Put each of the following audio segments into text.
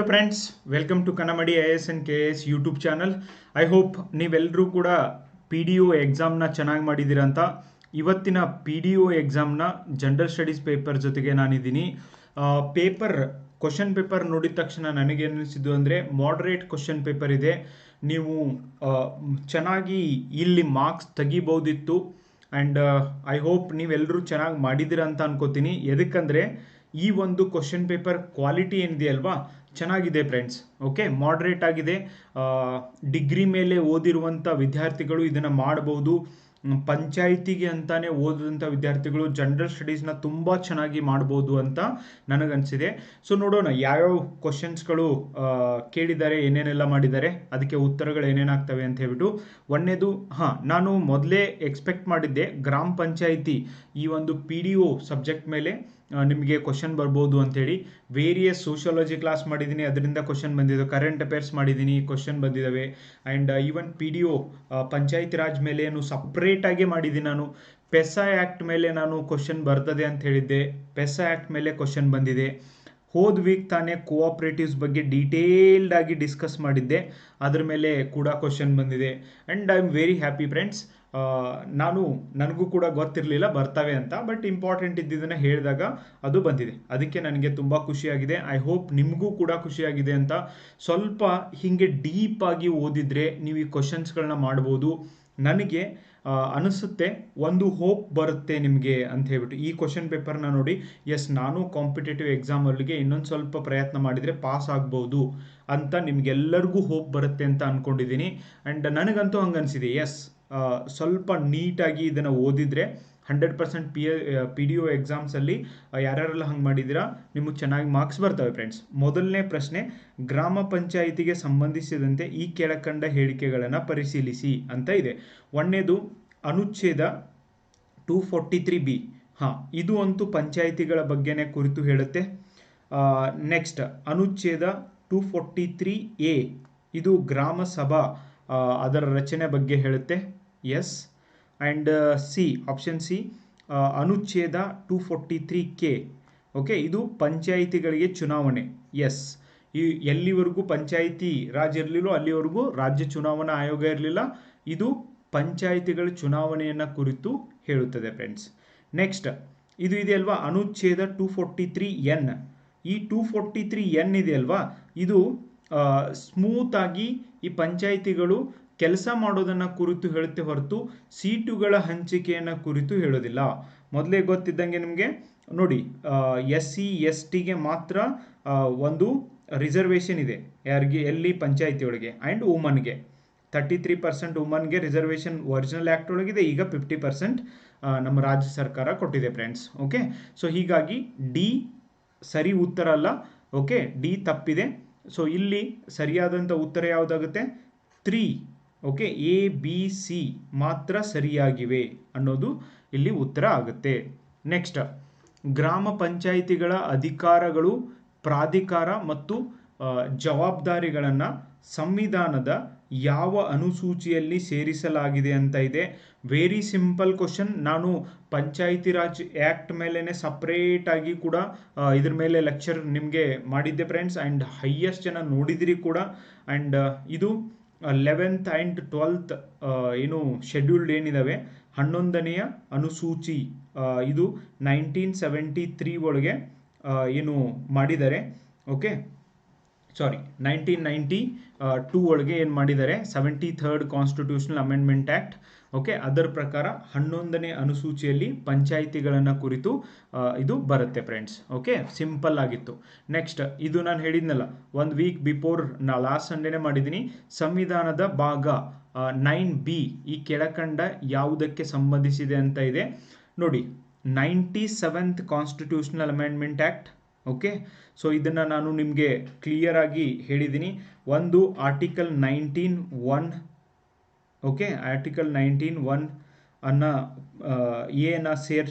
Friends, welcome to ಕನ್ನಮಡಿ IAS and KAS YouTube channel. I hope ನೀವೆಲ್ಲರೂ ಕೂಡ PDO ಎಕ್ಸಾಮ್ನ ಚೆನ್ನಾಗಿ ಮಾಡಿದ್ದೀರಾ ಅಂತ. ಇವತ್ತಿನ PDO ಎಕ್ಸಾಮ್ನ ಜನರಲ್ ಸ್ಟಡೀಸ್ ಪೇಪರ್ ಜೊತೆಗೆ ನಾನಿದ್ದೀನಿ. ಪೇಪರ್ ಕ್ವಶನ್ ಪೇಪರ್ ನೋಡಿದ ತಕ್ಷಣ ನನಗೇನಿಸಿದ್ದು ಅಂದರೆ ಮಾಡ್ರೇಟ್ ಕ್ವಶನ್ ಪೇಪರ್ ಇದೆ. ನೀವು ಚೆನ್ನಾಗಿ ಇಲ್ಲಿ ಮಾರ್ಕ್ಸ್ ತೆಗಿಬೋದಿತ್ತು. ಆ್ಯಂಡ್ ಐ ಹೋಪ್ ನೀವೆಲ್ಲರೂ ಚೆನ್ನಾಗಿ ಮಾಡಿದ್ದೀರಾ ಅಂತ ಅನ್ಕೋತೀನಿ. ಎದಕ್ಕಂದರೆ ಈ ಒಂದು ಕ್ವಶನ್ ಪೇಪರ್ ಕ್ವಾಲಿಟಿ ಏನಿದೆ ಅಲ್ವಾ, ಚೆನ್ನಾಗಿದೆ ಫ್ರೆಂಡ್ಸ್. ಓಕೆ, ಮಾಡ್ರೇಟ್ ಆಗಿದೆ. ಡಿಗ್ರಿ ಮೇಲೆ ಓದಿರುವಂಥ ವಿದ್ಯಾರ್ಥಿಗಳು ಇದನ್ನು ಮಾಡಬಹುದು. ಪಂಚಾಯಿತಿಗೆ ಅಂತಾನೆ ಓದಿದಂಥ ವಿದ್ಯಾರ್ಥಿಗಳು ಜನರಲ್ ಸ್ಟಡೀಸ್ನ ತುಂಬ ಚೆನ್ನಾಗಿ ಮಾಡ್ಬೋದು ಅಂತ ನನಗನ್ಸಿದೆ. ಸೊ ನೋಡೋಣ ಯಾವ್ಯಾವ ಕ್ವಶನ್ಸ್ಗಳು ಕೇಳಿದ್ದಾರೆ, ಏನೇನೆಲ್ಲ ಮಾಡಿದ್ದಾರೆ, ಅದಕ್ಕೆ ಉತ್ತರಗಳು ಏನೇನಾಗ್ತವೆ ಅಂತ ಹೇಳ್ಬಿಟ್ಟು. ಒಂದನೇದು, ನಾನು ಮೊದಲೇ ಎಕ್ಸ್ಪೆಕ್ಟ್ ಮಾಡಿದ್ದೆ ಗ್ರಾಮ ಪಂಚಾಯಿತಿ ಈ ಒಂದು PDO ಸಬ್ಜೆಕ್ಟ್ ಮೇಲೆ ನಿಮಗೆ ಕ್ವಶನ್ ಬರ್ಬೋದು ಅಂತೇಳಿ. ವೇರಿಯಸ್ ಸೋಷಿಯಾಲಜಿ ಕ್ಲಾಸ್ ಮಾಡಿದ್ದೀನಿ, ಅದರಿಂದ ಕ್ವಶನ್ ಬಂದಿದೆ. ಕರೆಂಟ್ ಅಫೇರ್ಸ್ ಮಾಡಿದ್ದೀನಿ, ಕ್ವಶನ್ ಬಂದಿದ್ದಾವೆ. And even PDO panchayat Raj ಮೇಲೆ ಏನು ಸಪ್ರೇಟಾಗಿ ಮಾಡಿದ್ದೀನಿ ನಾನು. ಪೆಸಾ ಆ್ಯಕ್ಟ್ ಮೇಲೆ ನಾನು ಕ್ವಶನ್ ಬರ್ತದೆ ಅಂತ ಹೇಳಿದ್ದೆ, ಪೆಸಾ ಆ್ಯಕ್ಟ್ ಮೇಲೆ ಕ್ವಶನ್ ಬಂದಿದೆ. ಹೋದ ವೀಕ್ ತಾನೇ ಕೋಆಪ್ರೇಟಿವ್ಸ್ ಬಗ್ಗೆ ಡೀಟೇಲ್ಡ್ ಆಗಿ ಡಿಸ್ಕಸ್ ಮಾಡಿದ್ದೆ, ಅದ್ರ ಮೇಲೆ ಕೂಡ ಕ್ವಶನ್ ಬಂದಿದೆ. And I am very happy friends. ನನಗೂ ಕೂಡ ಗೊತ್ತಿರಲಿಲ್ಲ ಬರ್ತವೆ ಅಂತ, ಬಟ್ ಇಂಪಾರ್ಟೆಂಟ್ ಇದ್ದಿದ್ದನ್ನು ಹೇಳಿದಾಗ ಅದು ಬಂದಿದೆ. ಅದಕ್ಕೆ ನನಗೆ ತುಂಬ ಖುಷಿಯಾಗಿದೆ. ಐ ಹೋಪ್ ನಿಮಗೂ ಕೂಡ ಖುಷಿಯಾಗಿದೆ ಅಂತ. ಸ್ವಲ್ಪ ಹೀಗೆ ಡೀಪಾಗಿ ಓದಿದರೆ ನೀವು ಈ ಕ್ವಶನ್ಸ್ಗಳನ್ನ ಮಾಡ್ಬೋದು. ನನಗೆ ಅನಿಸುತ್ತೆ ಒಂದು ಹೋಪ್ ಬರುತ್ತೆ ನಿಮಗೆ ಅಂತ ಹೇಳ್ಬಿಟ್ಟು. ಈ ಕ್ವಶನ್ ಪೇಪರ್ನ ನೋಡಿ, ಎಸ್ ನಾನು ಕಾಂಪಿಟೇಟಿವ್ ಎಕ್ಸಾಮಲ್ಲಿಗೆ ಇನ್ನೊಂದು ಸ್ವಲ್ಪ ಪ್ರಯತ್ನ ಮಾಡಿದರೆ ಪಾಸ್ ಆಗ್ಬೋದು ಅಂತ ನಿಮಗೆಲ್ಲರಿಗೂ ಹೋಪ್ ಬರುತ್ತೆ ಅಂತ ಅಂದ್ಕೊಂಡಿದ್ದೀನಿ. ಆ್ಯಂಡ್ ನನಗಂತೂ ಹಂಗೆ ಅನಿಸಿದೆ. ಎಸ್, ಸ್ವಲ್ಪ ನೀಟಾಗಿ ಇದನ್ನು ಓದಿದರೆ 100% PDO ಎಕ್ಸಾಮ್ಸಲ್ಲಿ ಯಾರ್ಯಾರೆಲ್ಲ ಹಂಗೆ ಮಾಡಿದ್ದೀರಾ ನಿಮಗೆ ಚೆನ್ನಾಗಿ ಮಾರ್ಕ್ಸ್ ಬರ್ತವೆ ಫ್ರೆಂಡ್ಸ್. ಮೊದಲನೇ ಪ್ರಶ್ನೆ, ಗ್ರಾಮ ಪಂಚಾಯಿತಿಗೆ ಸಂಬಂಧಿಸಿದಂತೆ ಈ ಕೆಳಕಂಡ ಹೇಳಿಕೆಗಳನ್ನು ಪರಿಶೀಲಿಸಿ ಅಂತ ಇದೆ. ಒಂದನೇದು ಅನುಚ್ಛೇದ 243B. ಇದು ಅಂತೂ ಪಂಚಾಯಿತಿಗಳ ಬಗ್ಗೆನೇ ಕುರಿತು ಹೇಳುತ್ತೆ. ನೆಕ್ಸ್ಟ್ ಅನುಚ್ಛೇದ 243A, ಇದು ಗ್ರಾಮ ಸಭಾ ಅದರ ರಚನೆ ಬಗ್ಗೆ ಹೇಳುತ್ತೆ. ಎಸ್. ಆ್ಯಂಡ್ ಆಪ್ಷನ್ ಸಿ, ಅನುಚ್ಛೇದ 243K. ಓಕೆ, ಇದು ಪಂಚಾಯಿತಿಗಳಿಗೆ ಚುನಾವಣೆ. ಎಸ್, ಎಲ್ಲಿವರೆಗೂ ಪಂಚಾಯಿತಿ ರಾಜ್ ಇರಲಿಲ್ಲೋ ಅಲ್ಲಿವರೆಗೂ ರಾಜ್ಯ ಚುನಾವಣಾ ಆಯೋಗ ಇರಲಿಲ್ಲ. ಇದು ಪಂಚಾಯಿತಿಗಳ ಚುನಾವಣೆಯನ್ನು ಕುರಿತು ಹೇಳುತ್ತದೆ ಫ್ರೆಂಡ್ಸ್. ನೆಕ್ಸ್ಟ್ ಇದು ಇದೆ ಅಲ್ವಾ, ಅನುಚ್ಛೇದ 243N. ಈ 243N ಇದೆ ಅಲ್ವಾ, ಇದು ಸ್ಮೂತಾಗಿ ಈ ಪಂಚಾಯಿತಿಗಳು ಕೆಲಸ ಮಾಡೋದನ್ನು ಕುರಿತು ಹೇಳುತ್ತೆ ಹೊರತು ಸೀಟುಗಳ ಹಂಚಿಕೆಯನ್ನು ಕುರಿತು ಹೇಳೋದಿಲ್ಲ. ಮೊದಲೇ ಗೊತ್ತಿದ್ದಂಗೆ ನಿಮಗೆ ನೋಡಿ, SC STಗೆ ಮಾತ್ರ ಒಂದು ರಿಸರ್ವೇಷನ್ ಇದೆ. ಯಾರಿಗೆ? ಎಲ್ಲಿ? ಪಂಚಾಯಿತಿಯೊಳಗೆ. ಆ್ಯಂಡ್ ವುಮನ್ಗೆ 33% ವುಮನ್ಗೆ ರಿಸರ್ವೇಷನ್ ಒರಿಜಿನಲ್ ಆ್ಯಕ್ಟ್ ಒಳಗಿದೆ. ಈಗ 50% ನಮ್ಮ ರಾಜ್ಯ ಸರ್ಕಾರ ಕೊಟ್ಟಿದೆ ಫ್ರೆಂಡ್ಸ್. ಓಕೆ, ಸೊ ಹೀಗಾಗಿ ಡಿ ಸರಿ ಉತ್ತರ ಅಲ್ಲ. ಓಕೆ, ಡಿ ತಪ್ಪಿದೆ. ಸೊ ಇಲ್ಲಿ ಸರಿಯಾದಂಥ ಉತ್ತರ ಯಾವುದಾಗುತ್ತೆ? 3. ಓಕೆ, ABC ಮಾತ್ರ ಸರಿಯಾಗಿವೆ ಅನ್ನೋದು ಇಲ್ಲಿ ಉತ್ತರ ಆಗುತ್ತೆ. ನೆಕ್ಸ್ಟ್, ಗ್ರಾಮ ಪಂಚಾಯಿತಿಗಳ ಅಧಿಕಾರಗಳು, ಪ್ರಾಧಿಕಾರ ಮತ್ತು ಜವಾಬ್ದಾರಿಗಳನ್ನು ಸಂವಿಧಾನದ ಯಾವ ಅನುಸೂಚಿಯಲ್ಲಿ ಸೇರಿಸಲಾಗಿದೆ ಅಂತ ಇದೆ. Very simple question. ನಾನು ಪಂಚಾಯಿತಿ ರಾಜ್ ಆ್ಯಕ್ಟ್ ಮೇಲೇ ಸಪ್ರೇಟಾಗಿ ಕೂಡ ಇದ್ರ ಮೇಲೆ ಲೆಕ್ಚರ್ ನಿಮಗೆ ಮಾಡಿದ್ದೆ ಫ್ರೆಂಡ್ಸ್. ಆ್ಯಂಡ್ ಹೈಯೆಸ್ಟ್ ಜನ ನೋಡಿದಿರಿ ಕೂಡ. ಆ್ಯಂಡ್ ಇದು 11th ಆ್ಯಂಡ್ 12th ಏನು ಶೆಡ್ಯೂಲ್ಡ್ ಏನಿದ್ದಾವೆ, 11ನೇ ಅನುಸೂಚಿ, ಇದು 1973 ಒಳಗೆ ಏನು ಮಾಡಿದ್ದಾರೆ. ಓಕೆ, 1992 ಒಳಗೆ ಏನು ಮಾಡಿದ್ದಾರೆ, 73rd constitutional amendment act. Okay, ಅದರ ಪ್ರಕಾರ 11ನೇ ಅನುಸೂಚಿಯಲ್ಲಿ ಪಂಚಾಯಿತಿಗಳನ್ನು ಕುರಿತು ಇದು ಬರುತ್ತೆ ಫ್ರೆಂಡ್ಸ್. ಓಕೆ, ಸಿಂಪಲ್ ಆಗಿತ್ತು. ನೆಕ್ಸ್ಟ್, ಇದು ನಾನು ಹೇಳಿದ್ನಲ್ಲ ಒಂದು ವೀಕ್ ಬಿಫೋರ್, ಲಾಸ್ಟ್ ಸಂಡೇನೇ ಮಾಡಿದ್ದೀನಿ. ಸಂವಿಧಾನದ ಭಾಗ 9B ಈ ಕೆಳಕಂಡ ಯಾವುದಕ್ಕೆ ಸಂಬಂಧಿಸಿದೆ ಅಂತ ಇದೆ ನೋಡಿ. 97th constitutional amendment act. Okay, so ಇದನ್ನು ನಾನು ನಿಮಗೆ ಕ್ಲಿಯರ್ ಆಗಿ ಹೇಳಿದ್ದೀನಿ. ಒಂದು ಆರ್ಟಿಕಲ್ 19(1). ಓಕೆ, ಆರ್ಟಿಕಲ್ 19(1) ಅನ್ನು ಎನ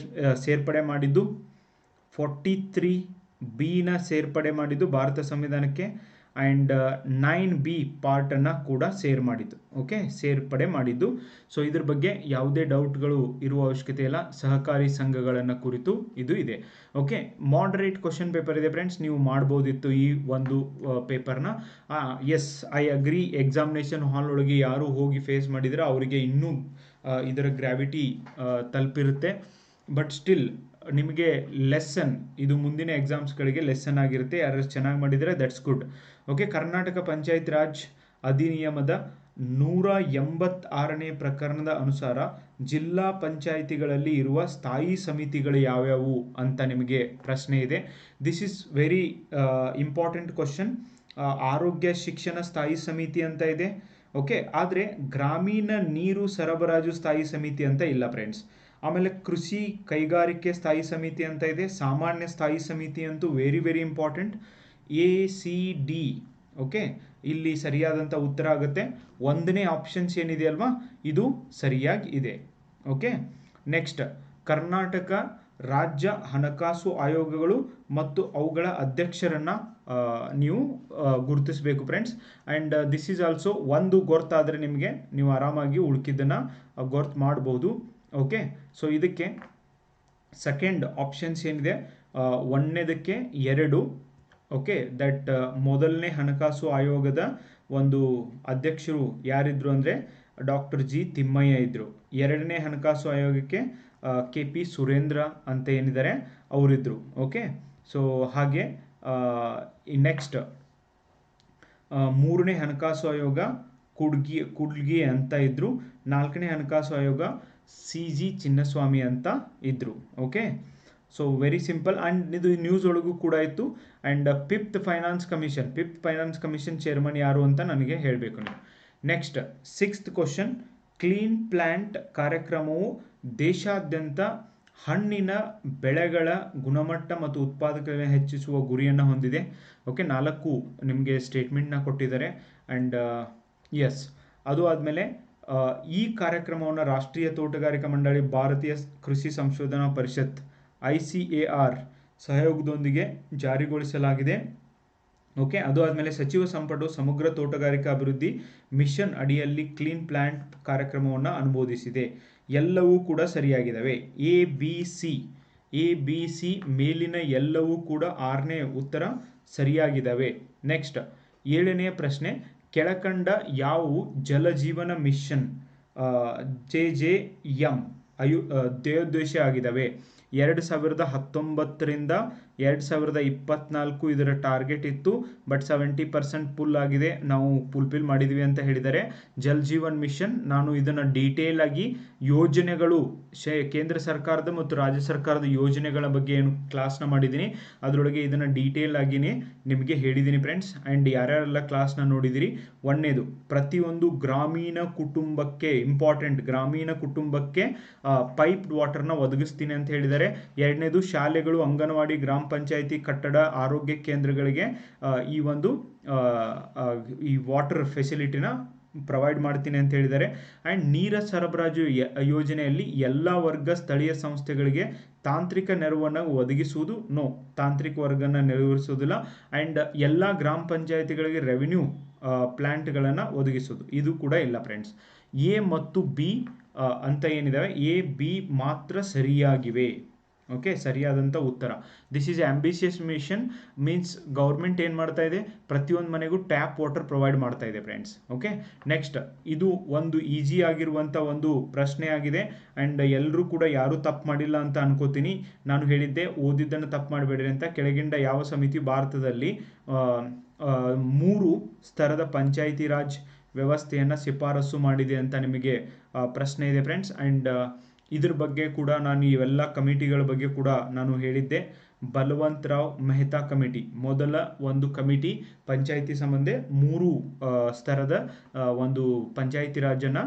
ಸೇರ್ಪಡೆ ಮಾಡಿದ್ದು, 43B ಸೇರ್ಪಡೆ ಮಾಡಿದ್ದು ಭಾರತ ಸಂವಿಧಾನಕ್ಕೆ. ಆ್ಯಂಡ್ 9B ಪಾರ್ಟನ್ನು ಕೂಡ ಸೇರ್ಪಡೆ ಮಾಡಿದ್ದು. ಸೊ ಇದ್ರ ಬಗ್ಗೆ ಯಾವುದೇ ಡೌಟ್ಗಳು ಇರುವ ಅವಶ್ಯಕತೆ ಇಲ್ಲ. ಸಹಕಾರಿ ಸಂಘಗಳನ್ನು ಕುರಿತು ಇದು ಇದೆ. ಓಕೆ, ಮಾಡರೇಟ್ ಕ್ವಶನ್ ಪೇಪರ್ ಇದೆ ಫ್ರೆಂಡ್ಸ್, ನೀವು ಮಾಡ್ಬೋದಿತ್ತು ಈ ಒಂದು ಪೇಪರ್ನ. Yes, I agree. Examination hall ಒಳಗೆ ಯಾರು ಹೋಗಿ ಫೇಸ್ ಮಾಡಿದರೆ ಅವರಿಗೆ ಇನ್ನೂ ಇದರ ಗ್ರಾವಿಟಿ ತಲುಪಿರುತ್ತೆ. ಬಟ್ ಸ್ಟಿಲ್ ನಿಮಗೆ ಲೆಸನ್, ಇದು ಮುಂದಿನ ಎಕ್ಸಾಮ್ಸ್ಗಳಿಗೆ ಲೆಸನ್ ಆಗಿರುತ್ತೆ. ಯಾರು ಚೆನ್ನಾಗಿ ಮಾಡಿದರೆ that's good. Okay, Karnataka Panchayat Raj ಅಧಿನಿಯಮದ 186ನೇ ಪ್ರಕರಣದ ಅನುಸಾರ ಜಿಲ್ಲಾ ಪಂಚಾಯಿತಿಗಳಲ್ಲಿ ಇರುವ ಸ್ಥಾಯಿ ಸಮಿತಿಗಳು ಯಾವ್ಯಾವು ಅಂತ ನಿಮಗೆ ಪ್ರಶ್ನೆ ಇದೆ. This is very important question. ಆರೋಗ್ಯ ಶಿಕ್ಷಣ ಸ್ಥಾಯಿ ಸಮಿತಿ ಅಂತ ಇದೆ. ಓಕೆ, ಆದರೆ ಗ್ರಾಮೀಣ ನೀರು ಸರಬರಾಜು ಸ್ಥಾಯಿ ಸಮಿತಿ ಅಂತ ಇಲ್ಲ ಫ್ರೆಂಡ್ಸ್. ಆಮೇಲೆ ಕೃಷಿ ಕೈಗಾರಿಕೆ ಸ್ಥಾಯಿ ಸಮಿತಿ ಅಂತ ಇದೆ. ಸಾಮಾನ್ಯ ಸ್ಥಾಯಿ ಸಮಿತಿ ಅಂತೂ very very important. ACD. Okay, ಇಲ್ಲಿ ಸರಿಯಾದಂಥ ಉತ್ತರ ಆಗುತ್ತೆ 1ನೇ ಆಪ್ಷನ್ಸ್ ಏನಿದೆ ಅಲ್ವಾ, ಇದು ಸರಿಯಾಗಿ ಇದೆ. ಓಕೆ, ನೆಕ್ಸ್ಟ್, ಕರ್ನಾಟಕ ರಾಜ್ಯ ಹಣಕಾಸು ಆಯೋಗಗಳು ಮತ್ತು ಅವುಗಳ ಅಧ್ಯಕ್ಷರನ್ನು ನೀವು ಗುರುತಿಸಬೇಕು friends. And this is also ಒಂದು ಗೊತ್ತಾದರೆ ನಿಮಗೆ ನೀವು ಆರಾಮಾಗಿ ಉಳ್ಕಿದ್ದನ್ನು ಗೊತ್ತು ಮಾಡ್ಬೋದು. ಓಕೆ, ಸೊ ಇದಕ್ಕೆ ಸೆಕೆಂಡ್ ಆಪ್ಷನ್ಸ್ ಏನಿದೆ, 1ನೇದಕ್ಕೆ 2. ಓಕೆ, ದಟ್ ಮೊದಲನೇ ಹಣಕಾಸು ಆಯೋಗದ ಒಂದು ಅಧ್ಯಕ್ಷರು ಯಾರಿದ್ರು ಅಂದರೆ ಡಾಕ್ಟರ್ G. ತಿಮ್ಮಯ್ಯ ಇದ್ದರು. 2ನೇ ಹಣಕಾಸು ಆಯೋಗಕ್ಕೆ KP ಸುರೇಂದ್ರ ಅಂತ ಏನಿದ್ದಾರೆ ಅವರಿದ್ದರು. ಓಕೆ, ಸೊ ಹಾಗೆ ನೆಕ್ಸ್ಟ್ 3ನೇ ಹಣಕಾಸು ಆಯೋಗ ಕುಡ್ಗಿ ಅಂತ ಇದ್ದರು. 4ನೇ ಹಣಕಾಸು ಆಯೋಗ CG ಚಿನ್ನಸ್ವಾಮಿ ಅಂತ ಇದ್ದರು. Okay, so very simple. And ಇದು ನ್ಯೂಸ್ ಒಳಗೂ ಕೂಡ ಇತ್ತು. And fifth finance commission chairman ಯಾರು ಅಂತ ನನಗೆ ಹೇಳಬೇಕು ನೀವು. Next 6th question, clean plant ಕಾರ್ಯಕ್ರಮವು ದೇಶಾದ್ಯಂತ ಹಣ್ಣಿನ ಬೆಳೆಗಳ ಗುಣಮಟ್ಟ ಮತ್ತು ಉತ್ಪಾದಕತೆಯನ್ನು ಹೆಚ್ಚಿಸುವ ಗುರಿಯನ್ನು ಹೊಂದಿದೆ. ಓಕೆ, 4 ನಿಮಗೆ ಸ್ಟೇಟ್ಮೆಂಟ್ನ ಕೊಟ್ಟಿದ್ದಾರೆ. ಆ್ಯಂಡ್ ಎಸ್, ಅದು ಆದಮೇಲೆ ಈ ಕಾರ್ಯಕ್ರಮವನ್ನು ರಾಷ್ಟ್ರೀಯ ತೋಟಗಾರಿಕಾ ಮಂಡಳಿ, ಭಾರತೀಯ ಕೃಷಿ ಸಂಶೋಧನಾ ಪರಿಷತ್ ICAR ಸಹಯೋಗದೊಂದಿಗೆ ಜಾರಿಗೊಳಿಸಲಾಗಿದೆ. ಓಕೆ, ಅದು ಆದಮೇಲೆ ಸಚಿವ ಸಂಪುಟವು ಸಮಗ್ರ ತೋಟಗಾರಿಕಾ ಅಭಿವೃದ್ಧಿ ಮಿಷನ್ ಅಡಿಯಲ್ಲಿ ಕ್ಲೀನ್ ಪ್ಲಾಂಟ್ ಕಾರ್ಯಕ್ರಮವನ್ನು ಅನುಮೋದಿಸಿದೆ. ಎಲ್ಲವೂ ಕೂಡ ಸರಿಯಾಗಿದ್ದಾವೆ. ABC ಮೇಲಿನ ಎಲ್ಲವೂ ಕೂಡ 6ನೇ ಉತ್ತರ ಸರಿಯಾಗಿದ್ದಾವೆ. ನೆಕ್ಸ್ಟ್ 7ನೇ ಪ್ರಶ್ನೆ, ಕೆಳಕಂಡ ಯಾವುವು ಜಲಜೀವನ ಮಿಷನ್ JJM ಧ್ಯೇಯೋದ್ದೇಶ ಆಗಿದ್ದಾವೆ? 2019ರಿಂದ 2024 ಇದರ ಟಾರ್ಗೆಟ್ ಇತ್ತು. ಬಟ್ 70% ಫುಲ್ ಆಗಿದೆ, ನಾವು ಫುಲ್ಫಿಲ್ ಮಾಡಿದ್ವಿ ಅಂತ ಹೇಳಿದ್ದಾರೆ. ಜಲ್ ಜೀವನ್ ಮಿಷನ್, ನಾನು ಇದನ್ನು ಡೀಟೇಲ್ ಆಗಿ ಯೋಜನೆಗಳು, ಕೇಂದ್ರ ಸರ್ಕಾರದ ಮತ್ತು ರಾಜ್ಯ ಸರ್ಕಾರದ ಯೋಜನೆಗಳ ಬಗ್ಗೆ ಏನು ಕ್ಲಾಸ್ನ ಮಾಡಿದ್ದೀನಿ ಅದರೊಳಗೆ ಇದನ್ನು ಡೀಟೇಲ್ ಆಗಿನೇ ನಿಮಗೆ ಹೇಳಿದ್ದೀನಿ ಫ್ರೆಂಡ್ಸ್. ಆ್ಯಂಡ್ ಯಾರ್ಯಾರೆಲ್ಲ ಕ್ಲಾಸ್ನ ನೋಡಿದಿರಿ, 1ನೇದು ಪ್ರತಿಯೊಂದು ಗ್ರಾಮೀಣ ಕುಟುಂಬಕ್ಕೆ, ಇಂಪಾರ್ಟೆಂಟ್, ಗ್ರಾಮೀಣ ಕುಟುಂಬಕ್ಕೆ ಪೈಪ್ಡ್ ವಾಟರ್ನ ಒದಗಿಸ್ತೀನಿ ಅಂತ ಹೇಳಿದ್ದಾರೆ. 2ನೇದು ಶಾಲೆಗಳು, ಅಂಗನವಾಡಿ, ಗ್ರಾಮ ಪಂಚಾಯಿತಿ ಕಟ್ಟಡ, ಆರೋಗ್ಯ ಕೇಂದ್ರಗಳಿಗೆ ಈ ವಾಟರ್ ಫೆಸಿಲಿಟಿನ ಪ್ರೊವೈಡ್ ಮಾಡ್ತೀನಿ ಅಂತ ಹೇಳಿದ್ದಾರೆ. ಆ್ಯಂಡ್ ನೀರ ಸರಬರಾಜು ಯೋಜನೆಯಲ್ಲಿ ಎಲ್ಲ ವರ್ಗ ಸ್ಥಳೀಯ ಸಂಸ್ಥೆಗಳಿಗೆ ತಾಂತ್ರಿಕ ನೆರವನ್ನು ಒದಗಿಸುವುದು, ತಾಂತ್ರಿಕ ವರ್ಗನ ನೆರವೇರಿಸುವುದಿಲ್ಲ. ಆ್ಯಂಡ್ ಎಲ್ಲ ಗ್ರಾಮ ಪಂಚಾಯಿತಿಗಳಿಗೆ ರೆವಿನ್ಯೂ ಪ್ಲಾಂಟ್ಗಳನ್ನು ಒದಗಿಸೋದು, ಇದು ಕೂಡ ಇಲ್ಲ ಫ್ರೆಂಡ್ಸ್. A ಮತ್ತು B ಅಂತ ಏನಿದ್ದಾವೆ, A, B ಮಾತ್ರ ಸರಿಯಾಗಿವೆ. ಓಕೆ, ಸರಿಯಾದಂಥ ಉತ್ತರ. This is ambitious mission, means government ಏನು ಮಾಡ್ತಾ ಇದೆ, ಪ್ರತಿಯೊಂದು ಮನೆಗೂ ಟ್ಯಾಪ್ ವಾಟರ್ ಪ್ರೊವೈಡ್ ಮಾಡ್ತಾ ಇದೆ ಫ್ರೆಂಡ್ಸ್. ಓಕೆ, ನೆಕ್ಸ್ಟ್, ಇದು ಒಂದು ಈಸಿ ಆಗಿರುವಂಥ ಒಂದು ಪ್ರಶ್ನೆ ಆಗಿದೆ. ಆ್ಯಂಡ್ ಎಲ್ಲರೂ ಕೂಡ ಯಾರೂ ತಪ್ಪು ಮಾಡಿಲ್ಲ ಅಂತ ಅನ್ಕೋತೀನಿ. ನಾನು ಹೇಳಿದ್ದೆ ಓದಿದ್ದನ್ನು ತಪ್ಪು ಮಾಡಬೇಡ್ರಿ ಅಂತ. ಕೆಳಗಿಂದ ಯಾವ ಸಮಿತಿ ಭಾರತದಲ್ಲಿ 3 ಸ್ತರದ ಪಂಚಾಯಿತಿ ರಾಜ್ ವ್ಯವಸ್ಥೆಯನ್ನು ಶಿಫಾರಸು ಮಾಡಿದೆ ಅಂತ ನಿಮಗೆ ಪ್ರಶ್ನೆ ಇದೆ ಫ್ರೆಂಡ್ಸ್. ಆ್ಯಂಡ್ ಇದ್ರ ಬಗ್ಗೆ ಕೂಡ ನಾನು ಇವೆಲ್ಲ ಕಮಿಟಿಗಳ ಬಗ್ಗೆ ಕೂಡ ನಾನು ಹೇಳಿದ್ದೆ. ಬಲವಂತ್ ರಾವ್ ಮೆಹ್ತಾ ಕಮಿಟಿ, ಮೊದಲ ಒಂದು ಕಮಿಟಿ ಪಂಚಾಯಿತಿ ಸಂಬಂಧ 3 ಸ್ತರದ ಒಂದು ಪಂಚಾಯಿತಿ ರಾಜನ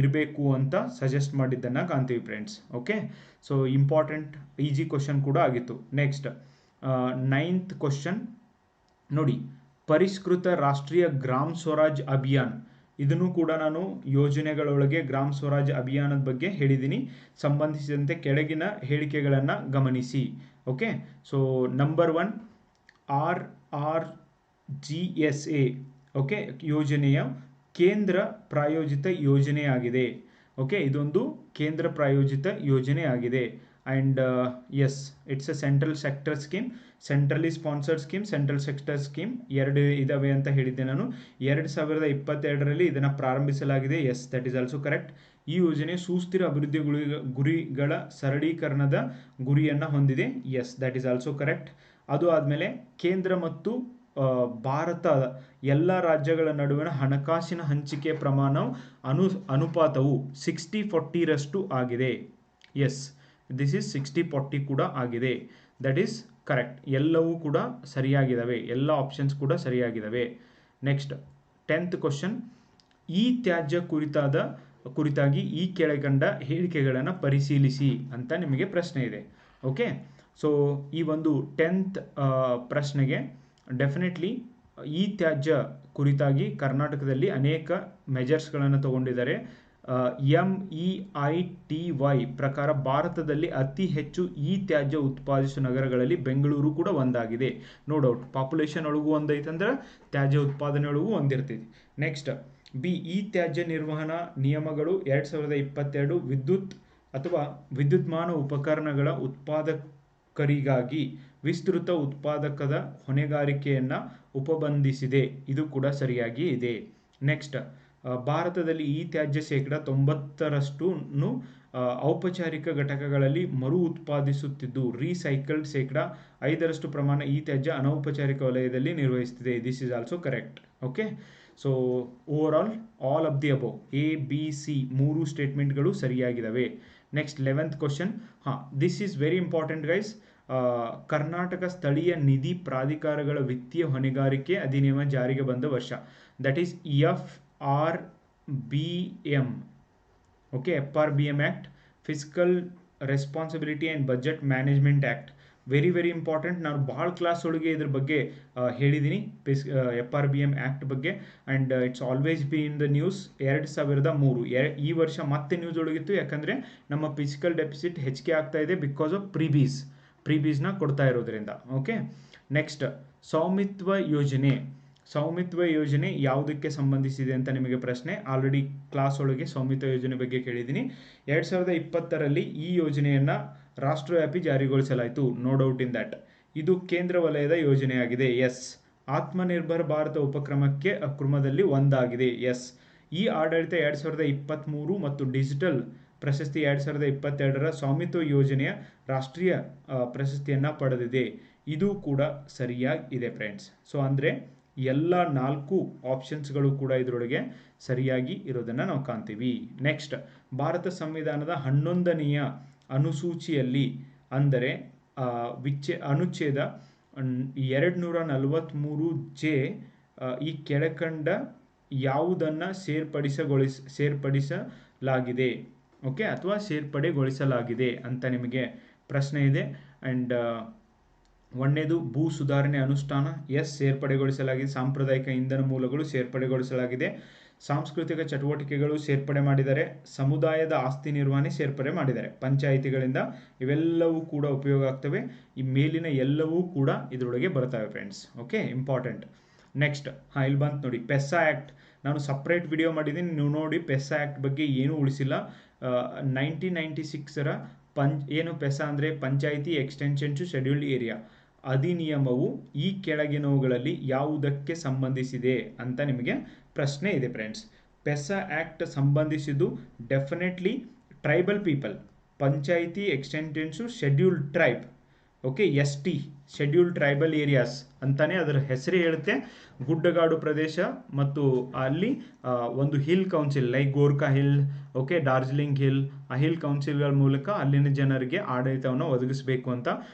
ಇರಬೇಕು ಅಂತ ಸಜೆಸ್ಟ್ ಮಾಡಿದ್ದನ್ನು ಕಾಣ್ತೀವಿ friends. Okay, so important easy question ಕೂಡ ಆಗಿತ್ತು. ನೆಕ್ಸ್ಟ್ 9th ಕ್ವಶನ್ ನೋಡಿ, ಪರಿಷ್ಕೃತ ರಾಷ್ಟ್ರೀಯ ಗ್ರಾಮ್ ಸ್ವರಾಜ್ ಅಭಿಯಾನ್, ಇದನ್ನು ಕೂಡ ನಾನು ಯೋಜನೆಗಳೊಳಗೆ ಗ್ರಾಮ್ ಸ್ವರಾಜ್ ಅಭಿಯಾನದ ಬಗ್ಗೆ ಹೇಳಿದ್ದೀನಿ. ಸಂಬಂಧಿಸಿದಂತೆ ಕೆಳಗಿನ ಹೇಳಿಕೆಗಳನ್ನು ಗಮನಿಸಿ. Okay, so number 1, GSA okay ಯೋಜನೆಯ ಕೇಂದ್ರ ಪ್ರಾಯೋಜಿತ ಯೋಜನೆಯಾಗಿದೆ. ಓಕೆ, ಇದೊಂದು ಕೇಂದ್ರ ಪ್ರಾಯೋಜಿತ ಯೋಜನೆ ಆಗಿದೆ. And yes, it's a central sector scheme, centrally sponsored scheme, central sector scheme ಎರಡು ಇದಾವೆ ಅಂತ ಹೇಳಿದ್ದೆ ನಾನು. 2022ರಲ್ಲಿ ಇದನ್ನು ಪ್ರಾರಂಭಿಸಲಾಗಿದೆ. Yes, that is also correct. ಈ ಯೋಜನೆ ಸುಸ್ಥಿರ ಅಭಿವೃದ್ಧಿ ಗುರಿಗಳ ಸರಳೀಕರಣದ ಗುರಿಯನ್ನು ಹೊಂದಿದೆ. Yes, that is also correct. ಅದು ಆದಮೇಲೆ ಕೇಂದ್ರ ಮತ್ತು ಭಾರತದ ಎಲ್ಲ ರಾಜ್ಯಗಳ ನಡುವಿನ ಹಣಕಾಸಿನ ಹಂಚಿಕೆ ಪ್ರಮಾಣವು ಅನುಪಾತವು 60-40ರಷ್ಟು ಆಗಿದೆ. ಎಸ್, ದಿಸ್ ಈಸ್ 60-40 ಕೂಡ ಆಗಿದೆ. That is correct. ಎಲ್ಲವೂ ಕೂಡ ಸರಿಯಾಗಿದ್ದಾವೆ, ಎಲ್ಲ ಆಪ್ಷನ್ಸ್ ಕೂಡ ಸರಿಯಾಗಿದ್ದಾವೆ. ನೆಕ್ಸ್ಟ್ 10th ಕ್ವಶನ್, ಈ ತ್ಯಾಜ್ಯ ಕುರಿತಾಗಿ ಈ ಕೆಳಕಂಡ ಹೇಳಿಕೆಗಳನ್ನು ಪರಿಶೀಲಿಸಿ ಅಂತ ನಿಮಗೆ ಪ್ರಶ್ನೆ ಇದೆ. ಓಕೆ, ಸೊ ಈ ಒಂದು 10th ಪ್ರಶ್ನೆಗೆ ಡೆಫಿನೆಟ್ಲಿ ಈ ತ್ಯಾಜ್ಯ ಕುರಿತಾಗಿ ಕರ್ನಾಟಕದಲ್ಲಿ ಅನೇಕ ಮೆಜರ್ಸ್ಗಳನ್ನು ತಗೊಂಡಿದ್ದಾರೆ. MEITY ಪ್ರಕಾರ ಭಾರತದಲ್ಲಿ ಅತಿ ಹೆಚ್ಚು ಈ ತ್ಯಾಜ್ಯ ಉತ್ಪಾದಿಸುವ ನಗರಗಳಲ್ಲಿ ಬೆಂಗಳೂರು ಕೂಡ ಒಂದಾಗಿದೆ. ನೋ ಡೌಟ್, ಪಾಪ್ಯುಲೇಷನ್ ಒಳಗೂ ಒಂದೈತಂದ್ರೆ ತ್ಯಾಜ್ಯ ಉತ್ಪಾದನೆ ಒಳಗೂ ಒಂದಿರ್ತೈತಿ. ನೆಕ್ಸ್ಟ್ ಬಿ, ಈ ತ್ಯಾಜ್ಯ ನಿರ್ವಹಣಾ ನಿಯಮಗಳು 2022 ವಿದ್ಯುತ್ ಅಥವಾ ವಿದ್ಯುನ್ಮಾನ ಉಪಕರಣಗಳ ಉತ್ಪಾದಕರಿಗಾಗಿ ವಿಸ್ತೃತ ಉತ್ಪಾದಕದ ಹೊಣೆಗಾರಿಕೆಯನ್ನು ಉಪಬಂಧಿಸಿದೆ. ಇದು ಕೂಡ ಸರಿಯಾಗಿ ಇದೆ. ನೆಕ್ಸ್ಟ್, ಭಾರತದಲ್ಲಿ ಈ ತ್ಯಾಜ್ಯ 90% ಔಪಚಾರಿಕ ಘಟಕಗಳಲ್ಲಿ ಮರು ಉತ್ಪಾದಿಸುತ್ತಿದ್ದು ರೀಸೈಕಲ್ಡ್ 5% ಪ್ರಮಾಣ ಈ ತ್ಯಾಜ್ಯ ಅನೌಪಚಾರಿಕ ವಲಯದಲ್ಲಿ ನಿರ್ವಹಿಸುತ್ತಿದೆ. This is also correct. Okay, so over all of the above ABC 3 ಸ್ಟೇಟ್ಮೆಂಟ್ಗಳು ಸರಿಯಾಗಿದ್ದಾವೆ. Next 11th question, this is very important guys. Karnataka ಸ್ಥಳೀಯ ನಿಧಿ ಪ್ರಾಧಿಕಾರಗಳ ವಿತ್ತೀಯ ಹೊಣೆಗಾರಿಕೆ ಅಧಿನಿಯಮ ಜಾರಿಗೆ ಬಂದ ವರ್ಷ. That is FRBM. Okay, FRBM act, fiscal responsibility and budget management act. Very very important. ನಾನು ಭಾಳ ಕ್ಲಾಸ್ ಒಳಗೆ ಇದ್ರ ಬಗ್ಗೆ ಹೇಳಿದ್ದೀನಿ, FRBM ಆ್ಯಕ್ಟ್ ಬಗ್ಗೆ. And it's always be in the news. 2003 ಈ ವರ್ಷ ಮತ್ತೆ ನ್ಯೂಸ್ ಒಳಗಿತ್ತು, ಯಾಕಂದರೆ ನಮ್ಮ ಫಿಸಿಕಲ್ ಡೆಫಿಸಿಟ್ ಹೆಚ್ಚಿಗೆ ಆಗ್ತಾ ಇದೆ ಬಿಕಾಸ್ ಆಫ್ ಪ್ರೀಬೀಸ್ನ ಕೊಡ್ತಾ ಇರೋದ್ರಿಂದ. ಓಕೆ, ನೆಕ್ಸ್ಟ್ ಸ್ವಾಮಿತ್ವ ಯೋಜನೆ ಯಾವುದಕ್ಕೆ ಸಂಬಂಧಿಸಿದೆ ಅಂತ ನಿಮಗೆ ಪ್ರಶ್ನೆ. ಆಲ್ರೆಡಿ ಕ್ಲಾಸ್ ಒಳಗೆ ಸ್ವಾಮಿತ್ವ ಯೋಜನೆ ಬಗ್ಗೆ ಕೇಳಿದ್ದೀನಿ. 2020ರಲ್ಲಿ ಈ ಯೋಜನೆಯನ್ನು ರಾಷ್ಟ್ರವ್ಯಾಪಿ ಜಾರಿಗೊಳಿಸಲಾಯಿತು. No doubt in that. ಇದು ಕೇಂದ್ರ ವಲಯದ ಯೋಜನೆಯಾಗಿದೆ. ಎಸ್, ಆತ್ಮನಿರ್ಭರ್ ಭಾರತ ಉಪಕ್ರಮದಲ್ಲಿ ಒಂದಾಗಿದೆ. ಎಸ್, ಈ ಆಡಳಿತ 2023 ಮತ್ತು ಡಿಜಿಟಲ್ ಪ್ರಶಸ್ತಿ 2022ರ ಸ್ವಾಮಿತ್ವ ಯೋಜನೆಯ ರಾಷ್ಟ್ರೀಯ ಪ್ರಶಸ್ತಿಯನ್ನು ಪಡೆದಿದೆ. ಇದು ಕೂಡ ಸರಿಯಾಗಿದೆ ಫ್ರೆಂಡ್ಸ್. ಸೊ ಅಂದರೆ ಎಲ್ಲ 4 ಆಪ್ಷನ್ಸ್ಗಳು ಕೂಡ ಇದರೊಳಗೆ ಸರಿಯಾಗಿ ಇರೋದನ್ನು ನಾವು ಕಾಣ್ತೀವಿ. ನೆಕ್ಸ್ಟ್, ಭಾರತ ಸಂವಿಧಾನದ 11ನೆಯ ಅನುಸೂಚಿಯಲ್ಲಿ ಅಂದರೆ ಅನುಚ್ಛೇದ 243J ಈ ಕೆಳಕಂಡ ಯಾವುದನ್ನು ಸೇರ್ಪಡಿಸಲಾಗಿದೆ ಓಕೆ ಅಥವಾ ಸೇರ್ಪಡೆಗೊಳಿಸಲಾಗಿದೆ ಅಂತ ನಿಮಗೆ ಪ್ರಶ್ನೆ ಇದೆ. ಆ್ಯಂಡ್ ಒಂದನೇದು ಭೂ ಸುಧಾರಣೆ ಅನುಷ್ಠಾನ. ಎಸ್, ಸೇರ್ಪಡೆಗೊಳಿಸಲಾಗಿದೆ. ಸಾಂಪ್ರದಾಯಿಕ ಇಂಧನ ಮೂಲಗಳು ಸೇರ್ಪಡೆಗೊಳಿಸಲಾಗಿದೆ. ಸಾಂಸ್ಕೃತಿಕ ಚಟುವಟಿಕೆಗಳು ಸೇರ್ಪಡೆ ಮಾಡಿದ್ದಾರೆ. ಸಮುದಾಯದ ಆಸ್ತಿ ನಿರ್ವಹಣೆ ಸೇರ್ಪಡೆ ಮಾಡಿದ್ದಾರೆ. ಪಂಚಾಯಿತಿಗಳಿಂದ ಇವೆಲ್ಲವೂ ಕೂಡ ಉಪಯೋಗ ಆಗ್ತವೆ. ಈ ಮೇಲಿನ ಎಲ್ಲವೂ ಕೂಡ ಇದರೊಳಗೆ ಬರ್ತವೆ ಫ್ರೆಂಡ್ಸ್. Okay, important. ನೆಕ್ಸ್ಟ್ ಇಲ್ಲಿ ಬಂತು ನೋಡಿ, ಪೆಸ್ಸಾ ಆ್ಯಕ್ಟ್. ನಾನು ಸಪ್ರೇಟ್ ವಿಡಿಯೋ ಮಾಡಿದ್ದೀನಿ, ನೀವು ನೋಡಿ. ಪೆಸ್ಸಾ ಆ್ಯಕ್ಟ್ ಬಗ್ಗೆ ಏನೂ ಉಳಿಸಿಲ್ಲ. 1996ರ ಏನು ಪೆಸ್ಸಾ ಅಂದರೆ panchayat extension to scheduled area ಅಧಿನಿಯಮವು ಈ ಕೆಳಗಿನವುಗಳಲ್ಲಿ ಯಾವುದಕ್ಕೆ ಸಂಬಂಧಿಸಿದೆ ಅಂತ ನಿಮಗೆ ಪ್ರಶ್ನೆ ಇದೆ ಫ್ರೆಂಡ್ಸ್. ಪೆಸ್ಸಾ ಆ್ಯಕ್ಟ್ ಸಂಬಂಧಿಸಿದ್ದು definitely tribal people, panchayat extension to scheduled tribe. Okay, ST scheduled tribal areas ಅಂತಾನೆ ಅದರ ಹೆಸರೇ ಹೇಳುತ್ತೆ. ಗುಡ್ಡಗಾಡು ಪ್ರದೇಶ ಮತ್ತು ಅಲ್ಲಿ ಒಂದು hill council like Gorkha hill, okay, Darjeeling hill, ಆ ಹಿಲ್ ಕೌನ್ಸಿಲ್ಗಳ ಮೂಲಕ ಅಲ್ಲಿನ ಜನರಿಗೆ ಆಡಳಿತವನ್ನು ಒದಗಿಸಬೇಕು ಅಂತ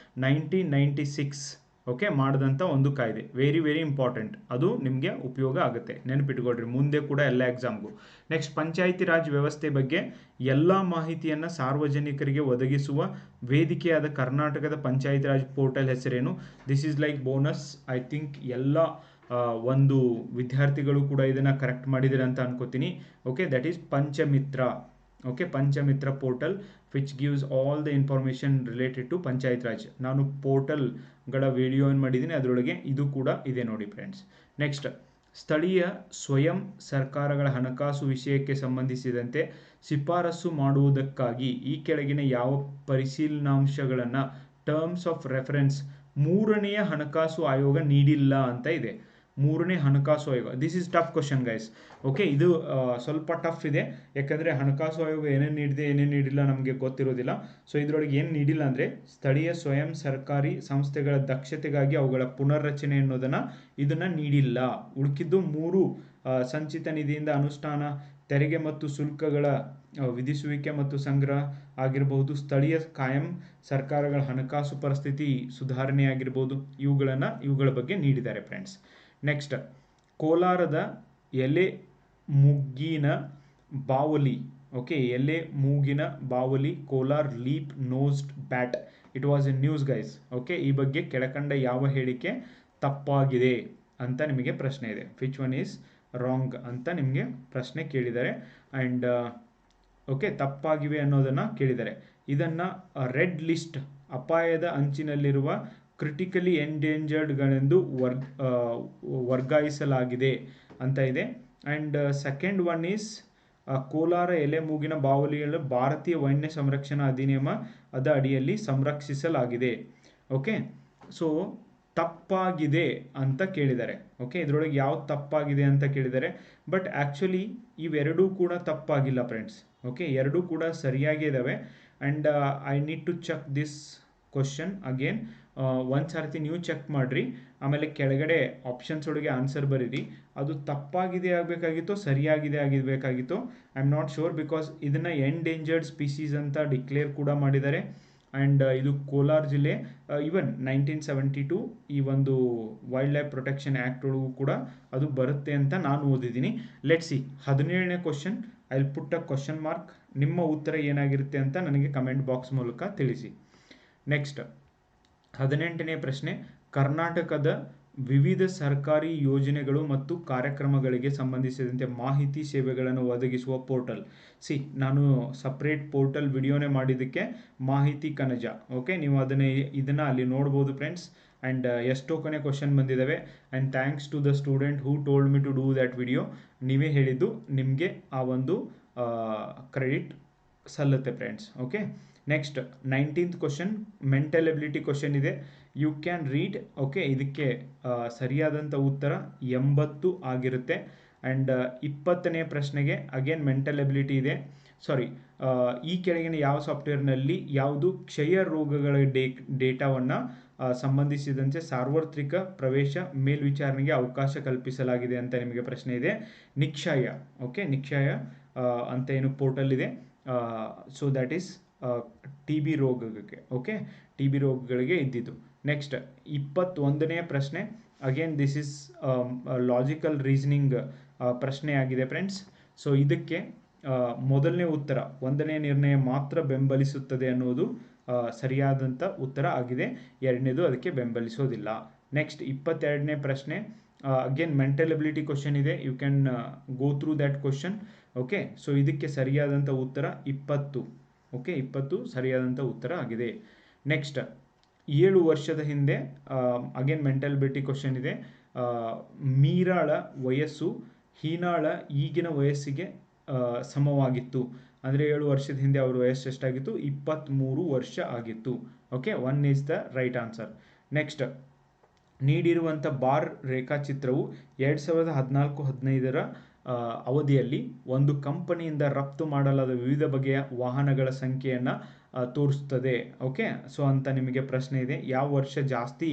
1996 ಓಕೆ ಮಾಡಿದಂಥ ಒಂದು ಕಾಯ್ದೆ. Very very important. ಅದು ನಿಮಗೆ ಉಪಯೋಗ ಆಗುತ್ತೆ, ನೆನಪಿಟ್ಕೊಳ್ರಿ ಮುಂದೆ ಕೂಡ ಎಲ್ಲ ಎಕ್ಸಾಮ್ಗೂ. ನೆಕ್ಸ್ಟ್, ಪಂಚಾಯಿತಿ ರಾಜ್ ವ್ಯವಸ್ಥೆ ಬಗ್ಗೆ ಎಲ್ಲ ಮಾಹಿತಿಯನ್ನು ಸಾರ್ವಜನಿಕರಿಗೆ ಒದಗಿಸುವ ವೇದಿಕೆಯಾದ ಕರ್ನಾಟಕದ ಪಂಚಾಯಿತಿ ರಾಜ್ ಪೋರ್ಟಲ್ ಹೆಸರೇನು? This is like bonus. I think ಎಲ್ಲ ಒಂದು ವಿದ್ಯಾರ್ಥಿಗಳು ಕೂಡ ಇದನ್ನು ಕರೆಕ್ಟ್ ಮಾಡಿದ್ದೀರ ಅಂತ ಅನ್ಕೋತೀನಿ. Okay, that is Panchamitra. Okay, Panchamitra portal which gives all the information related to panchayat raj. ನಾನು ಪೋರ್ಟಲ್ಗಳ ವಿಡಿಯೋ ಏನು ಮಾಡಿದ್ದೀನಿ ಅದರೊಳಗೆ ಇದು ಕೂಡ ಇದೆ ನೋಡಿ ಫ್ರೆಂಡ್ಸ್. ನೆಕ್ಸ್ಟ್, ಸ್ಥಳೀಯ ಸ್ವಯಂ ಸರ್ಕಾರಗಳ ಹಣಕಾಸು ವಿಷಯಕ್ಕೆ ಸಂಬಂಧಿಸಿದಂತೆ ಶಿಫಾರಸು ಮಾಡುವುದಕ್ಕಾಗಿ ಈ ಕೆಳಗಿನ ಯಾವ ಪರಿಶೀಲನಾಂಶಗಳನ್ನು ಟರ್ಮ್ಸ್ ಆಫ್ ರೆಫರೆನ್ಸ್ ಮೂರನೆಯ ಹಣಕಾಸು ಆಯೋಗ ನೀಡಿಲ್ಲ ಅಂತ ಇದೆ. ಮೂರನೇ ಹಣಕಾಸು ಆಯೋಗ, this is tough question guys. Okay, ಇದು ಸ್ವಲ್ಪ ಟಫ್ ಇದೆ, ಯಾಕಂದರೆ ಹಣಕಾಸು ಆಯೋಗ ಏನೇನು ನೀಡಿದೆ ಏನೇನು ನೀಡಿಲ್ಲ ನಮಗೆ ಗೊತ್ತಿರೋದಿಲ್ಲ. ಸೊ ಇದರೊಳಗೆ ಏನು ನೀಡಿಲ್ಲ ಅಂದರೆ ಸ್ಥಳೀಯ ಸ್ವಯಂ ಸರ್ಕಾರಿ ಸಂಸ್ಥೆಗಳ ದಕ್ಷತೆಗಾಗಿ ಅವುಗಳ ಪುನರ್ರಚನೆ ಅನ್ನೋದನ್ನು ಇದನ್ನು ನೀಡಿಲ್ಲ. ಉಳಿಕಿದ್ದು ಮೂರು ಸಂಚಿತ ನಿಧಿಯಿಂದ ಅನುಷ್ಠಾನ, ತೆರಿಗೆ ಮತ್ತು ಶುಲ್ಕಗಳ ವಿಧಿಸುವಿಕೆ ಮತ್ತು ಸಂಗ್ರಹ ಆಗಿರಬಹುದು, ಸ್ಥಳೀಯ ಕಾಯಂ ಸರ್ಕಾರಗಳ ಹಣಕಾಸು ಪರಿಸ್ಥಿತಿ ಸುಧಾರಣೆಯಾಗಿರ್ಬೋದು, ಇವುಗಳ ಬಗ್ಗೆ ನೀಡಿದ್ದಾರೆ ಫ್ರೆಂಡ್ಸ್. ನೆಕ್ಸ್ಟ್, ಕೋಲಾರದ ಎಲೆ ಮುಗ್ಗಿನ ಬಾವಲಿ. ಓಕೆ, ಎಲೆ ಮೂಗಿನ ಬಾವಲಿ, Kolar leaf nosed bat. It was a news guys. Okay, ಈ ಬಗ್ಗೆ ಕೆಳಕಂಡ ಯಾವ ಹೇಳಿಕೆ ತಪ್ಪಾಗಿದೆ ಅಂತ ನಿಮಗೆ ಪ್ರಶ್ನೆ ಇದೆ. ವಿಚ್ ಒನ್ ಈಸ್ ರಾಂಗ್ ಅಂತ ನಿಮಗೆ ಪ್ರಶ್ನೆ ಕೇಳಿದ್ದಾರೆ. ಆ್ಯಂಡ್ ಓಕೆ, ತಪ್ಪಾಗಿವೆ ಅನ್ನೋದನ್ನು ಕೇಳಿದ್ದಾರೆ. ಇದನ್ನು ರೆಡ್ ಲಿಸ್ಟ್, ಅಪಾಯದ ಅಂಚಿನಲ್ಲಿರುವ ಕ್ರಿಟಿಕಲಿ ಎಂಡೇಂಜರ್ಡ್ಗಳೆಂದು ವರ್ಗಾಯಿಸಲಾಗಿದೆ ಅಂತ ಇದೆ. And second one is Kolar ಎಲೆ ಮೂಗಿನ ಬಾವಲಿಯನ್ನು ಭಾರತೀಯ ವನ್ಯ ಸಂರಕ್ಷಣಾ ಅಧಿನಿಯಮ ಅದ ಅಡಿಯಲ್ಲಿ ಸಂರಕ್ಷಿಸಲಾಗಿದೆ. ಓಕೆ, ಸೊ ತಪ್ಪಾಗಿದೆ ಅಂತ ಕೇಳಿದ್ದಾರೆ. ಓಕೆ, ಇದರೊಳಗೆ ಯಾವ್ದು ತಪ್ಪಾಗಿದೆ ಅಂತ ಕೇಳಿದ್ದಾರೆ. ಬಟ್ ಆ್ಯಕ್ಚುಲಿ ಇವೆರಡೂ ಕೂಡ ತಪ್ಪಾಗಿಲ್ಲ ಫ್ರೆಂಡ್ಸ್. ಓಕೆ, ಎರಡೂ ಕೂಡ ಸರಿಯಾಗಿ ಇದ್ದಾವೆ. And I need to check this question again. ಒಂದು ಸರ್ತಿ ನೀವು ಚೆಕ್ ಮಾಡಿರಿ, ಆಮೇಲೆ ಕೆಳಗಡೆ ಆಪ್ಷನ್ಸ್ ಒಳಗೆ ಆನ್ಸರ್ ಬರೀರಿ. ಅದು ತಪ್ಪಾಗಿದೆ ಆಗಬೇಕಾಗಿತ್ತು, ಸರಿಯಾಗಿದೆ ಆಗಿರಬೇಕಾಗಿತ್ತು. I am not sure, because ಇದನ್ನು ಎಂಡೇಂಜರ್ಡ್ ಸ್ಪೀಸೀಸ್ ಅಂತ ಡಿಕ್ಲೇರ್ ಕೂಡ ಮಾಡಿದ್ದಾರೆ. ಆ್ಯಂಡ್ ಇದು ಕೋಲಾರ ಜಿಲ್ಲೆ ಈವನ್ 1972 ಈ ಒಂದು ವೈಲ್ಡ್ ಲೈಫ್ ಪ್ರೊಟೆಕ್ಷನ್ ಆ್ಯಕ್ಟ್ ಒಳಗೂ ಕೂಡ ಅದು ಬರುತ್ತೆ ಅಂತ ನಾನು ಓದಿದ್ದೀನಿ. ಲೆಟ್ಸ್ ಸಿ 17ನೇ question. I will put a question mark. ನಿಮ್ಮ ಉತ್ತರ ಏನಾಗಿರುತ್ತೆ ಅಂತ ನನಗೆ ಕಮೆಂಟ್ ಬಾಕ್ಸ್ ಮೂಲಕ ತಿಳಿಸಿ. ನೆಕ್ಸ್ಟ್, 18ನೇ ಪ್ರಶ್ನೆ. ಕರ್ನಾಟಕದ ವಿವಿಧ ಸರ್ಕಾರಿ ಯೋಜನೆಗಳು ಮತ್ತು ಕಾರ್ಯಕ್ರಮಗಳಿಗೆ ಸಂಬಂಧಿಸಿದಂತೆ ಮಾಹಿತಿ ಸೇವೆಗಳನ್ನು ಒದಗಿಸುವ ಪೋರ್ಟಲ್. ನಾನು ಸಪ್ರೇಟ್ ಪೋರ್ಟಲ್ ವಿಡಿಯೋನೇ ಮಾಡಿದ್ದಕ್ಕೆ ಮಾಹಿತಿ ಕಣಜ. ಓಕೆ, ನೀವು ಇದನ್ನು ಅಲ್ಲಿ ನೋಡ್ಬೋದು ಫ್ರೆಂಡ್ಸ್. ಆ್ಯಂಡ್ ಎಷ್ಟೋ ಕೊನೆ ಕ್ವಶನ್ ಬಂದಿದ್ದಾವೆ. And thanks to the student who told me to do that video. ನೀವೇ ಹೇಳಿದ್ದು, ನಿಮಗೆ ಆ ಒಂದು ಕ್ರೆಡಿಟ್ ಸಲ್ಲುತ್ತೆ friends. Okay, next 19th question mental ability question ಇದೆ. You can read. ಓಕೆ, ಇದಕ್ಕೆ ಸರಿಯಾದಂಥ ಉತ್ತರ 80 ಆಗಿರುತ್ತೆ. ಆ್ಯಂಡ್ 20ನೇ ಪ್ರಶ್ನೆಗೆ ಅಗೇನ್ ಮೆಂಟಲ್ ಎಬಿಲಿಟಿ ಇದೆ. ಈ ಕೆಳಗಿನ ಯಾವ ಸಾಫ್ಟ್ವೇರ್ನಲ್ಲಿ ಯಾವುದು ಕ್ಷಯ ರೋಗಗಳ ಡೇಟಾವನ್ನು ಸಂಬಂಧಿಸಿದಂತೆ ಸಾರ್ವತ್ರಿಕ ಪ್ರವೇಶ ಮೇಲ್ವಿಚಾರಣೆಗೆ ಅವಕಾಶ ಕಲ್ಪಿಸಲಾಗಿದೆ ಅಂತ ನಿಮಗೆ ಪ್ರಶ್ನೆ ಇದೆ. ನಿಕ್ಷಯ. ಓಕೆ, ನಿಕ್ಷಯ ಅಂತ ಏನು ಪೋರ್ಟಲ್ ಇದೆ. ಸೊ ದ್ಯಾಟ್ ಈಸ್ TB ರೋಗಕ್ಕೆ. ಓಕೆ, TB ರೋಗಗಳಿಗೆ ಇದ್ದಿದ್ದು. ನೆಕ್ಸ್ಟ್ 21ನೇ ಪ್ರಶ್ನೆ. Again this is logical reasoning ಪ್ರಶ್ನೆ ಆಗಿದೆ ಫ್ರೆಂಡ್ಸ್. ಸೊ ಇದಕ್ಕೆ ಮೊದಲನೇ ಉತ್ತರ, ಒಂದನೇ ನಿರ್ಣಯ ಮಾತ್ರ ಬೆಂಬಲಿಸುತ್ತದೆ ಅನ್ನೋದು ಸರಿಯಾದಂಥ ಉತ್ತರ ಆಗಿದೆ. ಎರಡನೇದು ಅದಕ್ಕೆ ಬೆಂಬಲಿಸೋದಿಲ್ಲ. ನೆಕ್ಸ್ಟ್ 22ನೇ ಪ್ರಶ್ನೆ. ಅಗೇನ್ ಮೆಂಟಲ್ ಎಬಿಲಿಟಿ ಕ್ವಶನ್ ಇದೆ. You can go through that question. Okay, so ಇದಕ್ಕೆ ಸರಿಯಾದಂಥ ಉತ್ತರ 20. ಓಕೆ, 20 ಸರಿಯಾದಂಥ ಉತ್ತರ ಆಗಿದೆ. ನೆಕ್ಸ್ಟ್ 7 ವರ್ಷದ ಹಿಂದೆ ಅಗೇನ್ ಮೆಂಟಲ್ ಎಬಿಲಿಟಿ ಕ್ವಶನ್ ಇದೆ. ಮೀರಾಳ ವಯಸ್ಸು ಹೀನಾಳ ಈಗಿನ ವಯಸ್ಸಿಗೆ ಸಮವಾಗಿತ್ತು. ಅಂದರೆ 7 ವರ್ಷದ ಹಿಂದೆ ಅವ್ರ ವಯಸ್ಸು ಎಷ್ಟಾಗಿತ್ತು? 23 ವರ್ಷ ಆಗಿತ್ತು. Okay, 1 is the right answer. Next, ನೀಡಿರುವಂಥ ಬಾರ್ ರೇಖಾಚಿತ್ರವು 2014-15ರ ಅವಧಿಯಲ್ಲಿ ಒಂದು ಕಂಪನಿಯಿಂದ ರಫ್ತು ಮಾಡಲಾದ ವಿವಿಧ ಬಗೆಯ ವಾಹನಗಳ ಸಂಖ್ಯೆಯನ್ನು ತೋರಿಸ್ತದೆ. ಓಕೆ, ಸೊ ಅಂತ ನಿಮಗೆ ಪ್ರಶ್ನೆ ಇದೆ. ಯಾವ ವರ್ಷ ಜಾಸ್ತಿ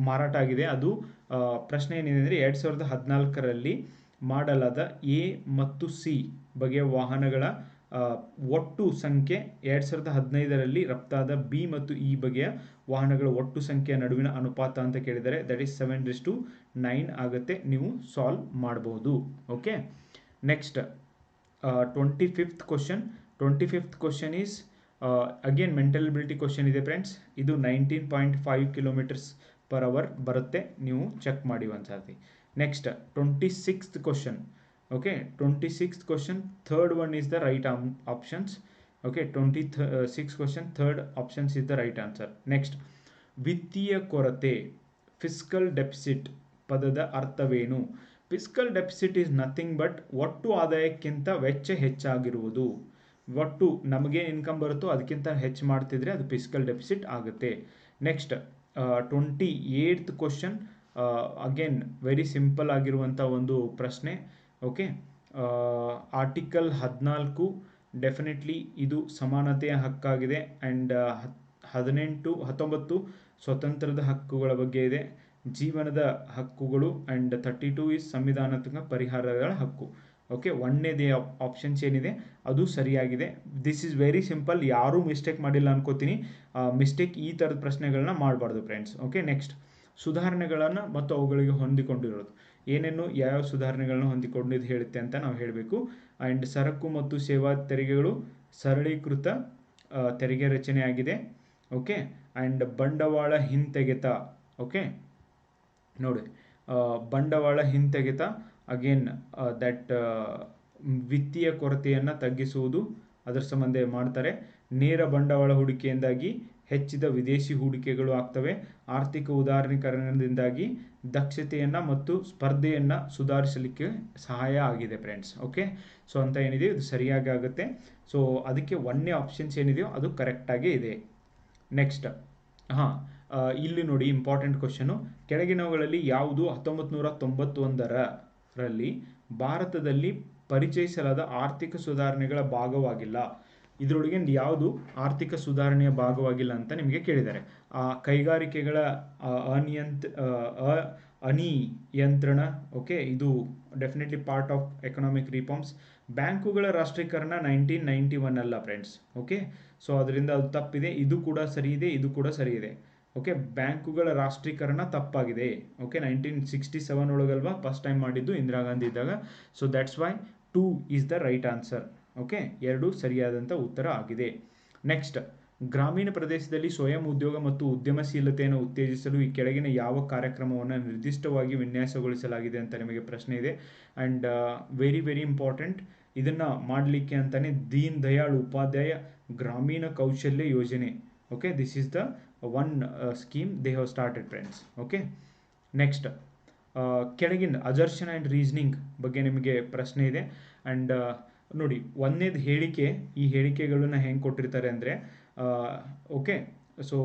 ಮಾರಾಟ ಆಗಿದೆ? ಅದು ಪ್ರಶ್ನೆ ಏನಿದೆ ಅಂದರೆ 2014ರಲ್ಲಿ ಮಾಡಲಾದ A ಮತ್ತು C ಬಗೆಯ ವಾಹನಗಳ ಒಟ್ಟು ಸಂಖ್ಯೆ 2015ರಲ್ಲಿ ರಫ್ತಾದ B ಮತ್ತು E ಬಗೆಯ ವಾಹನಗಳ ಒಟ್ಟು ಸಂಖ್ಯೆಯ ನಡುವಿನ ಅನುಪಾತ ಅಂತ ಕೇಳಿದರೆ ದಟ್ ಈಸ್ 7:9 ಆಗುತ್ತೆ. ನೀವು ಸಾಲ್ವ್ ಮಾಡಬಹುದು. Okay, next 25th question. 25th question is again mental ability question ಇದೆ ಫ್ರೆಂಡ್ಸ್. ಇದು 19.5 km/h ಬರುತ್ತೆ. ನೀವು ಚೆಕ್ ಮಾಡಿ ಒಂದ್ಸತಿ. Next 26th question. Okay, 26th question. Third one is the right options. Okay 26 question, third options is the right answer. Next, ವಿತ್ತೀಯ ಕೊರತೆ fiscal deficit ಪದದ ಅರ್ಥವೇನು? Fiscal deficit is nothing but ಒಟ್ಟು ಆದಾಯಕ್ಕಿಂತ ವೆಚ್ಚ ಹೆಚ್ಚಾಗಿರುವುದು. ಒಟ್ಟು ನಮಗೆ ಇನ್ಕಮ್ ಬರುತ್ತೋ ಅದಕ್ಕಿಂತ ಹೆಚ್ಚು ಮಾಡ್ತಿದ್ರೆ ಅದು ಫಿಸ್ಕಲ್ ಡೆಫಿಸಿಟ್ ಆಗುತ್ತೆ. Next 28th question, again very simple ಆಗಿರುವಂಥ ಒಂದು ಪ್ರಶ್ನೆ. ಓಕೆ, ಆರ್ಟಿಕಲ್ 14 ಡೆಫಿನೆಟ್ಲಿ ಇದು ಸಮಾನತೆಯ ಹಕ್ಕಾಗಿದೆ. ಆ್ಯಂಡ್ 19 ಸ್ವತಂತ್ರದ ಹಕ್ಕುಗಳ ಬಗ್ಗೆ ಇದೆ, ಜೀವನದ ಹಕ್ಕುಗಳು. ಆ್ಯಂಡ್ 32 ಈಸ್ ಸಂವಿಧಾನಾತ್ಮಕ ಪರಿಹಾರಗಳ ಹಕ್ಕು. ಓಕೆ, ಒಂದನೇದೇ ಆಪ್ಷನ್ಸ್ ಏನಿದೆ ಅದು ಸರಿಯಾಗಿದೆ. ದಿಸ್ ಈಸ್ ವೆರಿ ಸಿಂಪಲ್, ಯಾರೂ ಮಿಸ್ಟೇಕ್ ಮಾಡಿಲ್ಲ ಅನ್ಕೋತೀನಿ. ಮಿಸ್ಟೇಕ್ ಈ ಥರದ ಪ್ರಶ್ನೆಗಳನ್ನ ಮಾಡಬಾರ್ದು ಫ್ರೆಂಡ್ಸ್. ಓಕೆ, ನೆಕ್ಸ್ಟ್, ಸುಧಾರಣೆಗಳನ್ನು ಮತ್ತು ಅವುಗಳಿಗೆ ಹೊಂದಿಕೊಂಡಿರೋದು ಏನೇನು, ಯಾವ್ಯಾವ ಸುಧಾರಣೆಗಳನ್ನ ಹೊಂದಿಕೊಂಡಿದ್ದು ಹೇಳುತ್ತೆ ಅಂತ ನಾವು ಹೇಳಬೇಕು. ಆ್ಯಂಡ್ ಸರಕು ಮತ್ತು ಸೇವಾ ತೆರಿಗೆಗಳು ಸರಳೀಕೃತ ತೆರಿಗೆ ರಚನೆ ಆಗಿದೆ. ಓಕೆ, ಆ್ಯಂಡ್ ಬಂಡವಾಳ ಹಿಂತೆಗೆತ. ಓಕೆ, ನೋಡಿ, ಬಂಡವಾಳ ಹಿಂತೆಗೆತ ಅಗೇನ್ ದಟ್ ವಿತ್ತೀಯ ಕೊರತೆಯನ್ನು ತಗ್ಗಿಸುವುದು, ಅದರ ಸಂಬಂಧ ಮಾಡ್ತಾರೆ. ನೇರ ಬಂಡವಾಳ ಹೂಡಿಕೆಯಿಂದಾಗಿ ಹೆಚ್ಚಿದ ವಿದೇಶಿ ಹೂಡಿಕೆಗಳು ಆಗ್ತವೆ. ಆರ್ಥಿಕ ಉದಾರೀಕರಣದಿಂದಾಗಿ ದಕ್ಷತೆಯನ್ನು ಮತ್ತು ಸ್ಪರ್ಧೆಯನ್ನು ಸುಧಾರಿಸಲಿಕ್ಕೆ ಸಹಾಯ ಆಗಿದೆ ಫ್ರೆಂಡ್ಸ್. ಓಕೆ, ಸೊ ಅಂತ ಏನಿದೆ ಇದು ಸರಿಯಾಗಿ ಆಗುತ್ತೆ. ಸೊ ಅದಕ್ಕೆ ಒಂದನೇ ಆಪ್ಷನ್ಸ್ ಏನಿದೆಯೋ ಅದು ಕರೆಕ್ಟಾಗೇ ಇದೆ. ನೆಕ್ಸ್ಟ್, ಇಲ್ಲಿ ನೋಡಿ ಇಂಪಾರ್ಟೆಂಟ್ ಕ್ವಶನು, ಕೆಳಗಿನವುಗಳಲ್ಲಿ ಯಾವುದು 1991ರಲ್ಲಿ ಭಾರತದಲ್ಲಿ ಪರಿಚಯಿಸಲಾದ ಆರ್ಥಿಕ ಸುಧಾರಣೆಗಳ ಭಾಗವಾಗಿಲ್ಲ? ಇದರೊಳಗೆ ಯಾವುದು ಆರ್ಥಿಕ ಸುಧಾರಣೆಯ ಭಾಗವಾಗಿಲ್ಲ ಅಂತ ನಿಮಗೆ ಕೇಳಿದ್ದಾರೆ. ಕೈಗಾರಿಕೆಗಳ ಅನಿಯಂತ್ರಣ, ಓಕೆ, ಇದು definitely part of economic reforms. ಬ್ಯಾಂಕುಗಳ ರಾಷ್ಟ್ರೀಕರಣ 1991 ಅಲ್ಲ ಫ್ರೆಂಡ್ಸ್. ಓಕೆ, ಸೊ ಅದರಿಂದ ಅದು ತಪ್ಪಿದೆ. ಇದು ಕೂಡ ಸರಿ ಇದೆ, ಇದು ಕೂಡ ಸರಿ ಇದೆ. ಓಕೆ, ಬ್ಯಾಂಕುಗಳ ರಾಷ್ಟ್ರೀಕರಣ ತಪ್ಪಾಗಿದೆ. ಓಕೆ, 1967 ಒಳಗಲ್ವಾ ಫಸ್ಟ್ ಟೈಮ್ ಮಾಡಿದ್ದು ಇಂದಿರಾ ಗಾಂಧಿ ಇದ್ದಾಗ. So that's why 2 is the right answer. Okay, 2 ಸರಿಯಾದಂಥ ಉತ್ತರ ಆಗಿದೆ. ನೆಕ್ಸ್ಟ್, ಗ್ರಾಮೀಣ ಪ್ರದೇಶದಲ್ಲಿ ಸ್ವಯಂ ಉದ್ಯೋಗ ಮತ್ತು ಉದ್ಯಮಶೀಲತೆಯನ್ನು ಉತ್ತೇಜಿಸಲು ಈ ಕೆಳಗಿನ ಯಾವ ಕಾರ್ಯಕ್ರಮವನ್ನು ನಿರ್ದಿಷ್ಟವಾಗಿ ವಿನ್ಯಾಸಗೊಳಿಸಲಾಗಿದೆ ಅಂತ ನಿಮಗೆ ಪ್ರಶ್ನೆ ಇದೆ. ಆ್ಯಂಡ್ ವೆರಿ ವೆರಿ ಇಂಪಾರ್ಟೆಂಟ್, ಇದನ್ನು ಮಾಡಲಿಕ್ಕೆ ಅಂತಲೇ ದೀನ್ ದಯಾಳ್ ಉಪಾಧ್ಯಾಯ ಗ್ರಾಮೀಣ ಕೌಶಲ್ಯ ಯೋಜನೆ. Okay, this is the one scheme they have started friends. Okay, next, ಕೆಳಗಿನ ಅಜರ್ಷನ್ ಆ್ಯಂಡ್ ರೀಸನಿಂಗ್ ಬಗ್ಗೆ ನಿಮಗೆ ಪ್ರಶ್ನೆ ಇದೆ. ಆ್ಯಂಡ್ ನೋಡಿ, ಒಂದನೇದು ಹೇಳಿಕೆ, ಈ ಹೇಳಿಕೆಗಳನ್ನ ಹೆಂಗೆ ಕೊಟ್ಟಿರ್ತಾರೆ ಅಂದರೆ, ಓಕೆ, ಸೊ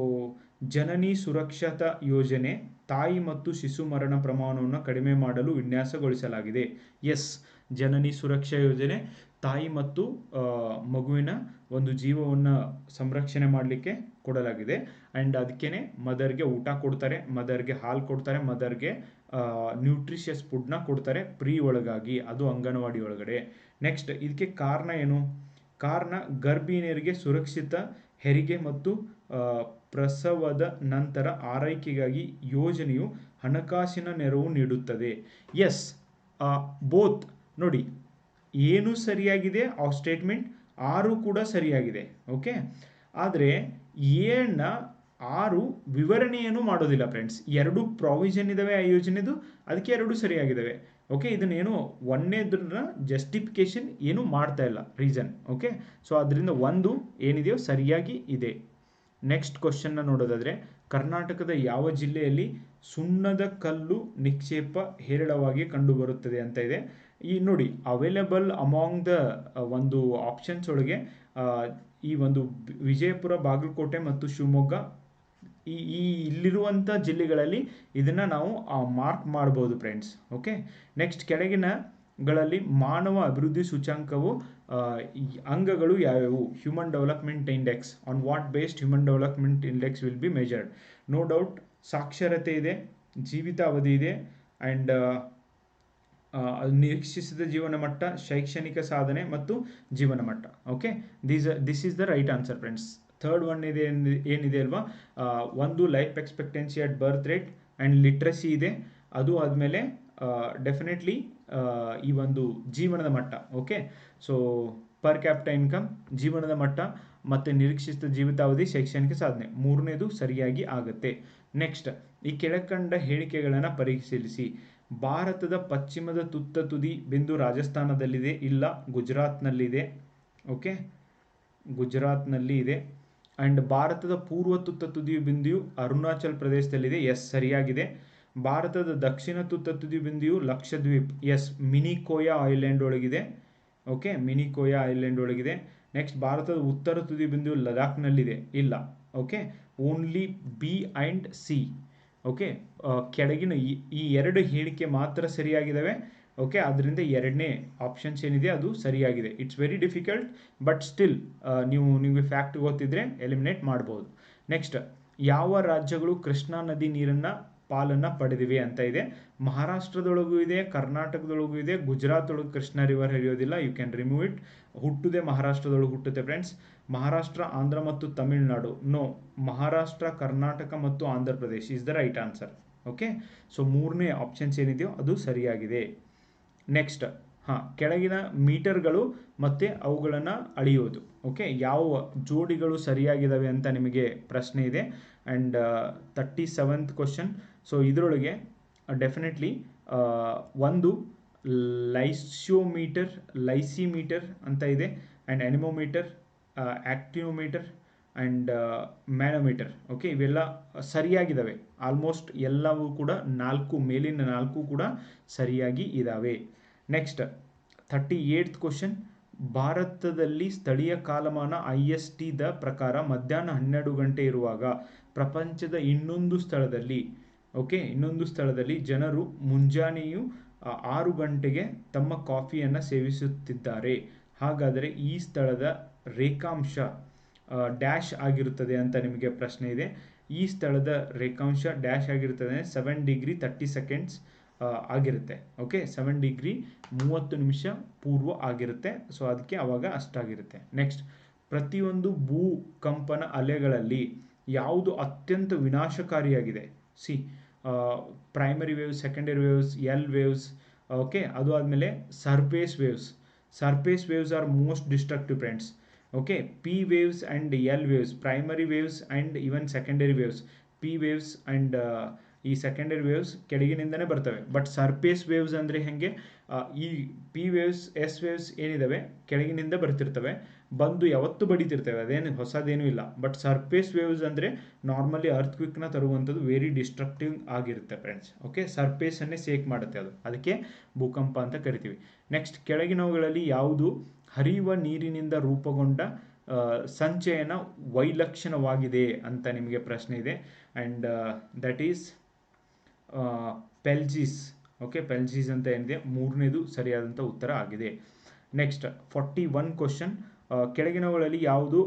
ಜನನಿ ಸುರಕ್ಷತಾ ಯೋಜನೆ ತಾಯಿ ಮತ್ತು ಶಿಶು ಮರಣ ಪ್ರಮಾಣವನ್ನು ಕಡಿಮೆ ಮಾಡಲು ವಿನ್ಯಾಸಗೊಳಿಸಲಾಗಿದೆ. ಎಸ್, ಜನನಿ ಸುರಕ್ಷಾ ಯೋಜನೆ ತಾಯಿ ಮತ್ತು ಮಗುವಿನ ಒಂದು ಜೀವವನ್ನು ಸಂರಕ್ಷಣೆ ಮಾಡಲಿಕ್ಕೆ ಕೊಡಲಾಗಿದೆ. ಆ್ಯಂಡ್ ಅದಕ್ಕೇ ಮದರ್ಗೆ ಊಟ ಕೊಡ್ತಾರೆ, ಮದರ್ಗೆ ಹಾಲು ಕೊಡ್ತಾರೆ, ಮದರ್ಗೆ ನ್ಯೂಟ್ರಿಷಿಯಸ್ ಫುಡ್ನ ಕೊಡ್ತಾರೆ ಪ್ರೀ ಒಳಗಾಗಿ, ಅದು ಅಂಗನವಾಡಿ ಒಳಗಡೆ. ನೆಕ್ಸ್ಟ್, ಇದಕ್ಕೆ ಕಾರಣ ಏನು? ಕಾರಣ ಗರ್ಭಿಣಿಯರಿಗೆ ಸುರಕ್ಷಿತ ಹೆರಿಗೆ ಮತ್ತು ಪ್ರಸವದ ನಂತರ ಆರೈಕೆಗಾಗಿ ಯೋಜನೆಯು ಹಣಕಾಸಿನ ನೆರವು ನೀಡುತ್ತದೆ. ಎಸ್, ಬೋತ್ ನೋಡಿ, ಏನು ಸರಿಯಾಗಿದೆ ಆ ಸ್ಟೇಟ್ಮೆಂಟ್, 6 ಕೂಡ ಸರಿಯಾಗಿದೆ. ಓಕೆ, ಆದರೆ 6 ವಿವರಣೆಯನ್ನು ಮಾಡೋದಿಲ್ಲ ಫ್ರೆಂಡ್ಸ್. 2 ಪ್ರಾವಿಷನ್ ಇದ್ದಾವೆ ಆ ಯೋಜನೆದು, ಅದಕ್ಕೆ 2 ಸರಿಯಾಗಿದ್ದಾವೆ. ಓಕೆ, ಇದನ್ನೇನು ಒಂದನೇದ್ರ ಜಸ್ಟಿಫಿಕೇಶನ್ ಏನು ಮಾಡ್ತಾ ಇಲ್ಲ, ರೀಸನ್. ಓಕೆ, ಸೊ ಅದರಿಂದ 1 ಏನಿದೆಯೋ ಸರಿಯಾಗಿ ಇದೆ. ನೆಕ್ಸ್ಟ್ ಕ್ವಶನ್ನ ನೋಡೋದಾದರೆ, ಕರ್ನಾಟಕದ ಯಾವ ಜಿಲ್ಲೆಯಲ್ಲಿ ಸುಣ್ಣದ ಕಲ್ಲು ನಿಕ್ಷೇಪ ಹೇರಳವಾಗಿ ಕಂಡುಬರುತ್ತದೆ ಅಂತ ಇದೆ. ಈ ನೋಡಿ, ಅವೈಲೇಬಲ್ ಅಮಾಂಗ್ ದ ಒಂದು ಆಪ್ಷನ್ಸ್ ಒಳಗೆ ಈ ಒಂದು ವಿಜಯಪುರ, ಬಾಗಲಕೋಟೆ ಮತ್ತು ಶಿವಮೊಗ್ಗ, ಈ ಇಲ್ಲಿರುವಂಥ ಜಿಲ್ಲೆಗಳಲ್ಲಿ ಇದನ್ನು ನಾವು ಮಾರ್ಕ್ ಮಾಡ್ಬೋದು ಫ್ರೆಂಡ್ಸ್. ಓಕೆ, ನೆಕ್ಸ್ಟ್, ಕೆಳಗಿನಗಳಲ್ಲಿ ಮಾನವ ಅಭಿವೃದ್ಧಿ ಸೂಚ್ಯಂಕವು ಅಂಗಗಳು ಯಾವ್ಯಾವು? Human development index. On what based human development index will be measured? No doubt ಸಾಕ್ಷರತೆ ಇದೆ, ಜೀವಿತಾವಧಿ ಇದೆ, ಆ್ಯಂಡ್ ನಿರೀಕ್ಷಿಸಿದ ಜೀವನ ಮಟ್ಟ, ಶೈಕ್ಷಣಿಕ ಸಾಧನೆ ಮತ್ತು ಜೀವನ ಮಟ್ಟ. Okay, this is the right answer friends. Third one ಇದೆ ಏನಿದೆ ಅಲ್ವಾ, ಒಂದು life expectancy at birth rate and literacy ಇದೆ. ಅದು ಆದಮೇಲೆ ಡೆಫಿನೆಟ್ಲಿ ಈ ಒಂದು ಜೀವನದ ಮಟ್ಟ. Okay, so per capital income, ಜೀವನದ ಮಟ್ಟ ಮತ್ತು ನಿರೀಕ್ಷಿತ ಜೀವಿತಾವಧಿ, ಶೈಕ್ಷಣಿಕ ಸಾಧನೆ, 3ನೇದು ಸರಿಯಾಗಿ ಆಗುತ್ತೆ. ನೆಕ್ಸ್ಟ್, ಈ ಕೆಳಕಂಡ ಹೇಳಿಕೆಗಳನ್ನು ಪರಿಶೀಲಿಸಿ. ಭಾರತದ ಪಶ್ಚಿಮದ ತುತ್ತ ತುದಿ ಬಿಂದು ರಾಜಸ್ಥಾನದಲ್ಲಿದೆ, ಇಲ್ಲ ಗುಜರಾತ್ನಲ್ಲಿದೆ. ಓಕೆ, ಗುಜರಾತ್ನಲ್ಲಿ ಇದೆ. ಆ್ಯಂಡ್ ಭಾರತದ ಪೂರ್ವ ತುತ್ತ ತುದಿಯು ಬಿಂದುವು ಅರುಣಾಚಲ್ ಪ್ರದೇಶದಲ್ಲಿದೆ. ಎಸ್, ಸರಿಯಾಗಿದೆ. ಭಾರತದ ದಕ್ಷಿಣ ತುತ್ತ ತುದಿ ಬಿಂದುವು ಲಕ್ಷದ್ವೀಪ್. ಎಸ್, ಮಿನಿಕೋಯಾ ಐಲ್ಯಾಂಡ್ ಒಳಗಿದೆ. ಓಕೆ, ಮಿನಿಕೋಯಾ ಐಲ್ಯಾಂಡ್ ಒಳಗಿದೆ. ನೆಕ್ಸ್ಟ್, ಭಾರತದ ಉತ್ತರ ತುದಿ ಬಿಂದುವು ಲದಾಖ್ನಲ್ಲಿದೆ. ಇಲ್ಲ. Okay, only B and C. Okay, ಕೆಳಗಿನ ಈ ಎರಡು ಹೇಳಿಕೆ ಮಾತ್ರ ಸರಿಯಾಗಿದ್ದಾವೆ. ಓಕೆ, ಅದರಿಂದ ಎರಡನೇ ಆಪ್ಷನ್ಸ್ ಏನಿದೆ ಅದು ಸರಿಯಾಗಿದೆ. It's very difficult, but still ನಿಮಗೆ ಫ್ಯಾಕ್ಟ್ ಗೊತ್ತಿದ್ರೆ ಎಲಿಮಿನೇಟ್ ಮಾಡ್ಬೋದು. ನೆಕ್ಸ್ಟ್, ಯಾವ ರಾಜ್ಯಗಳು ಕೃಷ್ಣಾ ನದಿ ನೀರನ್ನು ಪಾಲನ್ನು ಪಡೆದಿವೆ ಅಂತ ಇದೆ. ಮಹಾರಾಷ್ಟ್ರದೊಳಗೂ ಇದೆ, ಕರ್ನಾಟಕದೊಳಗೂ ಇದೆ, ಗುಜರಾತ್ ಒಳಗೆ ಕೃಷ್ಣ ರಿವರ್ ಹರಿಯೋದಿಲ್ಲ. You can remove it. ಹುಟ್ಟುದೆ ಮಹಾರಾಷ್ಟ್ರದೊಳಗೆ ಹುಟ್ಟುತ್ತೆ ಫ್ರೆಂಡ್ಸ್. ಮಹಾರಾಷ್ಟ್ರ, ಆಂಧ್ರ ಮತ್ತು ತಮಿಳುನಾಡು. ನೋ, ಮಹಾರಾಷ್ಟ್ರ, ಕರ್ನಾಟಕ ಮತ್ತು Andhra Pradesh is the right answer. Okay, so ಮೂರನೇ ಆಪ್ಷನ್ಸ್ ಏನಿದೆಯೋ ಅದು ಸರಿಯಾಗಿದೆ. ನೆಕ್ಸ್ಟ್, ಕೆಳಗಿನ ಮೀಟರ್ಗಳು ಮತ್ತು ಅವುಗಳನ್ನು ಅಳೆಯೋದು. ಓಕೆ, ಯಾವ ಜೋಡಿಗಳು ಸರಿಯಾಗಿದ್ದಾವೆ ಅಂತ ನಿಮಗೆ ಪ್ರಶ್ನೆ ಇದೆ. And 37th question. ಸೊ ಇದರೊಳಗೆ ಡೆಫಿನೆಟ್ಲಿ ಒಂದು ಲೈಸಿಮೀಟರ್ ಅಂತ ಇದೆ, and anemometer, ಆಕ್ಟಿನೋಮೀಟರ್ and manometer. Okay, ಇವೆಲ್ಲ ಸರಿಯಾಗಿದ್ದಾವೆ. ಆಲ್ಮೋಸ್ಟ್ ಎಲ್ಲವೂ ಕೂಡ ಮೇಲಿನ 4 ಕೂಡ ಸರಿಯಾಗಿ ಇದ್ದಾವೆ. Next, 38th question. ಭಾರತದಲ್ಲಿ ಸ್ಥಳೀಯ ಕಾಲಮಾನ IST ದ ಪ್ರಕಾರ ಮಧ್ಯಾಹ್ನ 12 ಗಂಟೆ ಇರುವಾಗ ಪ್ರಪಂಚದ ಇನ್ನೊಂದು ಸ್ಥಳದಲ್ಲಿ ಜನರು ಮುಂಜಾನೆಯು 6 ಗಂಟೆಗೆ ತಮ್ಮ ಕಾಫಿಯನ್ನು ಸೇವಿಸುತ್ತಿದ್ದಾರೆ. ಹಾಗಾದರೆ ಈ ಸ್ಥಳದ ರೇಖಾಂಶ ಡ್ಯಾಶ್ ಆಗಿರುತ್ತದೆ ಅಂತ ನಿಮಗೆ ಪ್ರಶ್ನೆ ಇದೆ. ಈ ಸ್ಥಳದ ರೇಖಾಂಶ ಡ್ಯಾಶ್ ಆಗಿರುತ್ತದೆ 7 ಡಿಗ್ರಿ 30 ಸೆಕೆಂಡ್ಸ್ ಆಗಿರುತ್ತೆ. ಓಕೆ, 7 ಡಿಗ್ರಿ 30 ನಿಮಿಷ ಪೂರ್ವ ಆಗಿರುತ್ತೆ. ಸೊ ಅದಕ್ಕೆ ಅವಾಗ ಅಷ್ಟಾಗಿರುತ್ತೆ. ನೆಕ್ಸ್ಟ್, ಪ್ರತಿಯೊಂದು ಭೂಕಂಪನ ಅಲೆಗಳಲ್ಲಿ ಯಾವುದು ಅತ್ಯಂತ ವಿನಾಶಕಾರಿಯಾಗಿದೆ? C, primary waves, secondary waves, L waves. Okay, ಅದು ಆದಮೇಲೆ surface waves are most destructive friends. Okay, P waves and L waves, primary waves and even secondary waves. P waves and ಈ ಸೆಕೆಂಡರಿ ವೇವ್ಸ್ ಕೆಳಗಿನಿಂದನೇ ಬರ್ತವೆ. But surface waves ಅಂದರೆ ಹೇಗೆ? ಈ P waves, S waves ಏನಿದ್ದಾವೆ ಕೆಳಗಿನಿಂದ ಬರ್ತಿರ್ತವೆ, ಬಂದು ಯಾವತ್ತೂ ಬಡಿತಿರ್ತವೆ, ಅದೇನು ಹೊಸದೇನೂ ಇಲ್ಲ. ಬಟ್ ಸರ್ಫೇಸ್ ವೇವ್ಸ್ ಅಂದರೆ ನಾರ್ಮಲಿ ಅರ್ಥಕ್ವಿಕ್ನ ತರುವಂಥದ್ದು, ವೆರಿ ಡಿಸ್ಟ್ರಕ್ಟಿವ್ ಆಗಿರುತ್ತೆ ಫ್ರೆಂಡ್ಸ್. ಓಕೆ, ಸರ್ಫೇಸನ್ನೇ ಸೇಕ್ ಮಾಡುತ್ತೆ ಅದು, ಅದಕ್ಕೆ ಭೂಕಂಪ ಅಂತ ಕರಿತೀವಿ. ನೆಕ್ಸ್ಟ್, ಕೆಳಗಿನವುಗಳಲ್ಲಿ ಯಾವುದು ಹರಿಯುವ ನೀರಿನಿಂದ ರೂಪುಗೊಂಡ ಸಂಚಯನ ವೈಲಕ್ಷಣವಾಗಿದೆ ಅಂತ ನಿಮಗೆ ಪ್ರಶ್ನೆ ಇದೆ. ಆ್ಯಂಡ್ ದಟ್ ಈಸ್ ಪೆಲ್ಜಿಸ್. ಓಕೆ, ಪೆಲ್ಜಿಸ್ ಅಂತ ಏನಿದೆ ಮೂರನೇದು ಸರಿಯಾದಂಥ ಉತ್ತರ ಆಗಿದೆ. Next, 41 question. ಕೆಳಗಿನವುಗಳಲ್ಲಿ ಯಾವುದು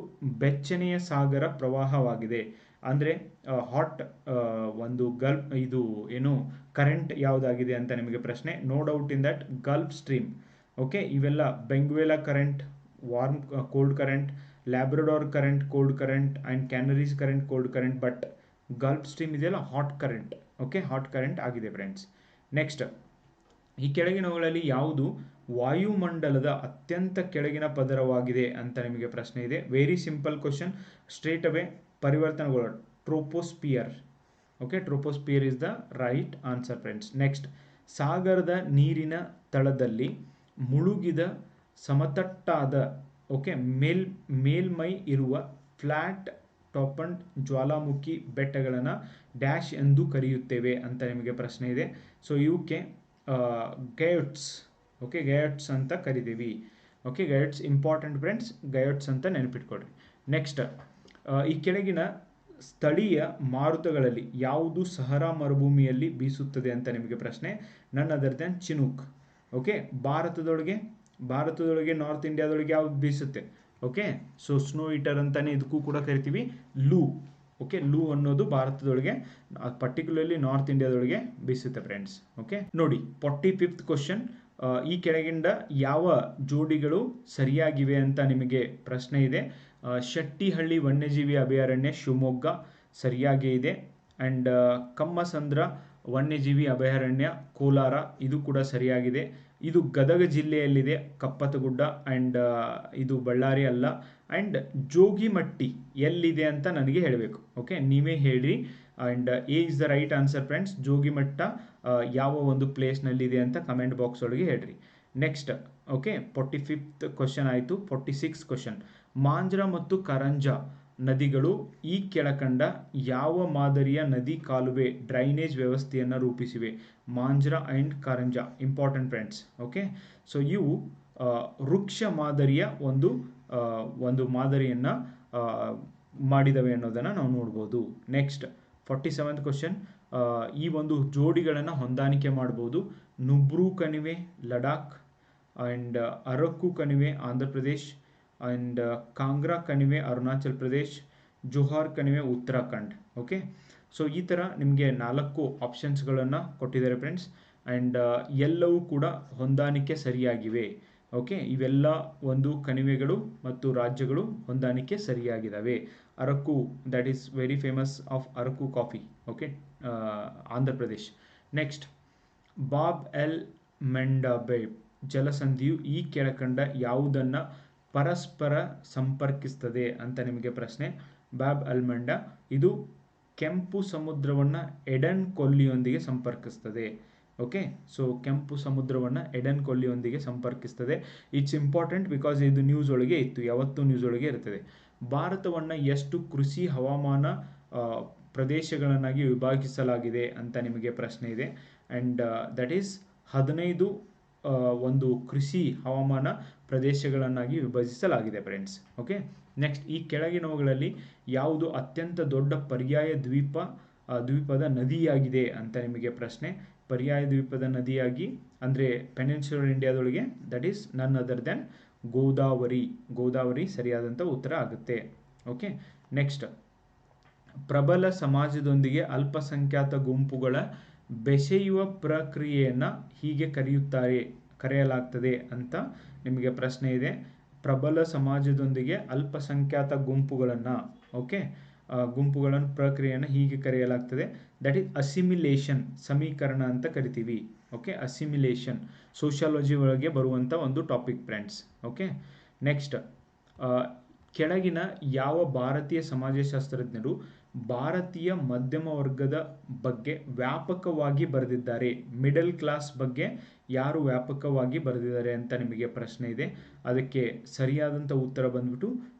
ಬೆಚ್ಚನೆಯ ಸಾಗರ ಪ್ರವಾಹವಾಗಿದೆ? ಅಂದರೆ ಹಾಟ್ ಒಂದು ಗಲ್ಫ್, ಇದು ಏನು ಕರೆಂಟ್ ಯಾವುದಾಗಿದೆ ಅಂತ ನಿಮಗೆ ಪ್ರಶ್ನೆ. No doubt in that Gulf Stream. Okay, ಇವೆಲ್ಲ Benguela current warm cold current, Labrador current cold current and Canaries current cold current. But Gulf Stream ಇದೆಯಲ್ಲ hot current. Okay, hot current ಆಗಿದೆ friends. Next, ಈ ಕೆಳಗಿನವುಗಳಲ್ಲಿ ಯಾವುದು ವಾಯುಮಂಡಲದ ಅತ್ಯಂತ ಕೆಳಗಿನ ಪದರವಾಗಿದೆ ಅಂತ ನಿಮಗೆ ಪ್ರಶ್ನೆ ಇದೆ. Very simple question, straight away ಪರಿವರ್ತನೆಗೊಳ್ಳ troposphere. Okay, troposphere is the right answer friends. Next, ಸಾಗರದ ನೀರಿನ ತಳದಲ್ಲಿ ಮುಳುಗಿದ ಸಮತಟ್ಟಾದ ಮೇಲ್ಮೈ ಇರುವ ಫ್ಲಾಟ್ ಟಾಪಂಡ್ ಜ್ವಾಲಾಮುಖಿ ಬೆಟ್ಟಗಳನ್ನು ಡ್ಯಾಶ್ ಎಂದು ಕರೆಯುತ್ತೇವೆ ಅಂತ ನಿಮಗೆ ಪ್ರಶ್ನೆ ಇದೆ. ಸೊ ಇವಕ್ಕೆ ಗಯೋಟ್ಸ್. ಓಕೆ, ಗಯೋಟ್ಸ್ ಅಂತ ಕರಿತೀವಿ. ಓಕೆ, ಗಯೋಟ್ಸ್ ಇಂಪಾರ್ಟೆಂಟ್ ಫ್ರೆಂಡ್ಸ್, ಗಯೋಟ್ಸ್ ಅಂತ ನೆನಪಿಟ್ಕೊಡ್ರಿ. ನೆಕ್ಸ್ಟ್, ಈ ಕೆಳಗಿನ ಸ್ಥಳೀಯ ಮಾರುತಗಳಲ್ಲಿ ಯಾವುದು ಸಹರಾ ಮರುಭೂಮಿಯಲ್ಲಿ ಬೀಸುತ್ತದೆ ಅಂತ ನಿಮಗೆ ಪ್ರಶ್ನೆ. None other than Chinook. Okay, ಭಾರತದೊಳಗೆ ನಾರ್ತ್ ಇಂಡಿಯಾದೊಳಗೆ ಯಾವ್ದು ಬೀಸುತ್ತೆ? ಓಕೆ, ಸೊ ಸ್ನೋ ಈಟರ್ ಅಂತಾನೆ ಇದಕ್ಕೂ ಕೂಡ ಕರಿತೀವಿ, ಲೂ. ಓಕೆ, ಲೂ ಅನ್ನೋದು ಭಾರತದೊಳಗೆ ಪರ್ಟಿಕ್ಯುಲರ್ಲಿ ನಾರ್ತ್ ಇಂಡಿಯಾದೊಳಗೆ ಬೀಸುತ್ತೆ ಫ್ರೆಂಡ್ಸ್. ಓಕೆ, ನೋಡಿ 45th ಕ್ವಶನ್. ಈ ಕೆಳಗಿಂದ ಯಾವ ಜೋಡಿಗಳು ಸರಿಯಾಗಿವೆ ಅಂತ ನಿಮಗೆ ಪ್ರಶ್ನೆ ಇದೆ. ಶೆಟ್ಟಿಹಳ್ಳಿ ವನ್ಯಜೀವಿ ಅಭಯಾರಣ್ಯ ಶಿವಮೊಗ್ಗ ಸರಿಯಾಗೇ ಇದೆ. ಆ್ಯಂಡ್ ಕಮ್ಮಸಂದ್ರ ವನ್ಯಜೀವಿ ಅಭಯಾರಣ್ಯ ಕೋಲಾರ, ಇದು ಕೂಡ ಸರಿಯಾಗಿದೆ. ಇದು ಗದಗ ಜಿಲ್ಲೆಯಲ್ಲಿದೆ, ಕಪ್ಪತಗುಡ್ಡ. ಆ್ಯಂಡ್ ಇದು ಬಳ್ಳಾರಿ ಅಲ್ಲ. ಆ್ಯಂಡ್ ಜೋಗಿಮಟ್ಟಿ ಎಲ್ಲಿದೆ ಅಂತ ನನಗೆ ಹೇಳಬೇಕು. ಓಕೆ, ನೀವೇ ಹೇಳ್ರಿ. And A is the right answer friends. Jogimatti ಯಾವ ಒಂದು ಪ್ಲೇಸ್ನಲ್ಲಿದೆ ಅಂತ ಕಮೆಂಟ್ ಬಾಕ್ಸ್ ಒಳಗೆ ಹೇಳ್ರಿ. ನೆಕ್ಸ್ಟ್, ಓಕೆ, 45th ಕ್ವಶನ್ ಆಯಿತು. 46th question. ಮಾಂಜ್ರಾ ಮತ್ತು ಕರಂಜಾ ನದಿಗಳು ಈ ಕೆಳಕಂಡ ಯಾವ ಮಾದರಿಯ ನದಿ ಕಾಲುವೆ ಡ್ರೈನೇಜ್ ವ್ಯವಸ್ಥೆಯನ್ನು ರೂಪಿಸಿವೆ? Manjra and Karanja important friends. Okay, so ಇವು ವೃಕ್ಷ ಮಾದರಿಯ ಒಂದು ಮಾದರಿಯನ್ನು ಮಾಡಿದವೆ ಅನ್ನೋದನ್ನು ನಾವು ನೋಡ್ಬೋದು. ನೆಕ್ಸ್ಟ್ 47th ಕ್ವಶನ್, ಈ ಒಂದು ಜೋಡಿಗಳನ್ನು ಹೊಂದಾಣಿಕೆ ಮಾಡ್ಬೋದು. ನುಬ್ರು ಕಣಿವೆ ಲಡಾಖ್, ಆ್ಯಂಡ್ ಅರಕು ಕಣಿವೆ ಆಂಧ್ರ ಪ್ರದೇಶ್, ಆ್ಯಂಡ್ ಕಾಂಗ್ರಾ ಕಣಿವೆ ಅರುಣಾಚಲ್ ಪ್ರದೇಶ್, ಜೋಹಾರ್ ಕಣಿವೆ ಉತ್ತರಾಖಂಡ್. ಓಕೆ, ಸೊ ಈ ಥರ ನಿಮಗೆ 4 ಆಪ್ಷನ್ಸ್ಗಳನ್ನು ಕೊಟ್ಟಿದ್ದಾರೆ ಫ್ರೆಂಡ್ಸ್. ಆ್ಯಂಡ್ ಎಲ್ಲವೂ ಕೂಡ ಹೊಂದಾಣಿಕೆ ಸರಿಯಾಗಿವೆ. ಓಕೆ, ಇವೆಲ್ಲ ಒಂದು ಕಣಿವೆಗಳು ಮತ್ತು ರಾಜ್ಯಗಳು ಹೊಂದಾಣಿಕೆ ಸರಿಯಾಗಿದ್ದಾವೆ. Araku, that is very famous of Araku coffee. Okay, Andhra Pradesh. Next, Bab el Mandeb ಜಲಸಂಧಿಯು ಈ ಕೆಳಕಂಡ ಯಾವುದನ್ನು ಪರಸ್ಪರ ಸಂಪರ್ಕಿಸ್ತದೆ ಅಂತ ನಿಮಗೆ ಪ್ರಶ್ನೆ. ಬಾಬ್ ಎಲ್ ಮೆಂಡ ಇದು ಕೆಂಪು ಸಮುದ್ರವನ್ನು ಎಡನ್ ಕೊಲ್ಲಿಯೊಂದಿಗೆ ಸಂಪರ್ಕಿಸ್ತದೆ. ಓಕೆ, ಸೊ ಕೆಂಪು ಸಮುದ್ರವನ್ನು ಎಡನ್ ಕೊಲ್ಲಿಯೊಂದಿಗೆ ಸಂಪರ್ಕಿಸ್ತದೆ. ಇಟ್ಸ್ ಇಂಪಾರ್ಟೆಂಟ್ ಬಿಕಾಸ್ ಇದು ನ್ಯೂಸ್ ಒಳಗೆ ಇತ್ತು, ಯಾವತ್ತೂ ನ್ಯೂಸ್ ಒಳಗೆ ಇರ್ತದೆ. ಭಾರತವನ್ನು ಎಷ್ಟು ಕೃಷಿ ಹವಾಮಾನ ಪ್ರದೇಶಗಳನ್ನಾಗಿ ವಿಭಾಗಿಸಲಾಗಿದೆ ಅಂತ ನಿಮಗೆ ಪ್ರಶ್ನೆ ಇದೆ. ಆ್ಯಂಡ್ ದಟ್ ಈಸ್ 15 ಒಂದು ಕೃಷಿ ಹವಾಮಾನ ಪ್ರದೇಶಗಳನ್ನಾಗಿ ವಿಭಜಿಸಲಾಗಿದೆ ಫ್ರೆಂಡ್ಸ್. ಓಕೆ, ನೆಕ್ಸ್ಟ್, ಈ ಕೆಳಗಿನವುಗಳಲ್ಲಿ ಯಾವುದು ಅತ್ಯಂತ ದೊಡ್ಡ ಪರ್ಯಾಯ ದ್ವೀಪದ ನದಿಯಾಗಿದೆ ಅಂತ ನಿಮಗೆ ಪ್ರಶ್ನೆ. ಪರ್ಯಾಯ ದ್ವೀಪದ ನದಿಯಾಗಿ ಅಂದರೆ ಪೆನಿನ್ಸುಲರ್ ಇಂಡಿಯಾದೊಳಗೆ that is none other than Godavari ಸರಿಯಾದಂಥ ಉತ್ತರ ಆಗುತ್ತೆ. ಓಕೆ, ನೆಕ್ಸ್ಟ್, ಪ್ರಬಲ ಸಮಾಜದೊಂದಿಗೆ ಅಲ್ಪಸಂಖ್ಯಾತ ಗುಂಪುಗಳ ಬೆಸೆಯುವ ಪ್ರಕ್ರಿಯೆಯನ್ನು ಹೀಗೆ ಕರೆಯಲಾಗ್ತದೆ ಅಂತ ನಿಮಗೆ ಪ್ರಶ್ನೆ ಇದೆ. ಪ್ರಬಲ ಸಮಾಜದೊಂದಿಗೆ ಅಲ್ಪಸಂಖ್ಯಾತ ಗುಂಪುಗಳನ್ನು ಗುಂಪುಗಳನ್ನು ಪ್ರಕ್ರಿಯೆಯನ್ನು ಹೀಗೆ ಕರೆಯಲಾಗ್ತದೆ. ದಟ್ ಈಸ್ ಅಸಿಮಿಲೇಷನ್, ಸಮೀಕರಣ ಅಂತ ಕರಿತೀವಿ. ಓಕೆ, ಅಸಿಮಿಲೇಷನ್ ಸೋಷಿಯಾಲಜಿ ಒಳಗೆ ಬರುವಂಥ ಒಂದು ಟಾಪಿಕ್ ಫ್ರೆಂಡ್ಸ್. ಓಕೆ, ನೆಕ್ಸ್ಟ್, ಕೆಳಗಿನ ಯಾವ ಭಾರತೀಯ ಸಮಾಜಶಾಸ್ತ್ರಜ್ಞರು ಭಾರತೀಯ ಮಧ್ಯಮ ವರ್ಗದ ಬಗ್ಗೆ ವ್ಯಾಪಕವಾಗಿ ಬರೆದಿದ್ದಾರೆ? ಮಿಡಲ್ ಕ್ಲಾಸ್ ಬಗ್ಗೆ ಯಾರು ವ್ಯಾಪಕವಾಗಿ ಬರೆದಿದ್ದಾರೆ ಅಂತ ನಿಮಗೆ ಪ್ರಶ್ನೆ ಇದೆ. ಅದಕ್ಕೆ ಸರಿಯಾದಂಥ ಉತ್ತರ ಬಂದ್ಬಿಟ್ಟು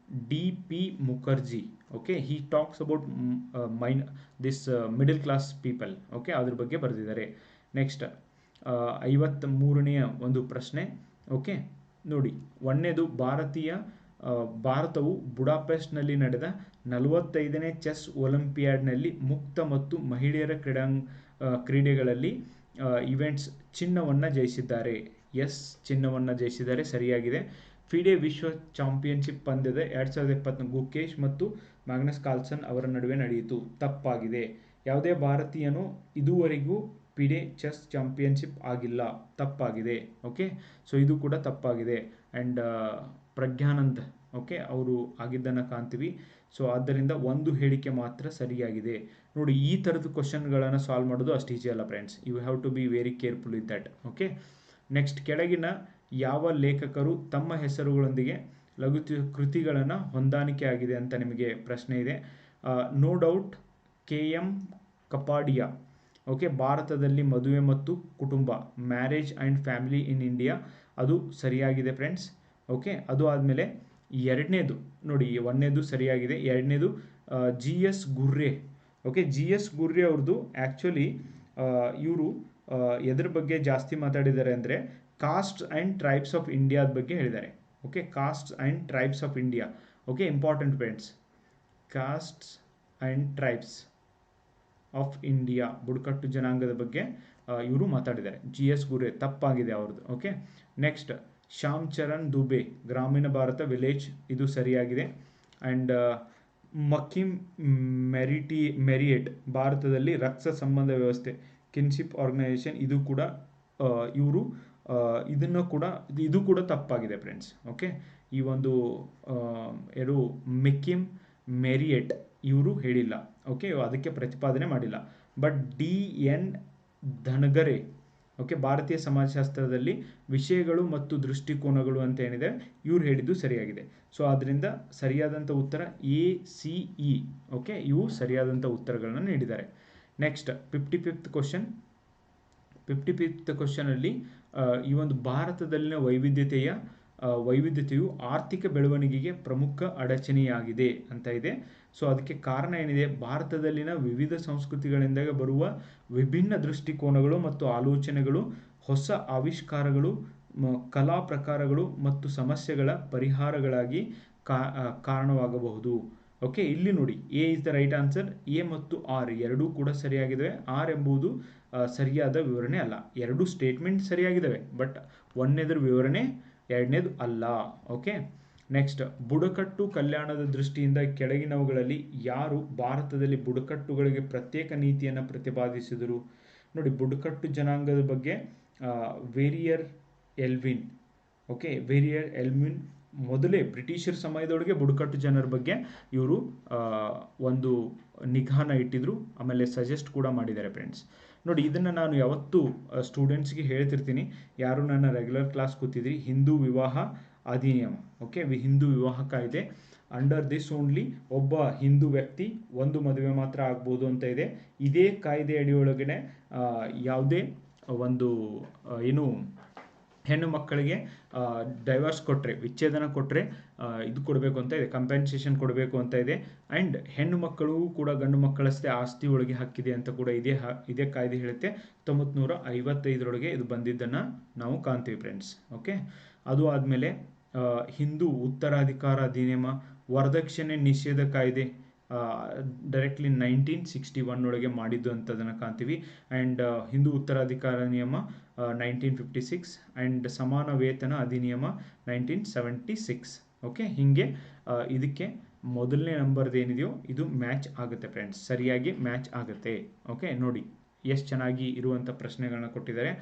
D.P. Mukherjee. Okay, he talks about this middle class people. Okay, ಅದ್ರ ಬಗ್ಗೆ ಬರೆದಿದ್ದಾರೆ. ನೆಕ್ಸ್ಟ್, 53ನೇ ಒಂದು ಪ್ರಶ್ನೆ. ಓಕೆ, ನೋಡಿ, ಒಂದನೇದು ಭಾರತವು ಬುಡಾಪೆಸ್ಟ್ನಲ್ಲಿ ನಡೆದ 45ನೇ ಚೆಸ್ ಒಲಿಂಪಿಯಾಡ್ನಲ್ಲಿ ಮುಕ್ತ ಮತ್ತು ಮಹಿಳೆಯರ ಕ್ರೀಡೆಗಳಲ್ಲಿ ಇವೆಂಟ್ಸ್ ಚಿನ್ನವನ್ನು ಜಯಿಸಿದ್ದಾರೆ. ಎಸ್, ಚಿನ್ನವನ್ನು ಜಯಿಸಿದ್ದಾರೆ, ಸರಿಯಾಗಿದೆ. ಫಿಡೆ ವಿಶ್ವ ಚಾಂಪಿಯನ್ಶಿಪ್ ಪಂದ್ಯದ 2020 ಗುಕೇಶ್ ಮತ್ತು ಮ್ಯಾಗ್ನಸ್ ಕಾರ್ಲ್ಸನ್ ಅವರ ನಡುವೆ ನಡೆಯಿತು. ತಪ್ಪಾಗಿದೆ. ಯಾವುದೇ ಭಾರತೀಯನು ಇದುವರೆಗೂ ಫಿಡೆ ಚೆಸ್ ಚಾಂಪಿಯನ್ಶಿಪ್ ಆಗಿಲ್ಲ. ತಪ್ಪಾಗಿದೆ. ಓಕೆ, ಸೊ ಇದು ಕೂಡ ತಪ್ಪಾಗಿದೆ. ಆ್ಯಂಡ್ ಪ್ರಜ್ಞಾನಂದ್, ಓಕೆ, ಅವರು ಆಗಿದ್ದನ್ನು ಕಾಣ್ತೀವಿ. ಸೊ ಆದ್ದರಿಂದ ಒಂದು ಹೇಳಿಕೆ ಮಾತ್ರ ಸರಿಯಾಗಿದೆ. ನೋಡಿ, ಈ ಥರದ ಕ್ವಶನ್ಗಳನ್ನು ಸಾಲ್ವ್ ಮಾಡೋದು ಅಷ್ಟು ಈಸಿ ಅಲ್ಲ friends. You have to be very careful with that. Okay, next, ಕೆಳಗಿನ ಯಾವ ಲೇಖಕರು ತಮ್ಮ ಹೆಸರುಗಳೊಂದಿಗೆ ಲಘು ಕೃತಿಗಳನ್ನು ಹೊಂದಾಣಿಕೆ ಆಗಿದೆ ಅಂತ ನಿಮಗೆ ಪ್ರಶ್ನೆ ಇದೆ. No doubt KM Kapadia. Okay, ಭಾರತದಲ್ಲಿ ಮದುವೆ ಮತ್ತು ಕುಟುಂಬ, marriage and family in India, ಅದು ಸರಿಯಾಗಿದೆ ಫ್ರೆಂಡ್ಸ್. ಓಕೆ, ಅದು ಆದಮೇಲೆ ಎರಡನೇದು ನೋಡಿ, ಒಂದನೇದು ಸರಿಯಾಗಿದೆ. ಎರಡನೇದು GS Ghurye. Okay, GS Ghurye ಅವ್ರದ್ದು ಆ್ಯಕ್ಚುಲಿ ಇವರು ಎದ್ರ ಬಗ್ಗೆ ಜಾಸ್ತಿ ಮಾತಾಡಿದ್ದಾರೆ ಅಂದರೆ ಕಾಸ್ಟ್ ಆ್ಯಂಡ್ ಟ್ರೈಬ್ಸ್ ಆಫ್ ಇಂಡಿಯಾದ ಬಗ್ಗೆ ಹೇಳಿದ್ದಾರೆ. Okay, costs and tribes of India. Okay, important friends, costs and tribes of India, ಬುಡಕಟ್ಟು ಜನಾಂಗದ ಬಗ್ಗೆ ಇವರು ಮಾತಾಡಿದ್ದಾರೆ. GS ಗುರ್ರೆ, ತಪ್ಪಾಗಿದೆ ಅವ್ರದ್ದು. ಓಕೆ, ನೆಕ್ಸ್ಟ್, ಶ್ಯಾಮ್ ಚರಣ್ ದುಬೆ, ಗ್ರಾಮೀಣ ಭಾರತ ವಿಲೇಜ್, ಇದು ಸರಿಯಾಗಿದೆ. ಆ್ಯಂಡ್ ಮಕಿಮ್ ಮೆರಿಯೆಟ್, ಭಾರತದಲ್ಲಿ ರಕ್ತ ಸಂಬಂಧ ವ್ಯವಸ್ಥೆ, ಕಿನ್ಶಿಪ್ ಆರ್ಗನೈಸೇಷನ್, ಇದು ಕೂಡ ಇದು ಕೂಡ ತಪ್ಪಾಗಿದೆ ಫ್ರೆಂಡ್ಸ್. ಓಕೆ, ಈ ಒಂದು ಮೆಕಿಮ್ ಮೆರಿಯೆಟ್ ಇವರು ಹೇಳಿಲ್ಲ. ಓಕೆ, ಅದಕ್ಕೆ ಪ್ರತಿಪಾದನೆ ಮಾಡಿಲ್ಲ. ಬಟ್ DN ಧನಗರೆ, ಓಕೆ, ಭಾರತೀಯ ಸಮಾಜಶಾಸ್ತ್ರದಲ್ಲಿ ವಿಷಯಗಳು ಮತ್ತು ದೃಷ್ಟಿಕೋನಗಳು ಅಂತ ಏನಿದೆ ಇವ್ರು ಹೇಳಿದ್ದು ಸರಿಯಾಗಿದೆ. ಸೊ ಅದರಿಂದ ಸರಿಯಾದಂಥ ಉತ್ತರ ACE. ಓಕೆ, ಇವು ಸರಿಯಾದಂಥ ಉತ್ತರಗಳನ್ನು ನೀಡಿದ್ದಾರೆ. ನೆಕ್ಸ್ಟ್, 55th ಕ್ವಶನಲ್ಲಿ ಈ ಒಂದು ಭಾರತದಲ್ಲಿನ ವೈವಿಧ್ಯತೆಯ ವೈವಿಧ್ಯತೆಯು ಆರ್ಥಿಕ ಬೆಳವಣಿಗೆಗೆ ಪ್ರಮುಖ ಅಡಚಣೆಯಾಗಿದೆ ಅಂತ ಇದೆ. ಸೊ ಅದಕ್ಕೆ ಕಾರಣ ಏನಿದೆ, ಭಾರತದಲ್ಲಿನ ವಿವಿಧ ಸಂಸ್ಕೃತಿಗಳಿಂದ ಬರುವ ವಿಭಿನ್ನ ದೃಷ್ಟಿಕೋನಗಳು ಮತ್ತು ಆಲೋಚನೆಗಳು ಹೊಸ ಆವಿಷ್ಕಾರಗಳು, ಕಲಾ ಪ್ರಕಾರಗಳು ಮತ್ತು ಸಮಸ್ಯೆಗಳ ಪರಿಹಾರಗಳಾಗಿ ಕಾರಣವಾಗಬಹುದು. ಓಕೆ, ಇಲ್ಲಿ ನೋಡಿ A is the right answer. A ಮತ್ತು ಆರ್ ಎರಡೂ ಕೂಡ ಸರಿಯಾಗಿದ್ದಾವೆ. ಆರ್ ಎಂಬುದು ಸರಿಯಾದ ವಿವರಣೆ ಅಲ್ಲ. ಎರಡು ಸ್ಟೇಟ್ಮೆಂಟ್ ಸರಿಯಾಗಿದ್ದಾವೆ, ಬಟ್ ಒಂದನೇದ್ರ ವಿವರಣೆ ಎರಡನೇದು ಅಲ್ಲ. ಓಕೆ, ನೆಕ್ಸ್ಟ್, ಬುಡಕಟ್ಟು ಕಲ್ಯಾಣದ ದೃಷ್ಟಿಯಿಂದ ಕೆಳಗಿನವುಗಳಲ್ಲಿ ಯಾರು ಭಾರತದಲ್ಲಿ ಬುಡಕಟ್ಟುಗಳಿಗೆ ಪ್ರತ್ಯೇಕ ನೀತಿಯನ್ನು ಪ್ರತಿಪಾದಿಸಿದರು? ನೋಡಿ, ಬುಡಕಟ್ಟು ಜನಾಂಗದ ಬಗ್ಗೆ ವೇರಿಯರ್ ಎಲ್ವಿನ್. ಓಕೆ, ವೇರಿಯರ್ ಎಲ್ವಿನ್ ಮೊದಲೇ ಬ್ರಿಟಿಷರ ಸಮಯದೊಳಗೆ ಬುಡಕಟ್ಟು ಜನರ ಬಗ್ಗೆ ಇವರು ಒಂದು ನಿಗಾನ ಇಟ್ಟಿದ್ರು, ಆಮೇಲೆ ಸಜೆಸ್ಟ್ ಕೂಡ ಮಾಡಿದ್ದಾರೆ ಫ್ರೆಂಡ್ಸ್. ನೋಡಿ, ಇದನ್ನು ನಾನು ಯಾವತ್ತೂ ಸ್ಟೂಡೆಂಟ್ಸ್ಗೆ ಹೇಳ್ತಿರ್ತೀನಿ, ಯಾರು ನನ್ನ ರೆಗ್ಯುಲರ್ ಕ್ಲಾಸ್ ಕೂತಿದ್ರಿ. ಹಿಂದೂ ವಿವಾಹ ಅಧಿನಿಯಮ, ಓಕೆ, ಹಿಂದೂ ವಿವಾಹ ಕಾಯ್ದೆ. ಅಂಡರ್ ದಿಸ್ ಓನ್ಲಿ ಒಬ್ಬ ಹಿಂದೂ ವ್ಯಕ್ತಿ ಒಂದು ಮದುವೆ ಮಾತ್ರ ಆಗ್ಬೋದು ಅಂತ ಇದೆ. ಇದೇ ಕಾಯ್ದೆ ಅಡಿಯೊಳಗಡೆ ಯಾವುದೇ ಒಂದು ಏನು ಹೆಣ್ಣು ಮಕ್ಕಳಿಗೆ ಡೈವರ್ಸ್ ಕೊಟ್ಟರೆ, ವಿಚ್ಛೇದನ ಕೊಟ್ಟರೆ ಇದು ಕೊಡಬೇಕು ಅಂತ ಇದೆ, ಕಂಪೆನ್ಸೇಷನ್ ಕೊಡಬೇಕು ಅಂತ ಇದೆ. ಆ್ಯಂಡ್ ಹೆಣ್ಣು ಮಕ್ಕಳು ಕೂಡ ಗಂಡು ಮಕ್ಕಳಷ್ಟೇ ಆಸ್ತಿ ಒಳಗೆ ಹಕ್ಕಿದೆ ಅಂತ ಕೂಡ ಇದೇ ಕಾಯ್ದೆ ಹೇಳುತ್ತೆ. 1955 ಇದು ಬಂದಿದ್ದನ್ನು ನಾವು ಕಾಣ್ತೀವಿ ಫ್ರೆಂಡ್ಸ್. ಓಕೆ, ಅದು ಆದಮೇಲೆ ಹಿಂದೂ ಉತ್ತರಾಧಿಕಾರ ಅಧಿನಿಯಮ, ವರದಕ್ಷಿಣೆ ನಿಷೇಧ ಕಾಯ್ದೆ ಡೈರೆಕ್ಟ್ಲಿ 1961 ಮಾಡಿದ್ದು ಅಂತದನ್ನು ಕಾಣ್ತೀವಿ. ಆ್ಯಂಡ್ ಹಿಂದೂ ಉತ್ತರಾಧಿಕಾರ ನಿಯಮ 1956 ಆ್ಯಂಡ್ ಸಮಾನ ವೇತನ ಅಧಿನಿಯಮ 1976. ಓಕೆ, ಹೀಗೆ ಇದಕ್ಕೆ ಮೊದಲನೇ ನಂಬರ್ದು ಏನಿದೆಯೋ ಇದು ಮ್ಯಾಚ್ ಆಗುತ್ತೆ ಫ್ರೆಂಡ್ಸ್, ಸರಿಯಾಗಿ ಮ್ಯಾಚ್ ಆಗುತ್ತೆ. ಓಕೆ, ನೋಡಿ ಎಷ್ಟು ಚೆನ್ನಾಗಿ ಇರುವಂಥ ಪ್ರಶ್ನೆಗಳನ್ನ ಕೊಟ್ಟಿದ್ದಾರೆ.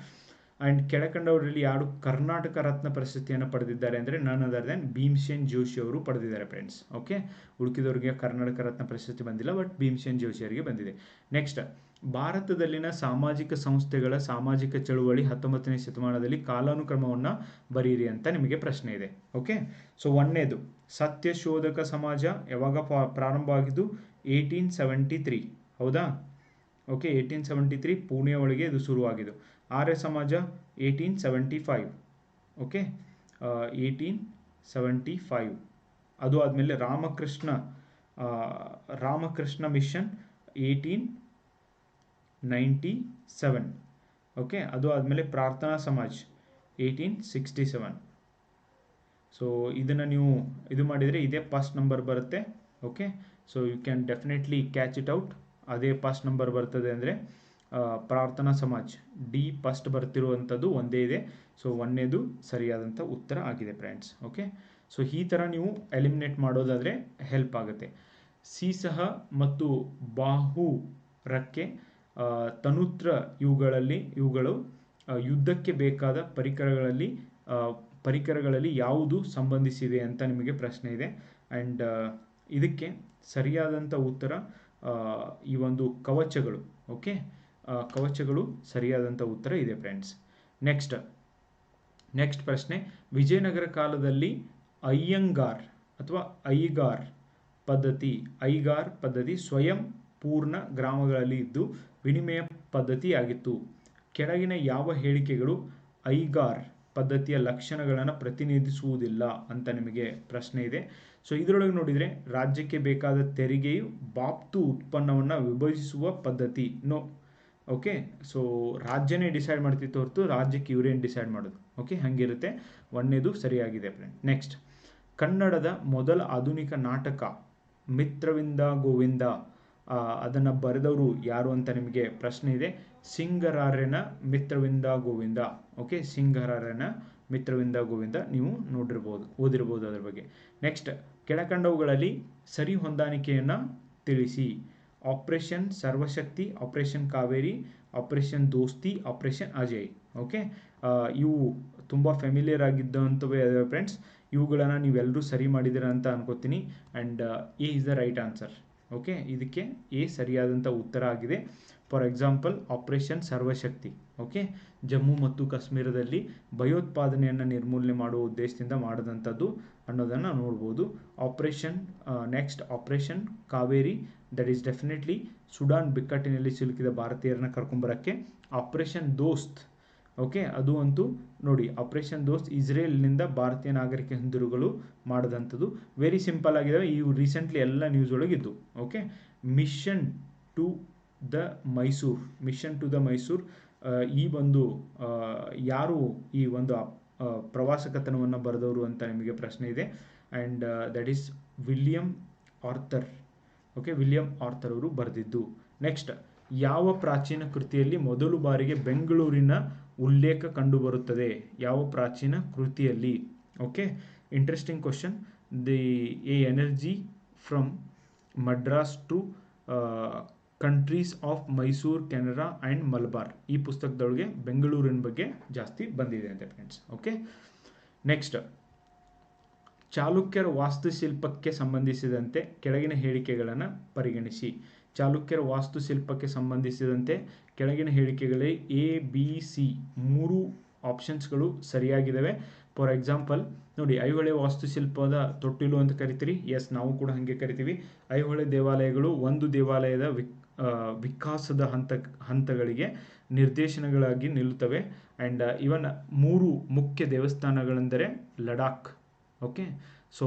ಆ್ಯಂಡ್ ಕೆಳಕಂಡವರಲ್ಲಿ ಯಾರು ಕರ್ನಾಟಕ ರತ್ನ ಪ್ರಶಸ್ತಿಯನ್ನು ಪಡೆದಿದ್ದಾರೆ ಅಂದರೆ ನನ್ ಅದರ್ ದೆನ್ ಭೀಮ್ಸೇನ್ ಜೋಶಿ ಅವರು ಪಡೆದಿದ್ದಾರೆ ಫ್ರೆಂಡ್ಸ್. ಓಕೆ, ಉಳಿಕಿದವರಿಗೆ ಕರ್ನಾಟಕ ರತ್ನ ಪ್ರಶಸ್ತಿ ಬಂದಿಲ್ಲ, ಬಟ್ ಭೀಮ್ಸೇನ್ ಜೋಶಿ ಅವರಿಗೆ ಬಂದಿದೆ. ನೆಕ್ಸ್ಟ್, ಭಾರತದಲ್ಲಿನ ಸಾಮಾಜಿಕ ಸಂಸ್ಥೆಗಳ ಸಾಮಾಜಿಕ ಚಳುವಳಿ 19ನೇ ಶತಮಾನದಲ್ಲಿ ಕಾಲಾನುಕ್ರಮವನ್ನು ಬರೀರಿ ಅಂತ ನಿಮಗೆ ಪ್ರಶ್ನೆ ಇದೆ. ಓಕೆ, ಸೊ ಒಂದನೇದು ಸತ್ಯಶೋಧಕ ಸಮಾಜ ಯಾವಾಗ ಪ್ರಾರಂಭವಾಗಿದ್ದು? 1873, ಹೌದಾ? ಓಕೆ, 1873 ಪುಣೆ ಒಳಗೆ ಇದು ಶುರುವಾಗಿದ್ದು. ಆರ್ಯ ಸಮಾಜ 1875. ಓಕೆ, 1875. ಅದು ಆದಮೇಲೆ ರಾಮಕೃಷ್ಣ ಮಿಷನ್ 1897. ಓಕೆ, ಅದು ಆದಮೇಲೆ ಪ್ರಾರ್ಥನಾ ಸಮಾಜ್ 1867. ಸೊ ಇದನ್ನು ನೀವು ಇದು ಮಾಡಿದರೆ ಇದೇ ಫಸ್ಟ್ ನಂಬರ್ ಬರುತ್ತೆ. Okay, so you can definitely catch it out. ಅದೇ ಫಸ್ಟ್ ನಂಬರ್ ಬರ್ತದೆ ಅಂದರೆ ಪ್ರಾರ್ಥನಾ ಸಮಾಜ್ ಡಿ ಫಸ್ಟ್ ಬರ್ತಿರುವಂಥದ್ದು ಒಂದೇ ಇದೆ. ಸೊ ಒಂದನೇದು ಸರಿಯಾದಂಥ ಉತ್ತರ ಆಗಿದೆ ಫ್ರೆಂಡ್ಸ್. ಓಕೆ, ಸೊ ಈ ಥರ ನೀವು ಎಲಿಮಿನೇಟ್ ಮಾಡೋದಾದರೆ ಹೆಲ್ಪ್ ಆಗುತ್ತೆ. ಸೀಸಹ ಮತ್ತು ಬಾಹುರಕ್ಕೆ ತನುತ್ರ ಇವುಗಳು ಯುದ್ಧಕ್ಕೆ ಬೇಕಾದ ಪರಿಕರಗಳಲ್ಲಿ ಯಾವುದು ಸಂಬಂಧಿಸಿವೆ ಅಂತ ನಿಮಗೆ ಪ್ರಶ್ನೆ ಇದೆ. ಆ್ಯಂಡ್ ಇದಕ್ಕೆ ಸರಿಯಾದಂಥ ಉತ್ತರ ಈ ಒಂದು ಕವಚಗಳು. ಓಕೆ, ಕವಚಗಳು ಸರಿಯಾದಂಥ ಉತ್ತರ ಇದೆ ಫ್ರೆಂಡ್ಸ್. ನೆಕ್ಸ್ಟ್ ಪ್ರಶ್ನೆ, ವಿಜಯನಗರ ಕಾಲದಲ್ಲಿ ಐಗಾರ್ ಪದ್ಧತಿ ಸ್ವಯಂ ಪೂರ್ಣ ಗ್ರಾಮಗಳಲ್ಲಿ ಇದ್ದು ವಿನಿಮಯ ಪದ್ಧತಿಯಾಗಿತ್ತು. ಕೆಳಗಿನ ಯಾವ ಹೇಳಿಕೆಗಳು ಐಗಾರ್ ಪದ್ಧತಿಯ ಲಕ್ಷಣಗಳನ್ನು ಪ್ರತಿನಿಧಿಸುವುದಿಲ್ಲ ಅಂತ ನಿಮಗೆ ಪ್ರಶ್ನೆ ಇದೆ. ಸೊ ಇದರೊಳಗೆ ನೋಡಿದರೆ ರಾಜ್ಯಕ್ಕೆ ಬೇಕಾದ ತೆರಿಗೆಯು ಬಾಪ್ತು ಉತ್ಪನ್ನವನ್ನು ವಿಭಜಿಸುವ ಪದ್ಧತಿ ನೋ. ಓಕೆ, ಸೊ ರಾಜ್ಯನೇ ಡಿಸೈಡ್ ಮಾಡ್ತಿತ್ತು ಹೊರತು ರಾಜ್ಯಕ್ಕೆ ಇವರೇನು ಡಿಸೈಡ್ ಮಾಡೋದು. ಓಕೆ, ಹಾಗಿರುತ್ತೆ. ಒಂದನೇದು ಸರಿಯಾಗಿದೆ ಫ್ರೆಂಡ್. ನೆಕ್ಸ್ಟ್, ಕನ್ನಡದ ಮೊದಲ ಆಧುನಿಕ ನಾಟಕ ಮಿತ್ರವಿಂದ ಗೋವಿಂದ ಅದನ್ನು ಬರೆದವರು ಯಾರು ಅಂತ ನಿಮಗೆ ಪ್ರಶ್ನೆ ಇದೆ. ಸಿಂಗರಾರ್ಯನ ಮಿತ್ರವಿಂದ ಗೋವಿಂದ. ಓಕೆ, ಸಿಂಗರಾರ್ಯನ ಮಿತ್ರವಿಂದ ಗೋವಿಂದ ನೀವು ಓದಿರ್ಬೋದು ಅದರ ಬಗ್ಗೆ. ನೆಕ್ಸ್ಟ್, ಕೆಳಕಂಡವುಗಳಲ್ಲಿ ಸರಿ ಹೊಂದಾಣಿಕೆಯನ್ನು ತಿಳಿಸಿ. ಆಪರೇಷನ್ ಸರ್ವಶಕ್ತಿ, ಆಪರೇಷನ್ ಕಾವೇರಿ, ಆಪರೇಷನ್ ದೋಸ್ತಿ, ಆಪರೇಷನ್ ಅಜಯ್. ಓಕೆ, ಇವು ತುಂಬ ಫೆಮಿಲಿಯರ್ ಆಗಿದ್ದಂಥವೇ ಫ್ರೆಂಡ್ಸ್. ಇವುಗಳನ್ನು ನೀವೆಲ್ಲರೂ ಸರಿ ಮಾಡಿದ್ದೀರಾ ಅಂತ ಅನ್ಕೋತೀನಿ. And A is the right answer. Okay, ಇದಕ್ಕೆ ಎ ಸರಿಯಾದಂಥ ಉತ್ತರ ಆಗಿದೆ. For example operation Sarvashakti. Okay, Jammu ಮತ್ತು ಕಾಶ್ಮೀರದಲ್ಲಿ ಭಯೋತ್ಪಾದನೆಯನ್ನು ನಿರ್ಮೂಲನೆ ಮಾಡುವ ಉದ್ದೇಶದಿಂದ ಮಾಡಿದಂಥದ್ದು ಅನ್ನೋದನ್ನು ನೋಡ್ಬೋದು. Operation Kaveri, that is definitely Sudan ಬಿಕ್ಕಟ್ಟಿನಲ್ಲಿ ಸಿಲುಕಿದ ಭಾರತೀಯರನ್ನ ಕರ್ಕೊಂಬರೋಕ್ಕೆ. ಆಪರೇಷನ್ ದೋಸ್ತ್ ಓಕೆ, ಅದು ಅಂತೂ ನೋಡಿ, ಆಪರೇಷನ್ ದೋಸ್ತ್ ಇಸ್ರೇಲ್ನಿಂದ ಭಾರತೀಯ ನಾಗರಿಕ ಹಿಂದಿರುಗಲು ಮಾಡಿದಂಥದ್ದು. ವೆರಿ ಸಿಂಪಲ್ ಆಗಿದ್ದಾವೆ ಇವು, ರೀಸೆಂಟ್ಲಿ ಎಲ್ಲ ನ್ಯೂಸ್ ಒಳಗಿದ್ದು. Okay, mission to the Mysore ಈ ಒಂದು ಯಾರು ಈ ಒಂದು ಪ್ರವಾಸ ಕಥನವನ್ನು ಬರೆದವರು ಅಂತ ನಿಮಗೆ ಪ್ರಶ್ನೆ ಇದೆ. And that is William Arthur. Okay, William Arthur ಅವರು ಬರೆದಿದ್ದು. ನೆಕ್ಸ್ಟ್, ಯಾವ ಪ್ರಾಚೀನ ಕೃತಿಯಲ್ಲಿ ಮೊದಲು ಬಾರಿಗೆ ಬೆಂಗಳೂರಿನ ಉಲ್ಲೇಖ ಕಂಡುಬರುತ್ತದೆ? ಯಾವ ಪ್ರಾಚೀನ ಕೃತಿಯಲ್ಲಿ? Okay, interesting question. The energy from Madras to countries of Mysore, Canara and Malabar, ಈ ಪುಸ್ತಕದೊಳಗೆ ಬೆಂಗಳೂರಿನ ಬಗ್ಗೆ ಜಾಸ್ತಿ ಬಂದಿದೆ ಅಂತೆ ಫ್ರೆಂಡ್ಸ್. ಓಕೆ, ನೆಕ್ಸ್ಟ್, ಚಾಲುಕ್ಯರ ವಾಸ್ತುಶಿಲ್ಪಕ್ಕೆ ಸಂಬಂಧಿಸಿದಂತೆ ಕೆಳಗಿನ ಹೇಳಿಕೆಗಳನ್ನು ಪರಿಗಣಿಸಿ. ಚಾಲುಕ್ಯರ ವಾಸ್ತುಶಿಲ್ಪಕ್ಕೆ ಸಂಬಂಧಿಸಿದಂತೆ ಕೆಳಗಿನ ಹೇಳಿಕೆಗಳಲ್ಲಿ ಎ ಬಿ ಸಿ 3 ಆಪ್ಷನ್ಸ್ಗಳು ಸರಿಯಾಗಿದ್ದಾವೆ. ಫಾರ್ ಎಕ್ಸಾಂಪಲ್ ನೋಡಿ, ಐಹೊಳೆ ವಾಸ್ತುಶಿಲ್ಪದ ತೊಟ್ಟಿಲು ಅಂತ ಕರಿತೀರಿ. ಎಸ್, ನಾವು ಕೂಡ ಹಾಗೆ ಕರಿತೀವಿ. ಐಹೊಳೆ ದೇವಾಲಯಗಳು ಒಂದು ದೇವಾಲಯದ ವಿಕಾಸದ ಹಂತಗಳಿಗೆ ನಿರ್ದೇಶನಗಳಾಗಿ ನಿಲ್ಲುತ್ತವೆ. ಆ್ಯಂಡ್ ಇವನ್ 3 ಮುಖ್ಯ ದೇವಸ್ಥಾನಗಳೆಂದರೆ Ladakh. Okay, so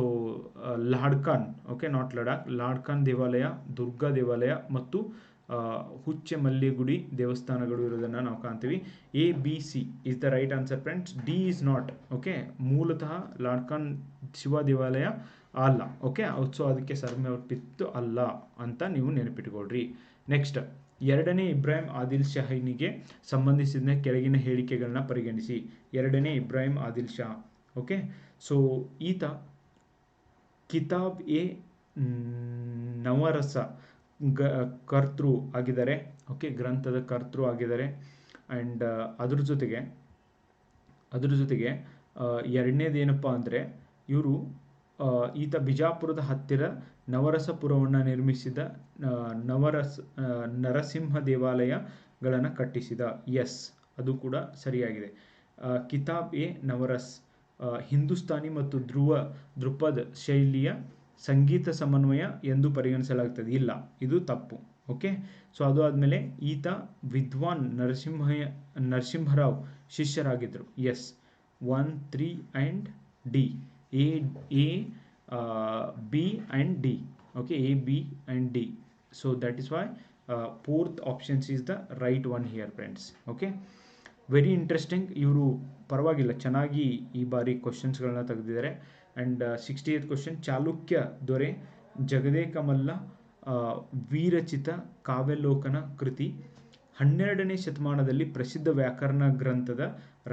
Ladkhan, okay not Ladakh, Ladkhan ದೇವಾಲಯ, ದುರ್ಗಾ ದೇವಾಲಯ ಮತ್ತು ಹುಚ್ಚೆ ಮಲ್ಲಿಗುಡಿ ದೇವಸ್ಥಾನಗಳು ಇರೋದನ್ನು ನಾವು ಕಾಣ್ತೀವಿ. A B C is the right answer friends. D is not. Okay, ಮೂಲತಃ ಲಾಡ್ಕಾನ್ ಶಿವ ದೇವಾಲಯ ಅಲ್ಲ. ಓಕೆ, ಸೊ ಅದಕ್ಕೆ ಸರ್ಮೆ ಹೊಟ್ಟಿತ್ತು ಅಲ್ಲ ಅಂತ ನೀವು ನೆನಪಿಟ್ಕೊಳ್ರಿ. ನೆಕ್ಸ್ಟ್, ಎರಡನೇ ಇಬ್ರಾಹಿಂ ಆದಿಲ್ ಶಾಹಿನಿಗೆ ಸಂಬಂಧಿಸಿದ ಕೆಳಗಿನ ಹೇಳಿಕೆಗಳನ್ನ ಪರಿಗಣಿಸಿ. ಎರಡನೇ ಇಬ್ರಾಹಿಂ ಆದಿಲ್ ಶಾ, ಓಕೆ, ಸೊ ಈತ ಕಿತಾಬ್ ಎ ನವರಸ ಕರ್ತೃ ಆಗಿದ್ದಾರೆ. ಓಕೆ, ಗ್ರಂಥದ ಕರ್ತೃ ಆಗಿದ್ದಾರೆ. ಆ್ಯಂಡ್ ಅದ್ರ ಜೊತೆಗೆ ಎರಡನೇದೇನಪ್ಪ ಅಂದರೆ, ಈತ ಬಿಜಾಪುರದ ಹತ್ತಿರ ನವರಸಪುರವನ್ನು ನಿರ್ಮಿಸಿದ ನರಸಿಂಹ ದೇವಾಲಯಗಳನ್ನು ಕಟ್ಟಿಸಿದ. ಎಸ್, ಅದು ಕೂಡ ಸರಿಯಾಗಿದೆ. ಕಿತಾಬ್ ಎ ನವರಸ್ ಹಿಂದೂಸ್ತಾನಿ ಮತ್ತು ಧ್ರುಪದ್ ಶೈಲಿಯ ಸಂಗೀತ ಸಮನ್ವಯ ಎಂದು ಪರಿಗಣಿಸಲಾಗುತ್ತದೆ. ಇಲ್ಲ, ಇದು ತಪ್ಪು. ಓಕೆ, ಸೊ ಅದು ಆದಮೇಲೆ ಈತ ವಿದ್ವಾನ್ ನರಸಿಂಹರಾವ್ ಶಿಷ್ಯರಾಗಿದ್ದರು. Yes, 1, 3 and D, A B and D. Okay, A B and D. So that is why fourth options is the right one here friends. Okay, very interesting. ಇವರು ಪರವಾಗಿಲ್ಲ, ಚೆನ್ನಾಗಿ ಈ ಬಾರಿ ಕ್ವಶನ್ಸ್ಗಳನ್ನ ತೆಗೆದಿದ್ದಾರೆ. ಆ್ಯಂಡ್ 68th ಕ್ವಶನ್, ಚಾಲುಕ್ಯ ದೊರೆ ಜಗದೇಕಮಲ್ಲ ವಿರಚಿತ ಕಾವ್ಯಲೋಕನ ಕೃತಿ 12ನೇ ಶತಮಾನದಲ್ಲಿ ಪ್ರಸಿದ್ಧ ವ್ಯಾಕರಣ ಗ್ರಂಥದ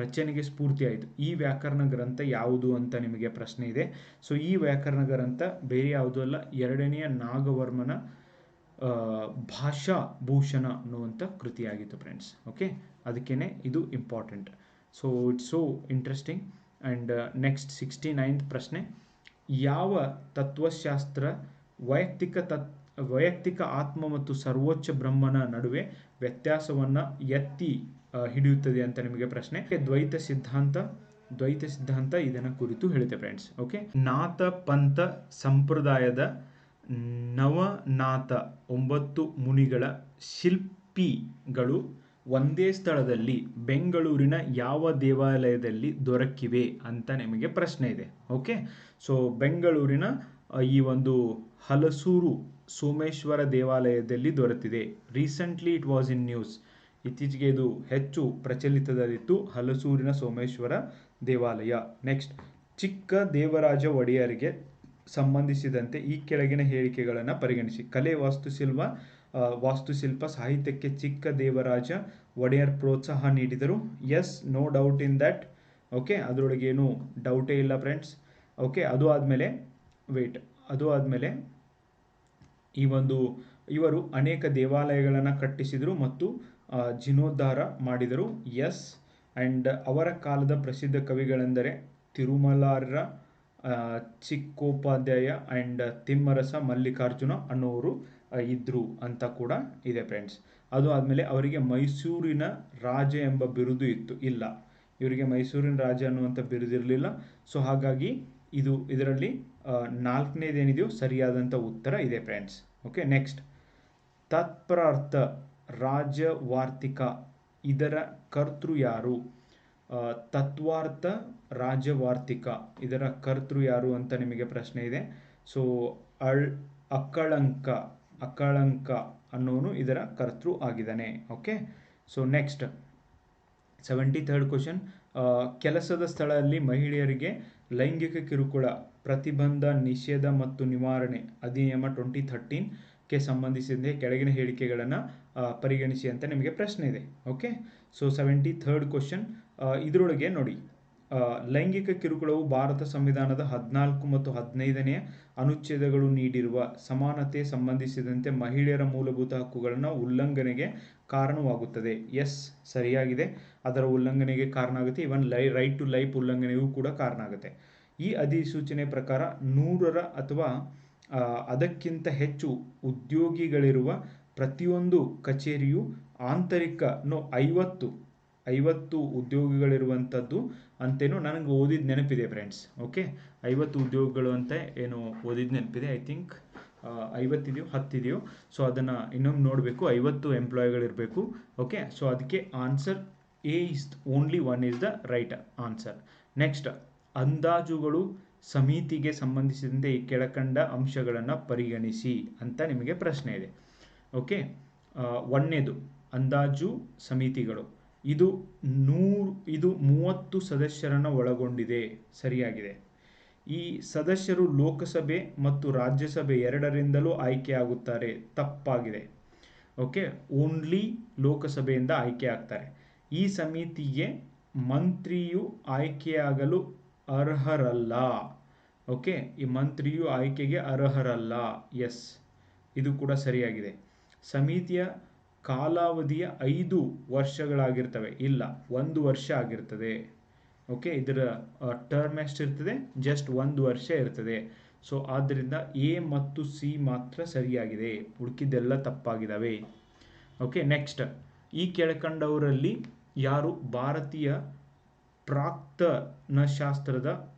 ರಚನೆಗೆ ಸ್ಫೂರ್ತಿಯಾಯಿತು. ಈ ವ್ಯಾಕರಣ ಗ್ರಂಥ ಯಾವುದು ಅಂತ ನಿಮಗೆ ಪ್ರಶ್ನೆ ಇದೆ. ಸೊ ಈ ವ್ಯಾಕರಣ ಗ್ರಂಥ ಬೇರೆ ಯಾವುದೂ ಅಲ್ಲ, 2ನೇ ನಾಗವರ್ಮನ ಭಾಷಾಭೂಷಣ ಅನ್ನುವಂಥ ಕೃತಿಯಾಗಿತ್ತು ಫ್ರೆಂಡ್ಸ್. ಓಕೆ, ಅದಕ್ಕೇ ಇದು important. So it's so interesting. And next 69th ಪ್ರಶ್ನೆ, ಯಾವ ತತ್ವಶಾಸ್ತ್ರ ವೈಯಕ್ತಿಕ ಆತ್ಮ ಮತ್ತು ಸರ್ವೋಚ್ಚ ಬ್ರಹ್ಮನ ನಡುವೆ ವ್ಯತ್ಯಾಸವನ್ನು ಎತ್ತಿ ಹಿಡಿಯುತ್ತದೆ ಅಂತ ನಿಮಗೆ ಪ್ರಶ್ನೆ. ದ್ವೈತ ಸಿದ್ಧಾಂತ ಇದನ್ನು ಕುರಿತು ಹೇಳುತ್ತೆ ಫ್ರೆಂಡ್ಸ್. ಓಕೆ, ನಾಥ ಪಂಥ ಸಂಪ್ರದಾಯದ ನವನಾಥ 9 ಮುನಿಗಳ ಶಿಲ್ಪಿಗಳು ಒಂದೇ ಸ್ಥಳದಲ್ಲಿ ಬೆಂಗಳೂರಿನ ಯಾವ ದೇವಾಲಯದಲ್ಲಿ ದೊರಕಿವೆ ಅಂತ ನಿಮಗೆ ಪ್ರಶ್ನೆ ಇದೆ. ಓಕೆ, ಸೊ ಬೆಂಗಳೂರಿನ ಈ ಒಂದು ಹಲಸೂರು ಸೋಮೇಶ್ವರ ದೇವಾಲಯದಲ್ಲಿ ದೊರೆತಿದೆ. Recently it was in news. ಇತ್ತೀಚೆಗೆ ಇದು ಹೆಚ್ಚು ಪ್ರಚಲಿತದಲ್ಲಿತ್ತು, ಹಲಸೂರಿನ ಸೋಮೇಶ್ವರ ದೇವಾಲಯ. ನೆಕ್ಸ್ಟ್, ಚಿಕ್ಕ ದೇವರಾಜ ಒಡೆಯರಿಗೆ ಸಂಬಂಧಿಸಿದಂತೆ ಈ ಕೆಳಗಿನ ಹೇಳಿಕೆಗಳನ್ನು ಪರಿಗಣಿಸಿ. ಕಲೆ, ವಾಸ್ತುಶಿಲ್ಪ, ಸಾಹಿತ್ಯಕ್ಕೆ ಚಿಕ್ಕ ದೇವರಾಜ ಒಡೆಯರ್ ಪ್ರೋತ್ಸಾಹ ನೀಡಿದರು. Yes, no doubt in that. Okay, ಅದರೊಳಗೇನು ಡೌಟೇ ಇಲ್ಲ ಫ್ರೆಂಡ್ಸ್. ಓಕೆ, ಅದು ಆದಮೇಲೆ ಇವರು ಅನೇಕ ದೇವಾಲಯಗಳನ್ನು ಕಟ್ಟಿಸಿದರು ಮತ್ತು ಜೀರ್ಣೋದ್ಧಾರ ಮಾಡಿದರು. ಎಸ್, ಆ್ಯಂಡ್ ಅವರ ಕಾಲದ ಪ್ರಸಿದ್ಧ ಕವಿಗಳೆಂದರೆ ತಿರುಮಲಾರ, ಚಿಕ್ಕೋಪಾಧ್ಯಾಯ ಆ್ಯಂಡ್ ತಿಮ್ಮರಸ ಮಲ್ಲಿಕಾರ್ಜುನ ಅನ್ನೋರು ಇದ್ರು ಅಂತ ಕೂಡ ಇದೆ ಫ್ರೆಂಡ್ಸ್. ಅದು ಆದಮೇಲೆ ಅವರಿಗೆ ಮೈಸೂರಿನ ರಾಜ ಎಂಬ ಬಿರುದು ಇತ್ತು. ಇಲ್ಲ, ಇವರಿಗೆ ಮೈಸೂರಿನ ರಾಜ ಅನ್ನುವಂಥ ಬಿರುದಿರಲಿಲ್ಲ. ಸೊ ಹಾಗಾಗಿ ಇದರಲ್ಲಿ 4ನೇದೇನಿದೆಯೋ ಸರಿಯಾದಂಥ ಉತ್ತರ ಇದೆ ಫ್ರೆಂಡ್ಸ್. ಓಕೆ, ನೆಕ್ಸ್ಟ್, ತತ್ಪ್ರಾರ್ಥ ರಾಜವಾರ್ತಿಕ ಇದರ ಕರ್ತೃ ಯಾರು? ತತ್ವಾರ್ಥ ರಾಜವಾರ್ತಿಕ ಇದರ ಕರ್ತೃ ಯಾರು ಅಂತ ನಿಮಗೆ ಪ್ರಶ್ನೆ ಇದೆ. ಸೊ ಅಕ್ಕಳಂಕ ಅನ್ನೋನು ಇದರ ಕರ್ತೃ ಆಗಿದ್ದಾನೆ. Okay, so next 73rd question. ಕೆಲಸದ ಸ್ಥಳದಲ್ಲಿ ಮಹಿಳೆಯರಿಗೆ ಲೈಂಗಿಕ ಕಿರುಕುಳ ಪ್ರತಿಬಂಧ ನಿಷೇಧ ಮತ್ತು ನಿವಾರಣೆ ಅಧಿನಿಯಮ 2013ಕ್ಕೆ ಸಂಬಂಧಿಸಿದಂತೆ ಕೆಳಗಿನ ಹೇಳಿಕೆಗಳನ್ನು ಪರಿಗಣಿಸಿ ಅಂತ ನಿಮಗೆ ಪ್ರಶ್ನೆ ಇದೆ. Okay, so 73rd question. ಇದರೊಳಗೆ ನೋಡಿ, ಲೈಂಗಿಕ ಕಿರುಕುಳವು ಭಾರತ ಸಂವಿಧಾನದ 14 ಮತ್ತು 15ನೇ ಅನುಚ್ಛೇದಗಳು ನೀಡಿರುವ ಸಮಾನತೆ ಸಂಬಂಧಿಸಿದಂತೆ ಮಹಿಳೆಯರ ಮೂಲಭೂತ ಹಕ್ಕುಗಳನ್ನು ಉಲ್ಲಂಘನೆಗೆ ಕಾರಣವಾಗುತ್ತದೆ. ಎಸ್, ಸರಿಯಾಗಿದೆ, ಅದರ ಉಲ್ಲಂಘನೆಗೆ ಕಾರಣ ಆಗುತ್ತೆ. ಇವನ್ ರೈಟ್ ಟು ಲೈಫ್ ಉಲ್ಲಂಘನೆಗೂ ಕೂಡ ಕಾರಣ ಆಗುತ್ತೆ. ಈ ಅಧಿಸೂಚನೆ ಪ್ರಕಾರ 100 ಅಥವಾ ಅದಕ್ಕಿಂತ ಹೆಚ್ಚು ಉದ್ಯೋಗಿಗಳಿರುವ ಪ್ರತಿಯೊಂದು ಕಚೇರಿಯು ಆಂತರಿಕ 50 ಉದ್ಯೋಗಿಗಳಿರುವಂಥದ್ದು ಅಂತೇನು ನನಗೆ ಓದಿದ ನೆನಪಿದೆ ಫ್ರೆಂಡ್ಸ್. ಓಕೆ, 50 ಉದ್ಯೋಗಗಳು ಅಂತ ಏನು ಓದಿದ ನೆನಪಿದೆ. ಐ ಥಿಂಕ್ 50 ಇದೆಯೋ 10 ಇದೆಯೋ, ಸೊ ಅದನ್ನು ಇನ್ನೊಮ್ಮೆ ನೋಡಬೇಕು. 50 ಎಂಪ್ಲಾಯಿಗಳಿರಬೇಕು. ಓಕೆ, ಸೊ ಅದಕ್ಕೆ answer A is only one is the right answer. Next, ಅಂದಾಜುಗಳು ಸಮಿತಿಗೆ ಸಂಬಂಧಿಸಿದಂತೆ ಈ ಕೆಳಕಂಡ ಅಂಶಗಳನ್ನು ಪರಿಗಣಿಸಿ ಅಂತ ನಿಮಗೆ ಪ್ರಶ್ನೆ ಇದೆ. ಓಕೆ, ಒಂದನೇದು ಅಂದಾಜು ಸಮಿತಿಗಳು, ಇದು 30 ಸದಸ್ಯರನ್ನು ಒಳಗೊಂಡಿದೆ. ಸರಿಯಾಗಿದೆ. ಈ ಸದಸ್ಯರು ಲೋಕಸಭೆ ಮತ್ತು ರಾಜ್ಯಸಭೆ ಎರಡರಿಂದಲೂ ಆಯ್ಕೆಯಾಗುತ್ತಾರೆ. ತಪ್ಪಾಗಿದೆ. ಓಕೆ, ಓನ್ಲಿ ಲೋಕಸಭೆಯಿಂದ ಆಯ್ಕೆ ಆಗ್ತಾರೆ. ಈ ಸಮಿತಿಗೆ ಮಂತ್ರಿಯು ಆಯ್ಕೆಯಾಗಲು ಅರ್ಹರಲ್ಲ. ಓಕೆ, ಈ ಮಂತ್ರಿಯು ಆಯ್ಕೆಗೆ ಅರ್ಹರಲ್ಲ. ಎಸ್, ಇದು ಕೂಡ ಸರಿಯಾಗಿದೆ. ಸಮಿತಿಯ ಕಾಲಾವಧಿಯ 5 ವರ್ಷಗಳಾಗಿರ್ತವೆ. ಇಲ್ಲ, 1 ವರ್ಷ ಆಗಿರ್ತದೆ. ಓಕೆ, ಇದರ ಟರ್ಮ್ ಎಷ್ಟಿರ್ತದೆ? ಜಸ್ಟ್ 1 ವರ್ಷ ಇರ್ತದೆ. ಸೊ ಆದ್ದರಿಂದ ಎ ಮತ್ತು ಸಿ ಮಾತ್ರ ಸರಿಯಾಗಿದೆ, ಉಳಿಕಿದ್ದೆಲ್ಲ ತಪ್ಪಾಗಿದ್ದಾವೆ. ಓಕೆ, ನೆಕ್ಸ್ಟ್, ಈ ಕೆಳಕಂಡವರಲ್ಲಿ ಯಾರು ಭಾರತೀಯ ಪ್ರಾಕ್ತನಶಾಸ್ತ್ರದ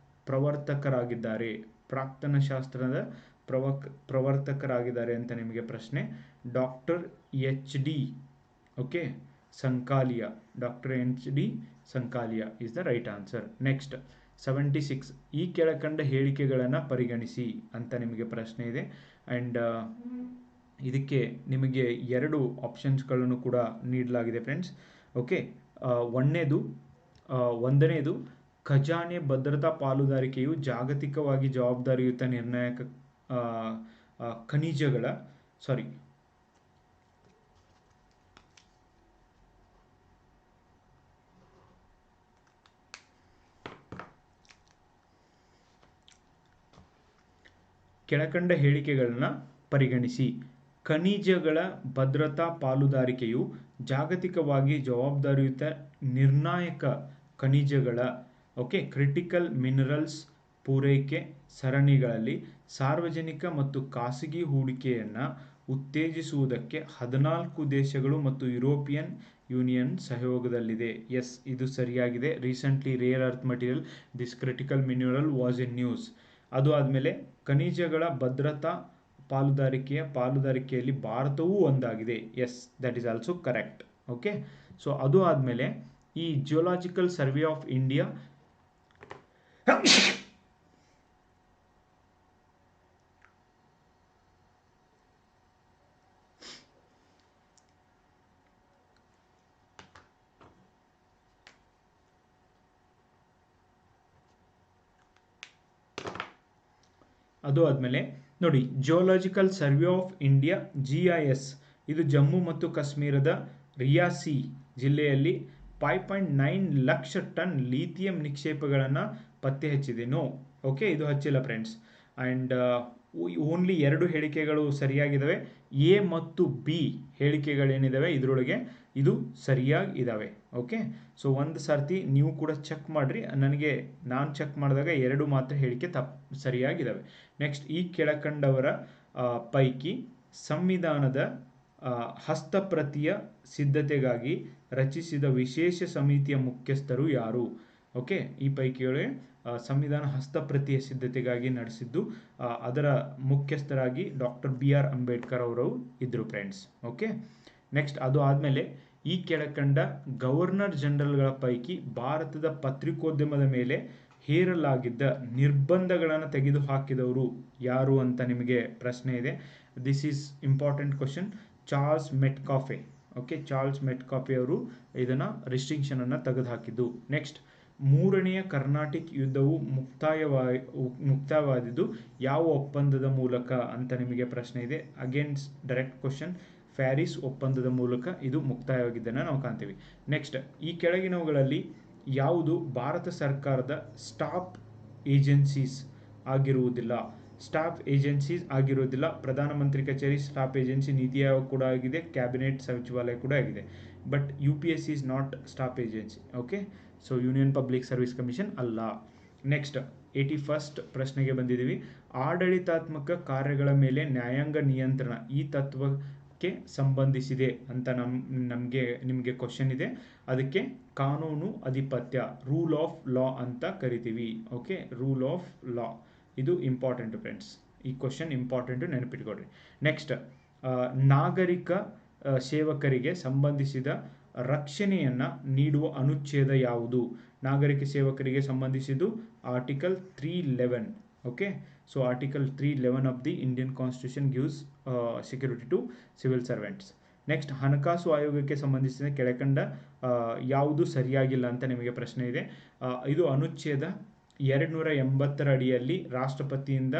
ಪ್ರವರ್ತಕರಾಗಿದ್ದಾರೆ? ಪ್ರಾಕ್ತನಶಾಸ್ತ್ರದ ಪ್ರವರ್ತಕರಾಗಿದ್ದಾರೆ ಅಂತ ನಿಮಗೆ ಪ್ರಶ್ನೆ. Doctor HD okay Sankalia. Doctor HD Sankalia is the right answer. Next 76, ಈ ಕೆಳಕಂಡ ಹೇಳಿಕೆಗಳನ್ನು ಪರಿಗಣಿಸಿ ಅಂತ ನಿಮಗೆ ಪ್ರಶ್ನೆ ಇದೆ. ಆ್ಯಂಡ್ ಇದಕ್ಕೆ ನಿಮಗೆ 2 ಆಪ್ಷನ್ಸ್ಗಳನ್ನು ಕೂಡ ನೀಡಲಾಗಿದೆ ಫ್ರೆಂಡ್ಸ್. ಓಕೆ, ಒಂದನೇದು ಖಜಾನೆ ಭದ್ರತಾ ಪಾಲುದಾರಿಕೆಯು ಜಾಗತಿಕವಾಗಿ ಜವಾಬ್ದಾರಿಯುತ ನಿರ್ಣಾಯಕ ಖನಿಜಗಳ ಕೆಳಕಂಡ ಹೇಳಿಕೆಗಳನ್ನು ಪರಿಗಣಿಸಿ. ಖನಿಜಗಳ ಭದ್ರತಾ ಪಾಲುದಾರಿಕೆಯು ಜಾಗತಿಕವಾಗಿ ಜವಾಬ್ದಾರಿಯುತ ನಿರ್ಣಾಯಕ ಖನಿಜಗಳ ಕ್ರಿಟಿಕಲ್ ಮಿನರಲ್ಸ್ ಪೂರೈಕೆ ಸರಣಿಗಳಲ್ಲಿ ಸಾರ್ವಜನಿಕ ಮತ್ತು ಖಾಸಗಿ ಹೂಡಿಕೆಯನ್ನು ಉತ್ತೇಜಿಸುವುದಕ್ಕೆ 14 ದೇಶಗಳು ಮತ್ತು ಯುರೋಪಿಯನ್ ಯೂನಿಯನ್ ಸಹಯೋಗದಲ್ಲಿದೆ. ಎಸ್, ಇದು ಸರಿಯಾಗಿದೆ. Recently rare earth material this critical mineral was in news. ಅದು ಆದಮೇಲೆ ಖನಿಜಗಳ ಭದ್ರತಾ ಪಾಲುದಾರಿಕೆಯಲ್ಲಿ ಭಾರತವೂ ಒಂದಾಗಿದೆ. Yes, that is also correct. Okay, so ಅದು ಆದಮೇಲೆ ಈ ಜಿಯೋಲಾಜಿಕಲ್ ಸರ್ವೆ ಆಫ್ ಇಂಡಿಯಾ ಅದು ಆದಮೇಲೆ ನೋಡಿ, geological survey of India GIS ಇದು ಜಮ್ಮು ಮತ್ತು ಕಾಶ್ಮೀರದ ರಿಯಾಸಿ ಜಿಲ್ಲೆಯಲ್ಲಿ 5.9 ಲಕ್ಷ ಟನ್ ಲಿಥಿಯಂ ನಿಕ್ಷೇಪಗಳನ್ನು ಪತ್ತೆ ಹಚ್ಚಿದೆ. ಓಕೆ, ಇದು ಹಚ್ಚಿಲ್ಲ ಫ್ರೆಂಡ್ಸ್. ಆ್ಯಂಡ್ ಓನ್ಲಿ 2 ಹೇಳಿಕೆಗಳು ಸರಿಯಾಗಿದ್ದಾವೆ. ಎ ಮತ್ತು ಬಿ ಹೇಳಿಕೆಗಳೇನಿದ್ದಾವೆ ಇದರೊಳಗೆ ಇದು ಸರಿಯಾಗಿ ಇದ್ದಾವೆ. ಓಕೆ, ಸೊ ಒಂದು ಸರ್ತಿ ನೀವು ಕೂಡ ಚೆಕ್ ಮಾಡಿರಿ. ನಾನು ಚೆಕ್ ಮಾಡಿದಾಗ 2 ಮಾತ್ರ ಹೇಳಿಕೆ ಸರಿಯಾಗಿದ್ದಾವೆ. ನೆಕ್ಸ್ಟ್, ಈ ಕೆಳಕಂಡವರ ಪೈಕಿ ಸಂವಿಧಾನದ ಹಸ್ತಪ್ರತಿಯ ಸಿದ್ಧತೆಗಾಗಿ ರಚಿಸಿದ ವಿಶೇಷ ಸಮಿತಿಯ ಮುಖ್ಯಸ್ಥರು ಯಾರು? ಓಕೆ, ಈ ಪೈಕಿಗಳೇ ಸಂವಿಧಾನ ಹಸ್ತಪ್ರತಿಯ ಸಿದ್ಧತೆಗಾಗಿ ನಡೆಸಿದ್ದು ಅದರ ಮುಖ್ಯಸ್ಥರಾಗಿ ಡಾಕ್ಟರ್ BR ಅಂಬೇಡ್ಕರ್ ಅವರು ಇದ್ದರು ಫ್ರೆಂಡ್ಸ್. ಓಕೆ, ನೆಕ್ಸ್ಟ್, ಅದು ಆದಮೇಲೆ ಈ ಕೆಳಕಂಡ ಗವರ್ನರ್ ಜನರಲ್ಗಳ ಪೈಕಿ ಭಾರತದ ಪತ್ರಿಕೋದ್ಯಮದ ಮೇಲೆ ಹೇರಲಾಗಿದ್ದ ನಿರ್ಬಂಧಗಳನ್ನು ತೆಗೆದುಹಾಕಿದವರು ಯಾರು ಅಂತ ನಿಮಗೆ ಪ್ರಶ್ನೆ ಇದೆ. This is important question. Charles Metcalfe. Okay, Charles Metcalfe ಅವರು ಇದನ್ನು ರಿಸ್ಟ್ರಿಕ್ಷನನ್ನು ತೆಗೆದುಹಾಕಿದ್ದು. ನೆಕ್ಸ್ಟ್, ಮೂರನೆಯ ಕರ್ನಾಟಿಕ್ ಯುದ್ಧವು ಮುಕ್ತಾಯವಾದಿದ್ದು ಯಾವ ಒಪ್ಪಂದದ ಮೂಲಕ ಅಂತ ನಿಮಗೆ ಪ್ರಶ್ನೆ ಇದೆ. ಅಗೇನ್ಸ್ಟ್ ಡೈರೆಕ್ಟ್ ಕ್ವಶನ್, ಪ್ಯಾರಿಸ್ ಒಪ್ಪಂದದ ಮೂಲಕ ಇದು ಮುಕ್ತಾಯವಾಗಿದ್ದನ್ನು ನಾವು ಕಾಣ್ತೀವಿ. ನೆಕ್ಸ್ಟ್, ಈ ಕೆಳಗಿನವುಗಳಲ್ಲಿ ಯಾವುದು ಭಾರತ ಸರ್ಕಾರದ ಸ್ಟಾಫ್ ಏಜೆನ್ಸೀಸ್ ಆಗಿರುವುದಿಲ್ಲ? ಸ್ಟಾಫ್ ಏಜೆನ್ಸೀಸ್ ಆಗಿರುವುದಿಲ್ಲ. ಪ್ರಧಾನಮಂತ್ರಿ ಕಚೇರಿ ಸ್ಟಾಫ್ ಏಜೆನ್ಸಿ, ನೀತಿ ಆಯೋಗ ಕೂಡ ಆಗಿದೆ, ಕ್ಯಾಬಿನೆಟ್ ಸಚಿವಾಲಯ ಕೂಡ ಆಗಿದೆ. But UPSC is not staff agency. Okay, so union public service commission ಅಲ್ಲ. ನೆಕ್ಸ್ಟ್ 81st ಪ್ರಶ್ನೆಗೆ ಬಂದಿದ್ದೀವಿ. ಆಡಳಿತಾತ್ಮಕ ಕಾರ್ಯಗಳ ಮೇಲೆ ನ್ಯಾಯಾಂಗ ನಿಯಂತ್ರಣ ಈ ತತ್ವಕ್ಕೆ ಸಂಬಂಧಿಸಿದೆ ಅಂತ ನಿಮಗೆ ಕ್ವಶನ್ ಇದೆ. ಅದಕ್ಕೆ ಕಾನೂನು ಅಧಿಪತ್ಯ, ರೂಲ್ ಆಫ್ ಲಾ ಅಂತ ಕರಿತೀವಿ. ಓಕೆ, ರೂಲ್ ಆಫ್ ಲಾ ಇದು ಇಂಪಾರ್ಟೆಂಟ್ ಫ್ರೆಂಡ್ಸ್. ಈ ಕ್ವಶನ್ ಇಂಪಾರ್ಟೆಂಟ್, ನೆನಪಿಟ್ಕೊಡ್ರಿ. ನೆಕ್ಸ್ಟ್, ನಾಗರಿಕ ಸೇವಕರಿಗೆ ಸಂಬಂಧಿಸಿದ ರಕ್ಷಣೆಯನ್ನು ನೀಡುವ ಅನುಚ್ಛೇದ ಯಾವುದು? ನಾಗರಿಕ ಸೇವಕರಿಗೆ ಸಂಬಂಧಿಸಿದ್ದು article 311. Okay, so article 311 of the Indian constitution gives security to civil servants. Next, ಹಣಕಾಸು ಆಯೋಗಕ್ಕೆ ಸಂಬಂಧಿಸಿದ ಕೆಳಕಂಡ ಯಾವುದು ಸರಿಯಾಗಿಲ್ಲ ಅಂತ ನಿಮಗೆ ಪ್ರಶ್ನೆ ಇದೆ. ಇದು ಅನುಚ್ಛೇದ 280 ಅಡಿಯಲ್ಲಿ ರಾಷ್ಟ್ರಪತಿಯಿಂದ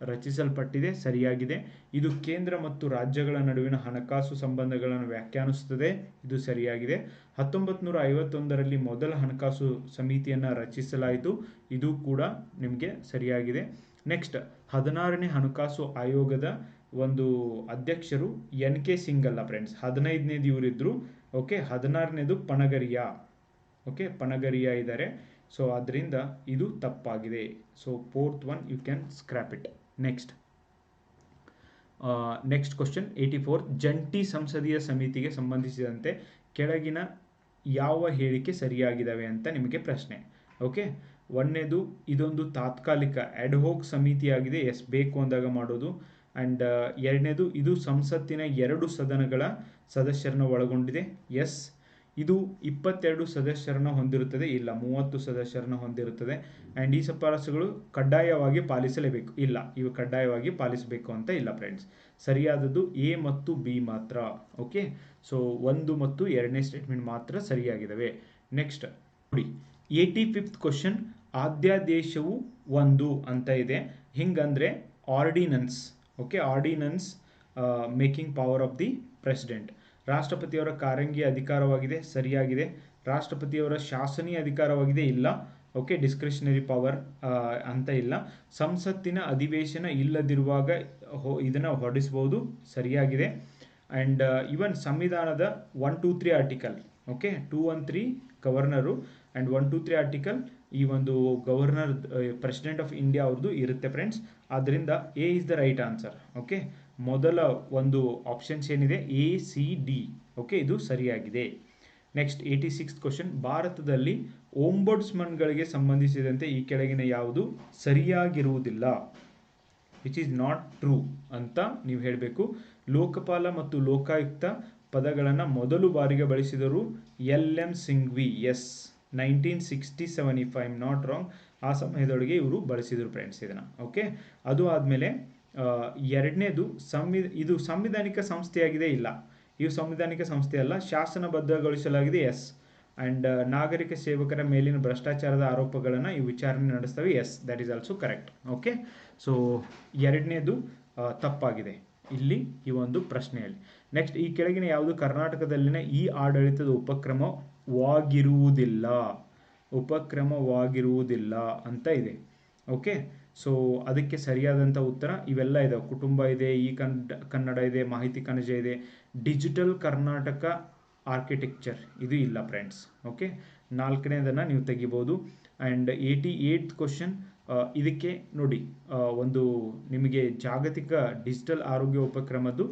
ರಚಿಸಲ್ಪಟ್ಟಿದೆ, ಸರಿಯಾಗಿದೆ. ಇದು ಕೇಂದ್ರ ಮತ್ತು ರಾಜ್ಯಗಳ ನಡುವಿನ ಹಣಕಾಸು ಸಂಬಂಧಗಳನ್ನು ವ್ಯಾಖ್ಯಾನಿಸುತ್ತದೆ, ಇದು ಸರಿಯಾಗಿದೆ. 1951ರಲ್ಲಿ ಮೊದಲ ಹಣಕಾಸು ಸಮಿತಿಯನ್ನು ರಚಿಸಲಾಯಿತು, ಇದು ಕೂಡ ನಿಮಗೆ ಸರಿಯಾಗಿದೆ. ನೆಕ್ಸ್ಟ್, 16ನೇ ಹಣಕಾಸು ಆಯೋಗದ ಒಂದು ಅಧ್ಯಕ್ಷರು NK ಸಿಂಗ್ ಅಲ್ಲ ಫ್ರೆಂಡ್ಸ್, 15ನೇದು ಇವರಿದ್ರು. ಓಕೆ, 16ನೇದು ಪನಗರಿಯಾ. ಓಕೆ, ಪನಗರಿಯಾ ಇದ್ದಾರೆ. ಸೊ ಅದರಿಂದ ಇದು ತಪ್ಪಾಗಿದೆ. So 4th one you can scrap it. Next question 84. ಜಂಟಿ ಸಂಸದೀಯ ಸಮಿತಿಗೆ ಸಂಬಂಧಿಸಿದಂತೆ ಕೆಳಗಿನ ಯಾವ ಹೇಳಿಕೆ ಸರಿಯಾಗಿದ್ದಾವೆ ಅಂತ ನಿಮಗೆ ಪ್ರಶ್ನೆ. ಓಕೆ, ಒಂದನೇದು ಇದೊಂದು ತಾತ್ಕಾಲಿಕ ಅಡ್ಹೋಕ್ ಸಮಿತಿಯಾಗಿದೆ, ಎಸ್, ಬೇಕು ಅಂದಾಗ ಮಾಡೋದು. ಆ್ಯಂಡ್ ಎರಡನೇದು ಇದು ಸಂಸತ್ತಿನ 2 ಸದನಗಳ ಸದಸ್ಯರನ್ನು ಒಳಗೊಂಡಿದೆ, ಎಸ್. ಇದು 22 ಸದಸ್ಯರನ್ನು ಹೊಂದಿರುತ್ತದೆ, ಇಲ್ಲ 30 ಸದಸ್ಯರನ್ನು ಹೊಂದಿರುತ್ತದೆ. ಆ್ಯಂಡ್ ಈ ಶಿಫಾರಸುಗಳು ಕಡ್ಡಾಯವಾಗಿ ಪಾಲಿಸಲೇಬೇಕು, ಇಲ್ಲ, ಇವು ಕಡ್ಡಾಯವಾಗಿ ಪಾಲಿಸಬೇಕು ಅಂತ ಇಲ್ಲ ಫ್ರೆಂಡ್ಸ್. ಸರಿಯಾದದ್ದು A ಮತ್ತು B ಮಾತ್ರ. ಓಕೆ, ಸೊ 1 ಮತ್ತು 2ನೇ ಸ್ಟೇಟ್ಮೆಂಟ್ ಮಾತ್ರ ಸರಿಯಾಗಿದ್ದಾವೆ. ನೆಕ್ಸ್ಟ್ ನೋಡಿ, 85th ಕ್ವಶನ್, ಆದ್ಯಾದೇಶವು 1 ಅಂತ ಇದೆ. ಹಿಂಗಂದ್ರೆ ordinance. Okay, ordinance making power of the president. ರಾಷ್ಟ್ರಪತಿಯವರ ಕಾರಂಗಿ ಅಧಿಕಾರವಾಗಿದೆ, ಸರಿಯಾಗಿದೆ. ರಾಷ್ಟ್ರಪತಿಯವರ ಶಾಸನೀಯ ಅಧಿಕಾರವಾಗಿದೆ, ಇಲ್ಲ. ಓಕೆ, ಡಿಸ್ಕ್ರಿಷನರಿ ಪವರ್ ಅಂತ ಇಲ್ಲ. ಸಂಸತ್ತಿನ ಅಧಿವೇಶನ ಇಲ್ಲದಿರುವಾಗ ಇದನ್ನು ಹೊರಡಿಸಬಹುದು, ಸರಿಯಾಗಿದೆ. ಆ್ಯಂಡ್ ಇವನ್ ಸಂವಿಧಾನದ 123 article. Okay, 213 governor and 123 article ಈ ಒಂದು ಗವರ್ನರ್ ಪ್ರೆಸಿಡೆಂಟ್ ಆಫ್ ಇಂಡಿಯಾ ಅವ್ರದ್ದು ಇರುತ್ತೆ ಫ್ರೆಂಡ್ಸ್. ಆದ್ದರಿಂದ A is the right answer. Okay, ಮೊದಲ ಒಂದು ಆಪ್ಷನ್ಸ್ ಏನಿದೆ ACD. ಓಕೆ, ಇದು ಸರಿಯಾಗಿದೆ. ನೆಕ್ಸ್ಟ್ 86th ಕ್ವಶನ್, ಭಾರತದಲ್ಲಿ ಓಂಬುಡ್ಸ್ಮನ್ಗಳಿಗೆ ಸಂಬಂಧಿಸಿದಂತೆ ಈ ಕೆಳಗಿನ ಯಾವುದು ಸರಿಯಾಗಿರುವುದಿಲ್ಲ? ವಿಚ್ ಈಸ್ ನಾಟ್ ಟ್ರೂ ಅಂತ ನೀವು ಹೇಳಬೇಕು. ಲೋಕಪಾಲ ಮತ್ತು ಲೋಕಾಯುಕ್ತ ಪದಗಳನ್ನು ಮೊದಲು ಬಾರಿಗೆ ಬಳಸಿದರು LM Singhvi, yes, 1967 if I am not wrong. ಆ ಸಮಯದೊಳಗೆ ಇವರು ಬಳಸಿದರು ಫ್ರೆಂಡ್ಸ್ ಇದನ್ನು. ಓಕೆ, ಅದು ಆದಮೇಲೆ ಎರಡನೇದು ಇದು ಸಂವಿಧಾನಿಕ ಸಂಸ್ಥೆಯಾಗಿದೆ, ಇಲ್ಲ, ಇವು ಸಂವಿಧಾನಿಕ ಸಂಸ್ಥೆ ಅಲ್ಲ, ಶಾಸನಬದ್ಧಗೊಳಿಸಲಾಗಿದೆ, ಎಸ್. ಆ್ಯಂಡ್ ನಾಗರಿಕ ಸೇವಕರ ಮೇಲಿನ ಭ್ರಷ್ಟಾಚಾರದ ಆರೋಪಗಳನ್ನು ಈ ವಿಚಾರಣೆ ನಡೆಸ್ತವೆ, yes, that is also correct. Okay, so ಎರಡನೇದು ತಪ್ಪಾಗಿದೆ ಇಲ್ಲಿ ಈ ಒಂದು ಪ್ರಶ್ನೆಯಲ್ಲಿ. ನೆಕ್ಸ್ಟ್, ಈ ಕೆಳಗಿನ ಯಾವುದು ಕರ್ನಾಟಕದಲ್ಲಿನ ಈ ಆಡಳಿತದ ಉಪಕ್ರಮವಾಗಿರುವುದಿಲ್ಲ ಅಂತ ಇದೆ. ಓಕೆ, ಸೊ ಅದಕ್ಕೆ ಸರಿಯಾದಂಥ ಉತ್ತರ ಇವೆಲ್ಲ ಇದಾವೆ. ಕುಟುಂಬ ಇದೆ, ಈ ಕನ್ನಡ ಇದೆ, ಮಾಹಿತಿ ಕಣಜ ಇದೆ. ಡಿಜಿಟಲ್ ಕರ್ನಾಟಕ ಆರ್ಕಿಟೆಕ್ಚರ್ ಇದು ಇಲ್ಲ ಫ್ರೆಂಡ್ಸ್. ಓಕೆ, 4ನೇದನ್ನು ನೀವು ತೆಗಿಬೋದು. ಆ್ಯಂಡ್ 88th ಕ್ವಶನ್, ಇದಕ್ಕೆ ನೋಡಿ, ಒಂದು ನಿಮಗೆ ಜಾಗತಿಕ ಡಿಜಿಟಲ್ ಆರೋಗ್ಯ ಉಪಕ್ರಮದ್ದು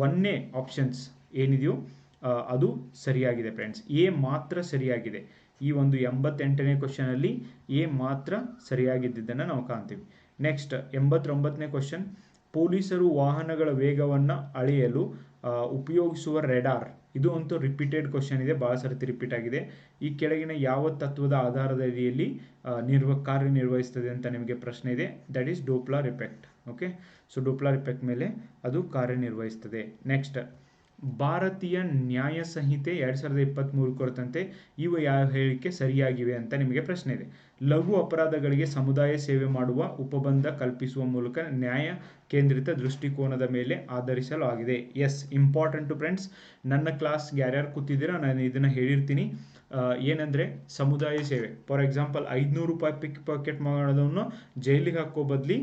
1ನೇ ಆಪ್ಷನ್ಸ್ ಏನಿದೆಯೋ ಅದು ಸರಿಯಾಗಿದೆ ಫ್ರೆಂಡ್ಸ್. A ಮಾತ್ರ ಸರಿಯಾಗಿದೆ. ಈ ಒಂದು 88ನೇ ಕ್ವಶನಲ್ಲಿ A ಮಾತ್ರ ಸರಿಯಾಗಿದ್ದನ್ನು ನಾವು ಕಾಣ್ತೀವಿ. ನೆಕ್ಸ್ಟ್ 89ನೇ ಕ್ವಶನ್, ಪೊಲೀಸರು ವಾಹನಗಳ ವೇಗವನ್ನು ಅಳೆಯಲು ಉಪಯೋಗಿಸುವ ರೆಡಾರ್ ಇದು ಅಂತೂ ರಿಪೀಟೆಡ್ ಕ್ವಶನ್ ಇದೆ, ಭಾಳ ಸರ್ತಿ ರಿಪೀಟ್ ಆಗಿದೆ. ಈ ಕೆಳಗಿನ ಯಾವ ತತ್ವದ ಆಧಾರದ ಅಡಿಯಲ್ಲಿ ಕಾರ್ಯನಿರ್ವಹಿಸ್ತದೆ ಅಂತ ನಿಮಗೆ ಪ್ರಶ್ನೆ ಇದೆ. That is Doppler effect. Okay, so Doppler effect ಮೇಲೆ ಅದು ಕಾರ್ಯನಿರ್ವಹಿಸ್ತದೆ. ನೆಕ್ಸ್ಟ್, ಭಾರತೀಯ ನ್ಯಾಯ ಸಂಹಿತೆ 2023 ಕುರಿತಂತೆ ಇವು ಯಾವ ಹೇಳಿಕೆ ಸರಿಯಾಗಿವೆ ಅಂತ ನಿಮಗೆ ಪ್ರಶ್ನೆ ಇದೆ. ಲಘು ಅಪರಾಧಗಳಿಗೆ ಸಮುದಾಯ ಸೇವೆ ಮಾಡುವ ಉಪಬಂಧ ಕಲ್ಪಿಸುವ ಮೂಲಕ ನ್ಯಾಯ ಕೇಂದ್ರಿತ ದೃಷ್ಟಿಕೋನದ ಮೇಲೆ ಆಧರಿಸಲಾಗಿದೆ. S, important friends. ನನ್ನ ಕ್ಲಾಸ್ಗೆ ಯಾರ್ಯಾರು ಕೂತಿದ್ದೀರಾ ನಾನು ಇದನ್ನು ಹೇಳಿರ್ತೀನಿ. ಏನಂದರೆ ಸಮುದಾಯ ಸೇವೆ. ಫಾರ್ ಎಕ್ಸಾಂಪಲ್ 500 ರೂಪಾಯಿ ಪಿಕ್ ಪಾಕೆಟ್ ಮಾಡೋದನ್ನು ಜೈಲಿಗೆ ಹಾಕೋ ಬದಲಿ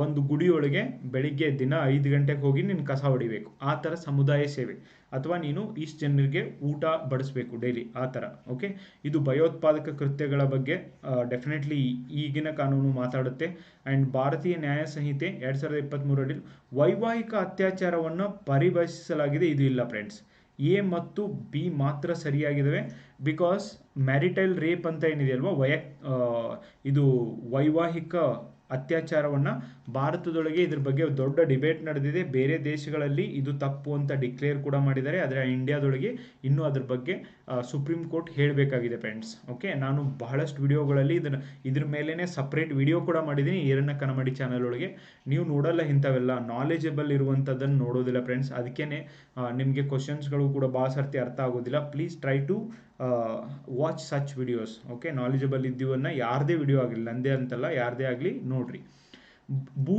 ಒಂದು ಗುಡಿಯೊಳಗೆ ಬೆಳಿಗ್ಗೆ ದಿನ 5 ಗಂಟೆಗೆ ಹೋಗಿ ನೀನು ಕಸ ಹೊಡಿಬೇಕು, ಆ ಥರ ಸಮುದಾಯ ಸೇವೆ. ಅಥವಾ ನೀನು ಇಷ್ಟು ಜನರಿಗೆ ಊಟ ಬಡಿಸ್ಬೇಕು ಡೈಲಿ, ಆ ಥರ. ಓಕೆ, ಇದು ಭಯೋತ್ಪಾದಕ ಕೃತ್ಯಗಳ ಬಗ್ಗೆ ಡೆಫಿನೆಟ್ಲಿ ಈಗಿನ ಕಾನೂನು ಮಾತಾಡುತ್ತೆ. ಆ್ಯಂಡ್ ಭಾರತೀಯ ನ್ಯಾಯ ಸಂಹಿತೆ 2023 ವೈವಾಹಿಕ ಅತ್ಯಾಚಾರವನ್ನು ಪರಿಭಾಷಿಸಲಾಗಿದೆ. ಇದು ಇಲ್ಲ ಫ್ರೆಂಡ್ಸ್. ಎ ಮತ್ತು ಬಿ ಮಾತ್ರ ಸರಿಯಾಗಿದ್ದಾವೆ. ಬಿಕಾಸ್ ಮ್ಯಾರಿಟೈಲ್ ರೇಪ್ ಅಂತ ಏನಿದೆಯಲ್ವಾ, ಇದು ವೈವಾಹಿಕ ಅತ್ಯಾಚಾರವನ್ನು ಭಾರತದೊಳಗೆ ಇದ್ರ ಬಗ್ಗೆ ದೊಡ್ಡ ಡಿಬೇಟ್ ನಡೆದಿದೆ. ಬೇರೆ ದೇಶಗಳಲ್ಲಿ ಇದು ತಪ್ಪು ಅಂತ ಡಿಕ್ಲೇರ್ ಕೂಡ ಮಾಡಿದ್ದಾರೆ. ಆದರೆ ಇಂಡಿಯಾದೊಳಗೆ ಇನ್ನೂ ಅದ್ರ ಬಗ್ಗೆ ಸುಪ್ರೀಂ ಕೋರ್ಟ್ ಹೇಳಬೇಕಾಗಿದೆ ಫ್ರೆಂಡ್ಸ್. ಓಕೆ, ನಾನು ಬಹಳಷ್ಟು ವಿಡಿಯೋಗಳಲ್ಲಿ ಇದ್ರ ಮೇಲೇ ಸಪ್ರೇಟ್ ವಿಡಿಯೋ ಕೂಡ ಮಾಡಿದ್ದೀನಿ ಈರಣ್ಣ ಕನ್ನಮಡಿ ಚಾನಲ್ ಒಳಗೆ. ನೀವು ನೋಡಲ್ಲ, ಇಂಥವೆಲ್ಲ ನಾಲೆಜಬಲ್ ಇರುವಂಥದ್ದನ್ನು ನೋಡೋದಿಲ್ಲ ಫ್ರೆಂಡ್ಸ್. ಅದಕ್ಕೇ ನಿಮಗೆ ಕ್ವಶನ್ಸ್ಗಳು ಕೂಡ ಭಾಳ ಸರ್ತಿ ಅರ್ಥ ಆಗೋದಿಲ್ಲ. Please try to watch such videos. Okay, knowledgeable ಇದ್ದೀವನ್ನ ಯಾರದೇ ವಿಡಿಯೋ ಆಗಲಿ, ನಂದೇ ಅಂತಲ್ಲ, ಯಾರದೇ ಆಗಲಿ ನೋಡ್ರಿ. ಭೂ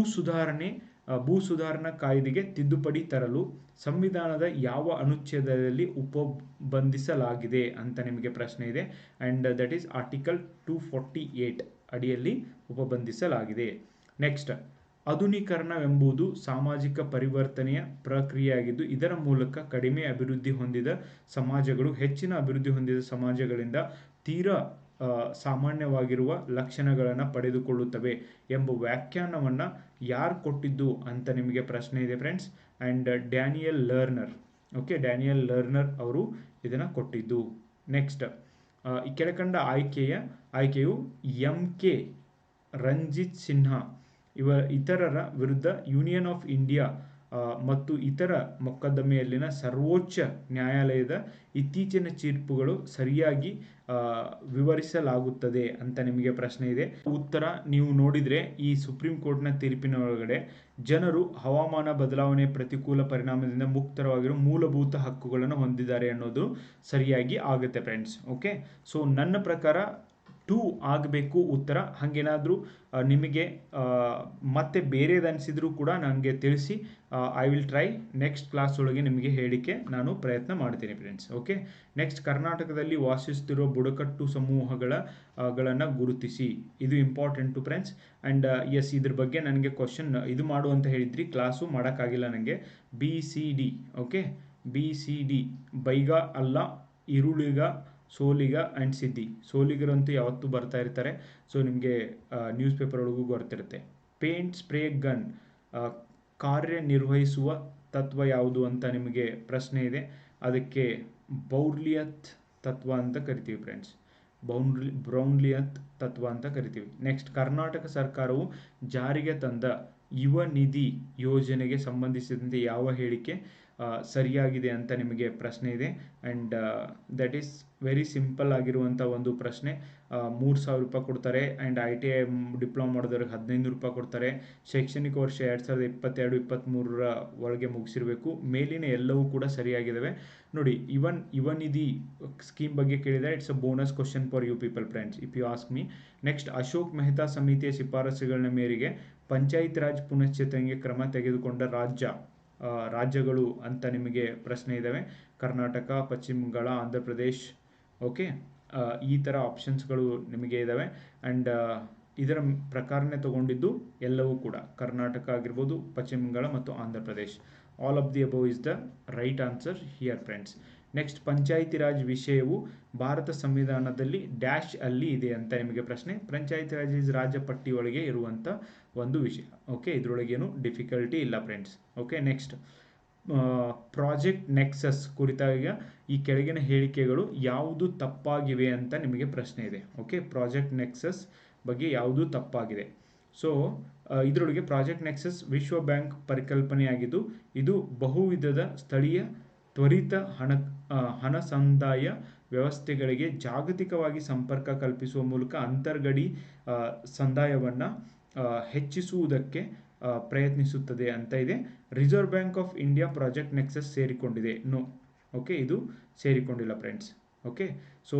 ಸುಧಾರಣಾ ಕಾಯ್ದೆಗೆ ತಿದ್ದುಪಡಿ ತರಲು ಸಂವಿಧಾನದ ಯಾವ ಅನುಚ್ಛೇದದಲ್ಲಿ ಉಪಬಂಧಿಸಲಾಗಿದೆ ಅಂತ ನಿಮಗೆ ಪ್ರಶ್ನೆ ಇದೆ. ಆ್ಯಂಡ್ ದಟ್ ಈಸ್ ಆರ್ಟಿಕಲ್ 248 ಅಡಿಯಲ್ಲಿ ಉಪಬಂಧಿಸಲಾಗಿದೆ. ನೆಕ್ಸ್ಟ್, ಆಧುನೀಕರಣವೆಂಬುದು ಸಾಮಾಜಿಕ ಪರಿವರ್ತನೆಯ ಪ್ರಕ್ರಿಯೆಯಾಗಿದ್ದು ಇದರ ಮೂಲಕ ಕಡಿಮೆ ಅಭಿವೃದ್ಧಿ ಹೊಂದಿದ ಸಮಾಜಗಳು ಹೆಚ್ಚಿನ ಅಭಿವೃದ್ಧಿ ಹೊಂದಿದ ಸಮಾಜಗಳಿಂದ ತೀರಾ ಸಾಮಾನ್ಯವಾಗಿರುವ ಲಕ್ಷಣಗಳನ್ನು ಪಡೆದುಕೊಳ್ಳುತ್ತವೆ ಎಂಬ ವ್ಯಾಖ್ಯಾನವನ್ನು ಯಾರು ಕೊಟ್ಟಿದ್ದು ಅಂತ ನಿಮಗೆ ಪ್ರಶ್ನೆ ಇದೆ friends. And Daniel learner. Okay, Daniel learner ಅವರು ಇದನ್ನು ಕೊಟ್ಟಿದ್ದು. ನೆಕ್ಸ್ಟ್, ಈ ಕೆಳಕಂಡ ಆಯ್ಕೆಯು MK ರಂಜಿತ್ ಸಿನ್ಹಾ ಇತರರ ವಿರುದ್ಧ ಯೂನಿಯನ್ ಆಫ್ ಇಂಡಿಯಾ ಮತ್ತು ಇತರ ಮೊಕದ್ದಮೆಯಲ್ಲಿನ ಸರ್ವೋಚ್ಚ ನ್ಯಾಯಾಲಯದ ಇತ್ತೀಚಿನ ತೀರ್ಪುಗಳು ಸರಿಯಾಗಿ ವಿವರಿಸಲಾಗುತ್ತದೆ ಅಂತ ನಿಮಗೆ ಪ್ರಶ್ನೆ ಇದೆ. ಉತ್ತರ ನೀವು ನೋಡಿದರೆ ಈ ಸುಪ್ರೀಂ ಕೋರ್ಟ್ನ ತೀರ್ಪಿನ ಒಳಗಡೆ ಜನರು ಹವಾಮಾನ ಬದಲಾವಣೆ ಪ್ರತಿಕೂಲ ಪರಿಣಾಮದಿಂದ ಮುಕ್ತವಾಗಿರುವ ಮೂಲಭೂತ ಹಕ್ಕುಗಳನ್ನು ಹೊಂದಿದ್ದಾರೆ ಅನ್ನೋದು ಸರಿಯಾಗಿ ಆಗುತ್ತೆ ಫ್ರೆಂಡ್ಸ್. ಓಕೆ, ಸೊ ನನ್ನ ಪ್ರಕಾರ 2 ಆಗಬೇಕು ಉತ್ತರ. ಹಾಗೇನಾದರೂ ನಿಮಗೆ ಮತ್ತೆ ಬೇರೆದು ಅನಿಸಿದ್ರು ಕೂಡ ನನಗೆ ತಿಳಿಸಿ. I will try next class ಒಳಗೆ ನಿಮಗೆ ಹೇಳಿಕೆ ನಾನು ಪ್ರಯತ್ನ ಮಾಡ್ತೀನಿ ಫ್ರೆಂಡ್ಸ್. ಓಕೆ, ನೆಕ್ಸ್ಟ್, ಕರ್ನಾಟಕದಲ್ಲಿ ವಾಸಿಸುತ್ತಿರುವ ಬುಡಕಟ್ಟು ಸಮೂಹಗಳನ್ನು ಗುರುತಿಸಿ. ಇದು ಇಂಪಾರ್ಟೆಂಟು ಫ್ರೆಂಡ್ಸ್. ಆ್ಯಂಡ್ ಎಸ್, ಇದ್ರ ಬಗ್ಗೆ ನನಗೆ ಕ್ವಶನ್ ಇದು ಮಾಡು ಅಂತ ಹೇಳಿದ್ರಿ, ಕ್ಲಾಸು ಮಾಡೋಕ್ಕಾಗಿಲ್ಲ ನನಗೆ. BCD. ಓಕೆ, BCD ಬೈಗ ಅಲ್ಲ, ಈರುಳಿಗ, ಸೋಲಿಗ ಆ್ಯಂಡ್ ಸಿದ್ದಿ. ಸೋಲಿಗರಂತೂ ಯಾವತ್ತೂ ಬರ್ತಾ ಇರ್ತಾರೆ, ಸೊ ನಿಮಗೆ ನ್ಯೂಸ್ ಪೇಪರ್ ಒಳಗೂ ಗೊತ್ತಿರುತ್ತೆ. ಪೇಂಟ್ ಸ್ಪ್ರೇ ಗನ್ ಕಾರ್ಯನಿರ್ವಹಿಸುವ ತತ್ವ ಯಾವುದು ಅಂತ ನಿಮಗೆ ಪ್ರಶ್ನೆ ಇದೆ. ಅದಕ್ಕೆ ಬ್ರೌನ್ಲಿಯತ್ ತತ್ವ ಅಂತ ಕರಿತೀವಿ ಫ್ರೆಂಡ್ಸ್. ಬ್ರೌನ್ಲಿಯತ್ ತತ್ವ ಅಂತ ಕರಿತೀವಿ. ನೆಕ್ಸ್ಟ್, ಕರ್ನಾಟಕ ಸರ್ಕಾರವು ಜಾರಿಗೆ ತಂದ ಯುವ ನಿಧಿ ಯೋಜನೆಗೆ ಸಂಬಂಧಿಸಿದಂತೆ ಯಾವ ಹೇಳಿಕೆ ಸರಿಯಾಗಿದೆ ಅಂತ ನಿಮಗೆ ಪ್ರಶ್ನೆ ಇದೆ. And that is very simple ಆಗಿರುವಂಥ ಒಂದು ಪ್ರಶ್ನೆ. 3,000 ರೂಪಾಯಿ ಕೊಡ್ತಾರೆ. ಆ್ಯಂಡ್ ITI ಡಿಪ್ಲೊಮಾ ಮಾಡಿದವ್ರಿಗೆ 1,500 ರೂಪಾಯಿ ಕೊಡ್ತಾರೆ. ಶೈಕ್ಷಣಿಕ ವರ್ಷ 2022-23 ಒಳಗೆ ಮುಗಿಸಿರಬೇಕು. ಮೇಲಿನ ಎಲ್ಲವೂ ಕೂಡ ಸರಿಯಾಗಿದ್ದಾವೆ ನೋಡಿ. ಯುವ ನಿಧಿ ಸ್ಕೀಮ್ ಬಗ್ಗೆ ಕೇಳಿದರೆ it's a bonus question for you people friends, if you ask me. Next, Ashok Mehta ಸಮಿತಿಯ ಶಿಫಾರಸುಗಳ ಮೇರೆಗೆ ಪಂಚಾಯತ್ ರಾಜ್ ಪುನಶ್ಚೇತನೆಗೆ ಕ್ರಮ ತೆಗೆದುಕೊಂಡ ರಾಜ್ಯಗಳು ಅಂತ ನಿಮಗೆ ಪ್ರಶ್ನೆ ಇದ್ದಾವೆ. ಕರ್ನಾಟಕ, ಪಶ್ಚಿಮ ಬಂಗಾಳ, ಆಂಧ್ರ ಪ್ರದೇಶ್. ಓಕೆ, ಈ ಥರ ಆಪ್ಷನ್ಸ್ಗಳು ನಿಮಗೆ ಇದ್ದಾವೆ. ಆ್ಯಂಡ್ ಇದರ ಪ್ರಕಾರನೇ ತಗೊಂಡಿದ್ದು ಎಲ್ಲವೂ ಕೂಡ ಕರ್ನಾಟಕ ಆಗಿರ್ಬೋದು, ಪಶ್ಚಿಮ ಬಂಗಾಳ ಮತ್ತು Andhra Pradesh. All of the above is the right answer here friends. Next, panchayati raj ವಿಷಯವು ಭಾರತ ಸಂವಿಧಾನದಲ್ಲಿ ಡ್ಯಾಶ್ ಅಲ್ಲಿ ಇದೆ ಅಂತ ನಿಮಗೆ ಪ್ರಶ್ನೆ. ಪಂಚಾಯತಿ ರಾಜ್ ಇಸ್ ರಾಜ್ಯ ಪಟ್ಟಿ ಒಳಗೆ ಇರುವಂಥ ಒಂದು ವಿಷಯ. ಓಕೆ, ಇದರೊಳಗೇನು ಡಿಫಿಕಲ್ಟಿ ಇಲ್ಲ friends. Okay, next, project nexus ಕುರಿತಾಗ ಈ ಕೆಳಗಿನ ಹೇಳಿಕೆಗಳು ಯಾವುದು ತಪ್ಪಾಗಿವೆ ಅಂತ ನಿಮಗೆ ಪ್ರಶ್ನೆ ಇದೆ. ಓಕೆ, ಪ್ರಾಜೆಕ್ಟ್ ನೆಕ್ಸಸ್ ಬಗ್ಗೆ ಯಾವುದು ತಪ್ಪಾಗಿದೆ. ಸೊ ಇದರೊಳಗೆ ಪ್ರಾಜೆಕ್ಟ್ ನೆಕ್ಸಸ್ ವಿಶ್ವ ಬ್ಯಾಂಕ್ ಪರಿಕಲ್ಪನೆಯಾಗಿದ್ದು ಇದು ಬಹುವಿಧದ ಸ್ಥಳೀಯ ತ್ವರಿತ ಹಣ ಸಂದಾಯ ವ್ಯವಸ್ಥೆಗಳಿಗೆ ಜಾಗತಿಕವಾಗಿ ಸಂಪರ್ಕ ಕಲ್ಪಿಸುವ ಮೂಲಕ ಅಂತರ್ಗಡಿ ಸಂದಾಯವನ್ನು ಹೆಚ್ಚಿಸುವುದಕ್ಕೆ ಪ್ರಯತ್ನಿಸುತ್ತದೆ ಅಂತ ಇದೆ. Reserve bank of India project nexus ಸೇರಿಕೊಂಡಿದೆ. ಓಕೆ, ಇದು ಸೇರಿಕೊಂಡಿಲ್ಲ ಫ್ರೆಂಡ್ಸ್. ಓಕೆ, ಸೊ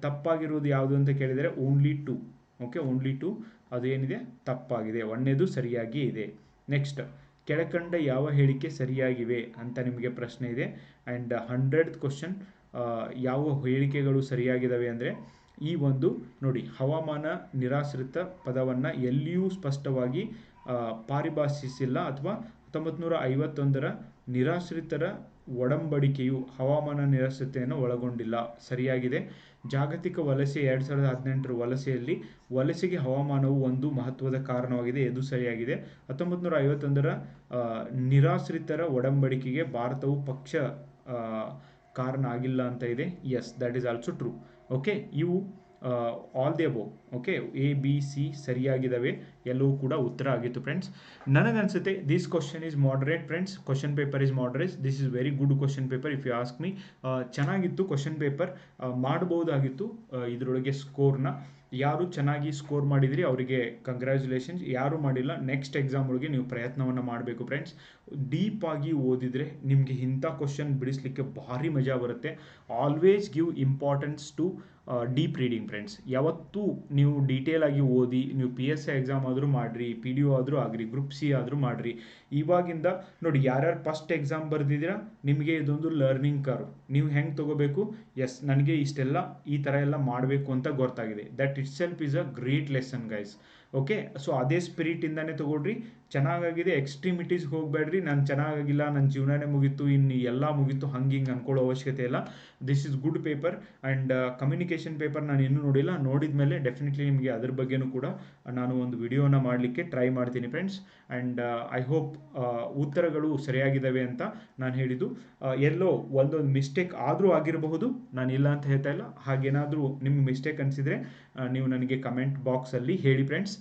ತಪ್ಪಾಗಿರುವುದು ಯಾವುದು ಅಂತ ಕೇಳಿದರೆ ಓನ್ಲಿ 2. ಓಕೆ, ಓನ್ಲಿ 2 ಅದೇನಿದೆ ತಪ್ಪಾಗಿದೆ. ಒಂದನೇದು ಸರಿಯಾಗಿ ಇದೆ. ನೆಕ್ಸ್ಟ್, ಕೆಳಕಂಡ ಯಾವ ಹೇಳಿಕೆ ಸರಿಯಾಗಿವೆ ಅಂತ ನಿಮಗೆ ಪ್ರಶ್ನೆ ಇದೆ. ಆ್ಯಂಡ್ 100th ಕ್ವಶನ್, ಯಾವ ಹೇಳಿಕೆಗಳು ಸರಿಯಾಗಿದ್ದಾವೆ ಅಂದರೆ ಈ ಒಂದು ನೋಡಿ, ಹವಾಮಾನ ನಿರಾಶ್ರಿತ ಪದವನ್ನು ಎಲ್ಲಿಯೂ ಸ್ಪಷ್ಟವಾಗಿ ಪಾರಿಭಾಷಿಸಿಲ್ಲ ಅಥವಾ 1951ರ ನಿರಾಶ್ರಿತರ ಒಡಂಬಡಿಕೆಯು ಹವಾಮಾನ ನಿರಾಶ್ರಿತೆಯನ್ನು ಒಳಗೊಂಡಿಲ್ಲ. ಸರಿಯಾಗಿದೆ. ಜಾಗತಿಕ ವಲಸೆ 2018ರ ವಲಸೆಗೆ ಹವಾಮಾನವು ಒಂದು ಮಹತ್ವದ ಕಾರಣವಾಗಿದೆ. ಇದು ಸರಿಯಾಗಿದೆ. 1951ರ ನಿರಾಶ್ರಿತರ ಒಡಂಬಡಿಕೆಗೆ ಭಾರತವು ಪಕ್ಷ ಕಾರಣ ಆಗಿಲ್ಲ ಅಂತ ಇದೆ. Yes, that is also true. Okay, ಇವು all the above. Okay, A B C ಸರಿಯಾಗಿದ್ದಾವೆ, ಎಲ್ಲವೂ ಕೂಡ ಉತ್ತರ ಆಗಿತ್ತು ಫ್ರೆಂಡ್ಸ್. ನನಗನ್ಸುತ್ತೆ this question is moderate friends. Question paper is moderate. This is very good question paper if you ask me. ಚೆನ್ನಾಗಿತ್ತು question paper. ಮಾಡಬಹುದಾಗಿತ್ತು ಇದರೊಳಗೆ ಸ್ಕೋರ್ನ. ಯಾರು ಚೆನ್ನಾಗಿ ಸ್ಕೋರ್ ಮಾಡಿದ್ರಿ ಅವರಿಗೆ ಕಂಗ್ರ್ಯಾಚುಲೇಷನ್ಸ್. ಯಾರು ಮಾಡಿಲ್ಲ, ನೆಕ್ಸ್ಟ್ ಎಕ್ಸಾಮ್ ಒಳಗೆ ನೀವು ಪ್ರಯತ್ನವನ್ನು ಮಾಡಬೇಕು ಫ್ರೆಂಡ್ಸ್. ಡೀಪ್ ಆಗಿ ಓದಿದರೆ ನಿಮಗೆ ಇಂಥ ಕ್ವಶನ್ ಬಿಡಿಸ್ಲಿಕ್ಕೆ ಭಾರಿ ಮಜಾ ಬರುತ್ತೆ. Always give importance to deep reading friends. ಯಾವತ್ತೂ ನೀವು ಡೀಟೇಲ್ ಆಗಿ ಓದಿ, ನೀವು PSI ಎಕ್ಸಾಮ್ ಆದರೂ ಮಾಡಿರಿ, PDO ಆದರೂ ಆಗಿರಿ, ಗ್ರೂಪ್ C ಆದರೂ ಮಾಡಿರಿ. ಇವಾಗಿಂದ ನೋಡಿ, ಯಾರ್ಯಾರು ಫಸ್ಟ್ ಎಕ್ಸಾಮ್ ಬರೆದಿದ್ದೀರಾ ನಿಮಗೆ ಇದೊಂದು ಲರ್ನಿಂಗ್ ಕರ್ವ್. ನೀವು ಹೆಂಗೆ ತೊಗೋಬೇಕು, ಎಸ್ ನನಗೆ ಇಷ್ಟೆಲ್ಲ ಈ ಥರ ಎಲ್ಲ ಮಾಡಬೇಕು ಅಂತ ಗೊತ್ತಾಗಿದೆ. That it self is a great lesson guys. Okay, so ಅದೇ ಸ್ಪಿರಿಟಿಂದನೇ ತೊಗೊಳ್ರಿ. ಚೆನ್ನಾಗಾಗಿದೆ, ಎಕ್ಸ್ಟ್ರೀಮಿಟೀಸ್ಗೆ ಹೋಗಬೇಡ್ರಿ. ನಾನು ಚೆನ್ನಾಗಿಲ್ಲ, ನನ್ನ ಜೀವನನೇ ಮುಗೀತು, ಇನ್ನು ಎಲ್ಲ ಮುಗೀತು, ಹಂಗೆ ಹಿಂಗೆ ಅಂದ್ಕೊಳ್ಳೋ ಅವಶ್ಯಕತೆ ಇಲ್ಲ. This is good paper. And communication paper ನಾನು ಇನ್ನೂ ನೋಡಿಲ್ಲ. ನೋಡಿದ ಮೇಲೆ ಡೆಫಿನೆಟ್ಲಿ ನಿಮಗೆ ಅದ್ರ ಬಗ್ಗೆನೂ ಕೂಡ ನಾನು ಒಂದು ವಿಡಿಯೋನ ಮಾಡಲಿಕ್ಕೆ ಟ್ರೈ ಮಾಡ್ತೀನಿ ಫ್ರೆಂಡ್ಸ್. ಆ್ಯಂಡ್ ಐ ಹೋಪ್ ಉತ್ತರಗಳು ಸರಿಯಾಗಿದ್ದಾವೆ ಅಂತ ನಾನು ಹೇಳಿದ್ದು. ಎಲ್ಲೋ ಒಂದೊಂದು ಮಿಸ್ಟೇಕ್ ಆದರೂ ಆಗಿರಬಹುದು, ನಾನು ಇಲ್ಲ ಅಂತ ಹೇಳ್ತಾ ಇಲ್ಲ. ಹಾಗೇನಾದರೂ ನಿಮ್ಗೆ ಮಿಸ್ಟೇಕ್ ಅನಿಸಿದರೆ ನೀವು ನನಗೆ ಕಮೆಂಟ್ ಬಾಕ್ಸಲ್ಲಿ ಹೇಳಿ friends.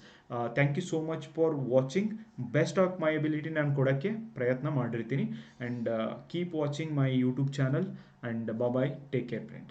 Thank you so much for watching. Best of my ability ನಾನು ಕೊಡೋಕ್ಕೆ ಪ್ರಯತ್ನ ಮಾಡಿರ್ತೀನಿ. And keep watching my YouTube channel. And bye, take care friends.